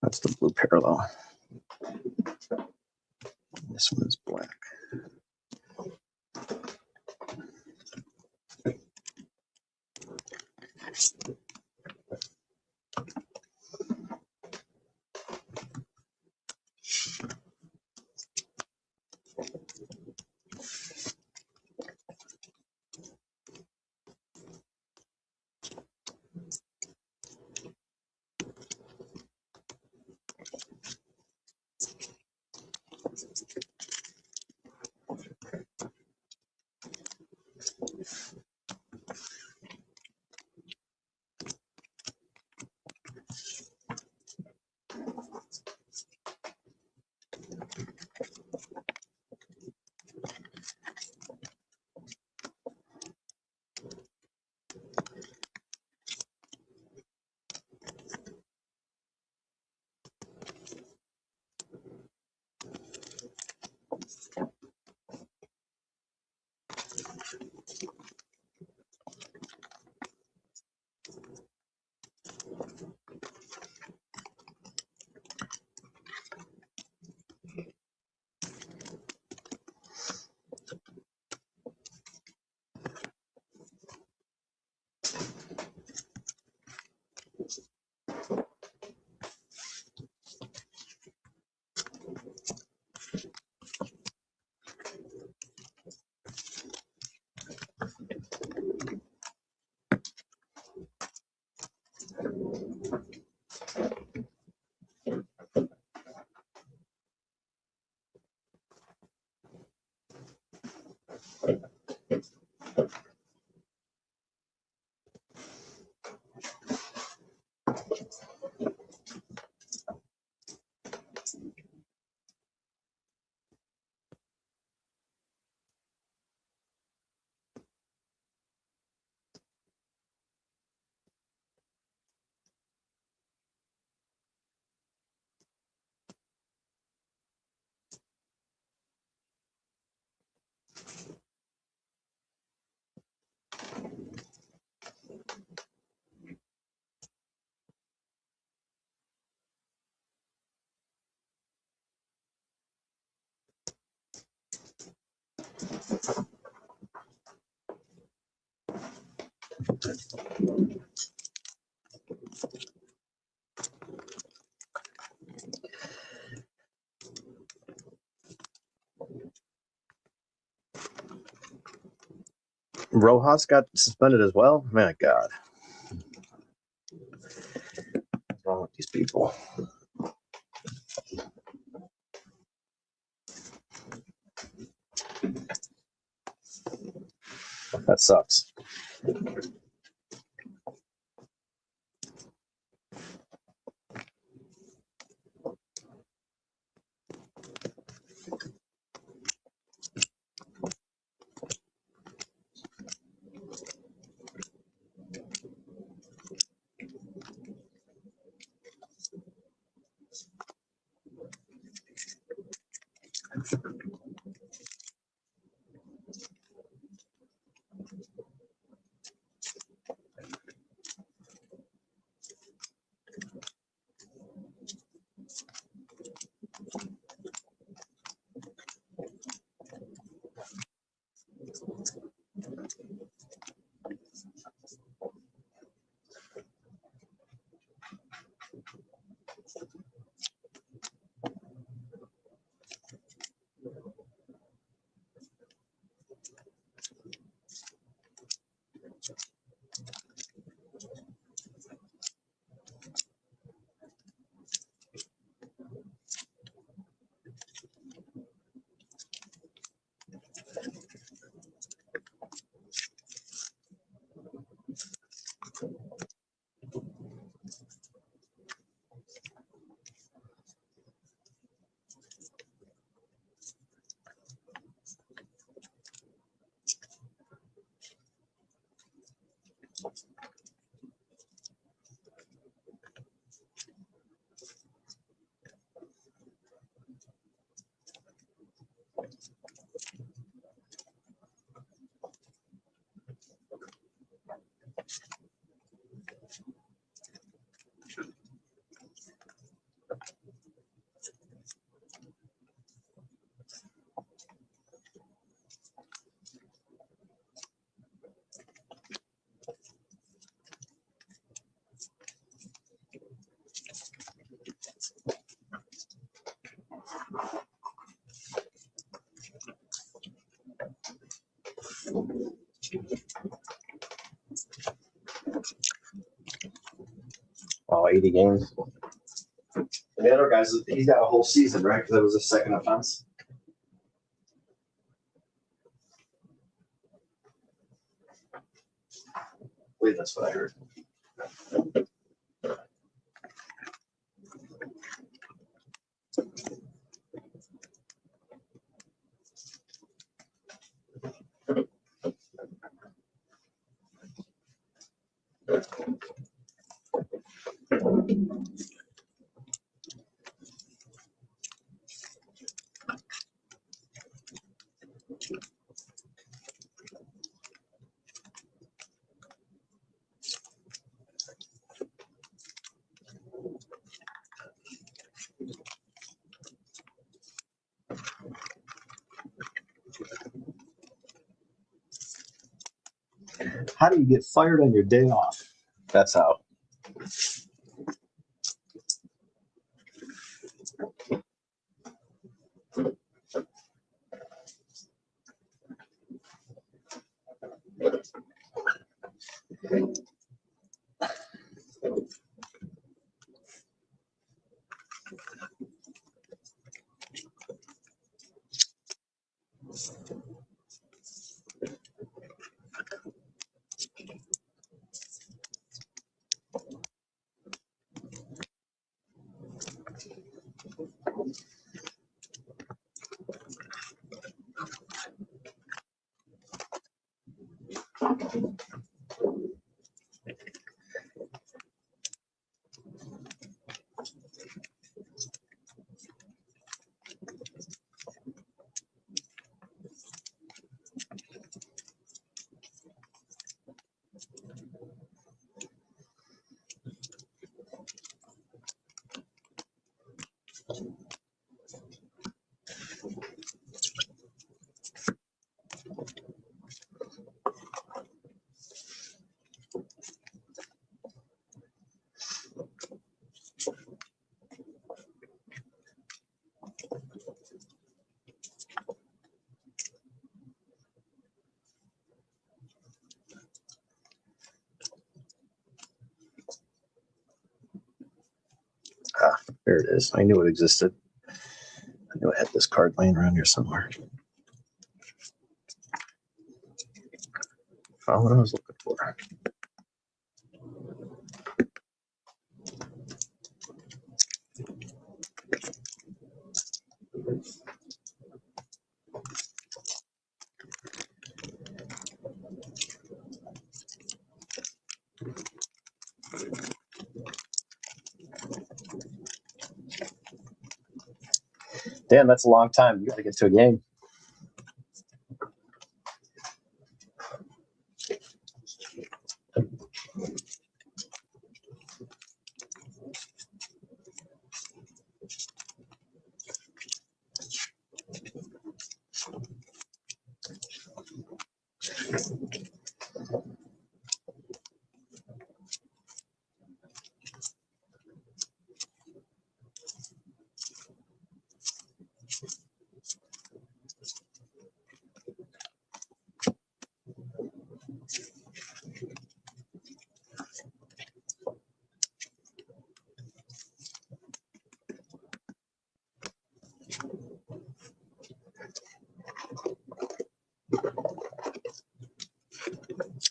That's the blue parallel. This one is black. Rojas got suspended as well. My God, what's wrong with these people? That sucks. Oh, 80 games. And the other guys, he's got a whole season, right? Because that was a second offense. I believe that's what I heard. How do you get fired on your day off? That's how. Ah, there it is. I knew it existed. I knew I had this card laying around here somewhere. Found what I was looking for. Damn, that's a long time. You got to get to a game.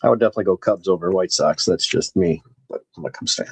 I would definitely go Cubs over White Sox. That's just me, but I'm a Cubs fan.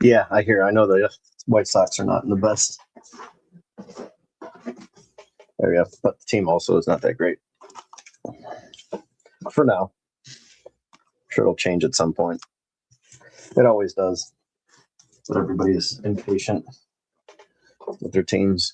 Yeah, I hear. I know the White Sox are not in the best area, but the team also is not that great for now. Sure, it'll change at some point. It always does. But everybody is impatient with their teams.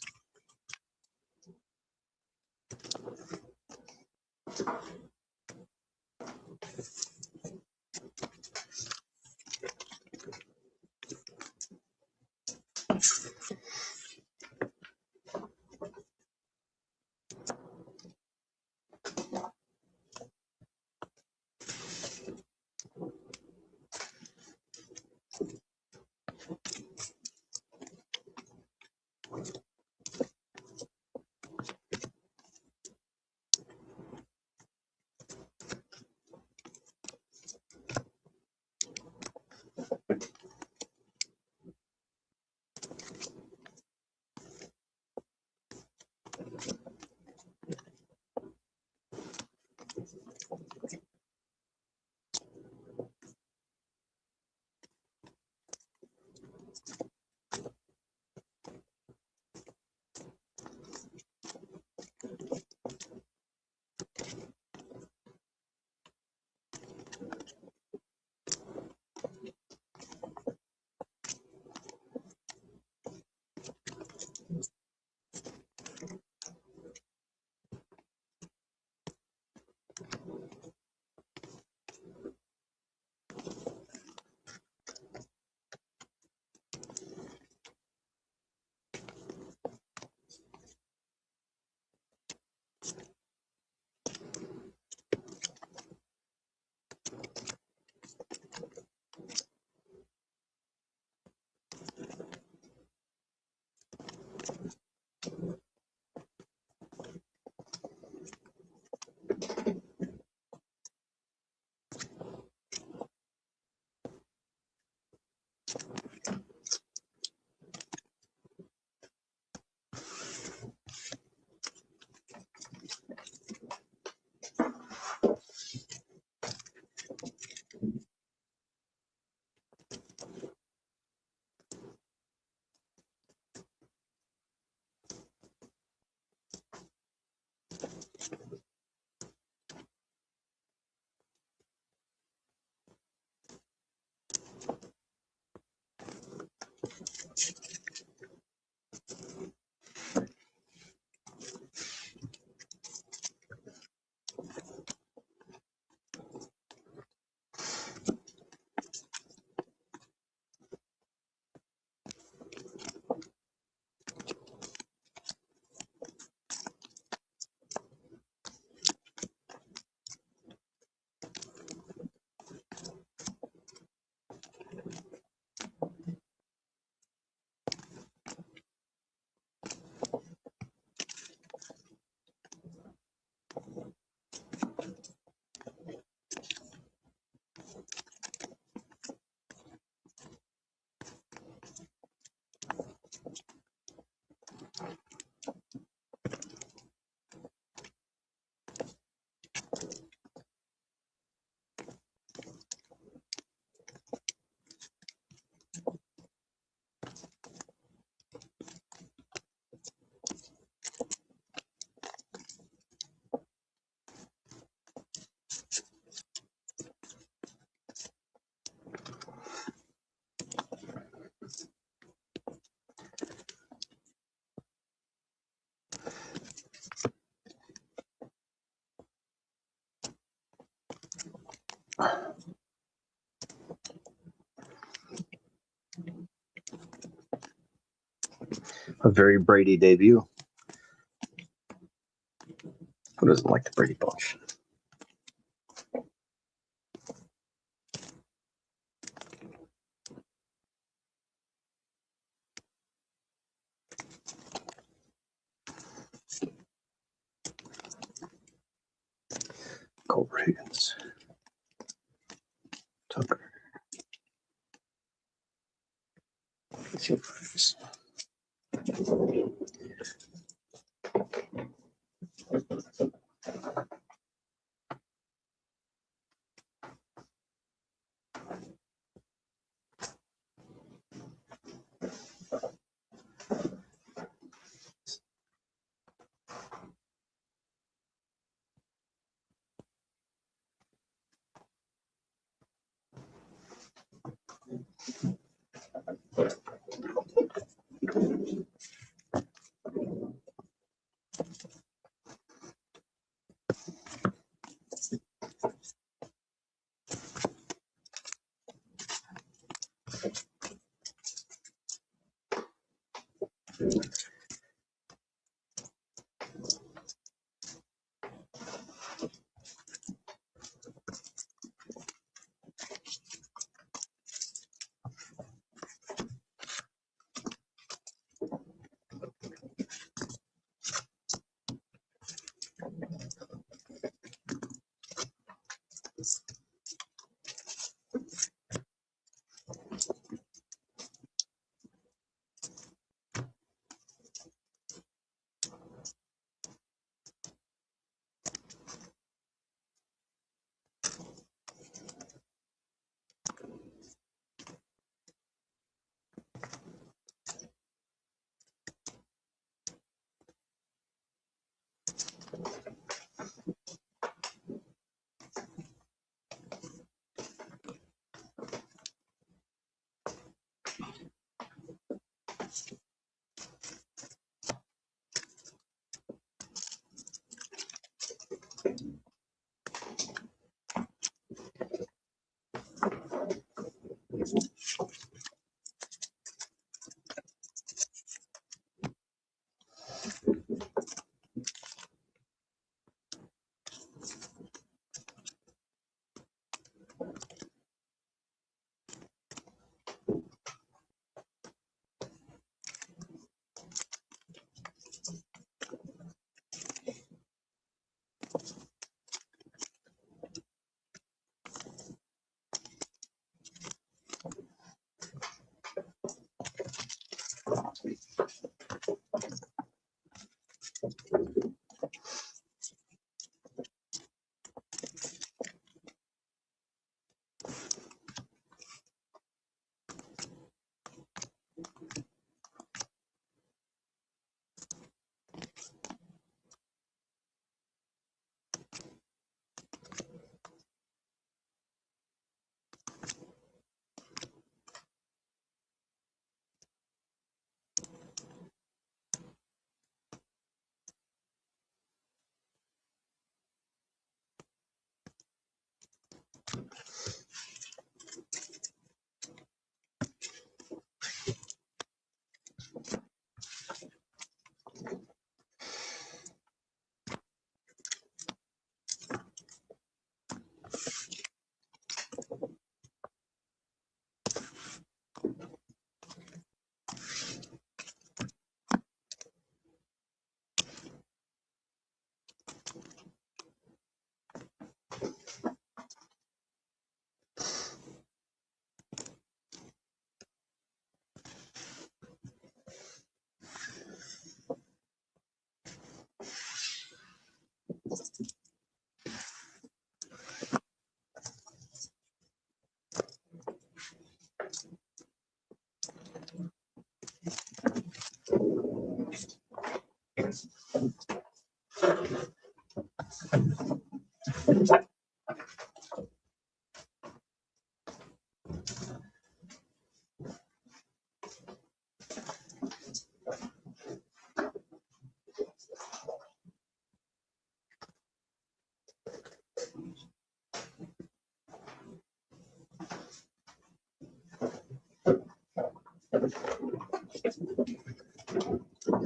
A very Brady debut. Who doesn't like the Brady Bunch? Colbert Higgins. Tucker.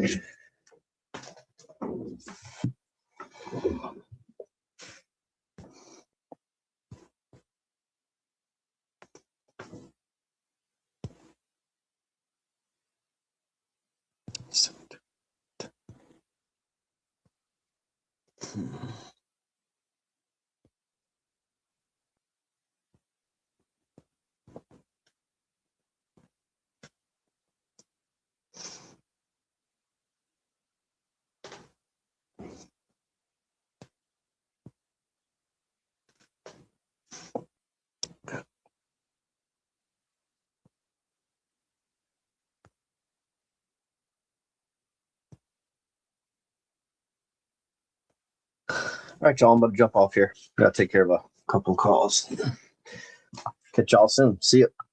All right, y'all, I'm gonna jump off here. Gotta take care of a couple calls. Catch y'all soon. See you.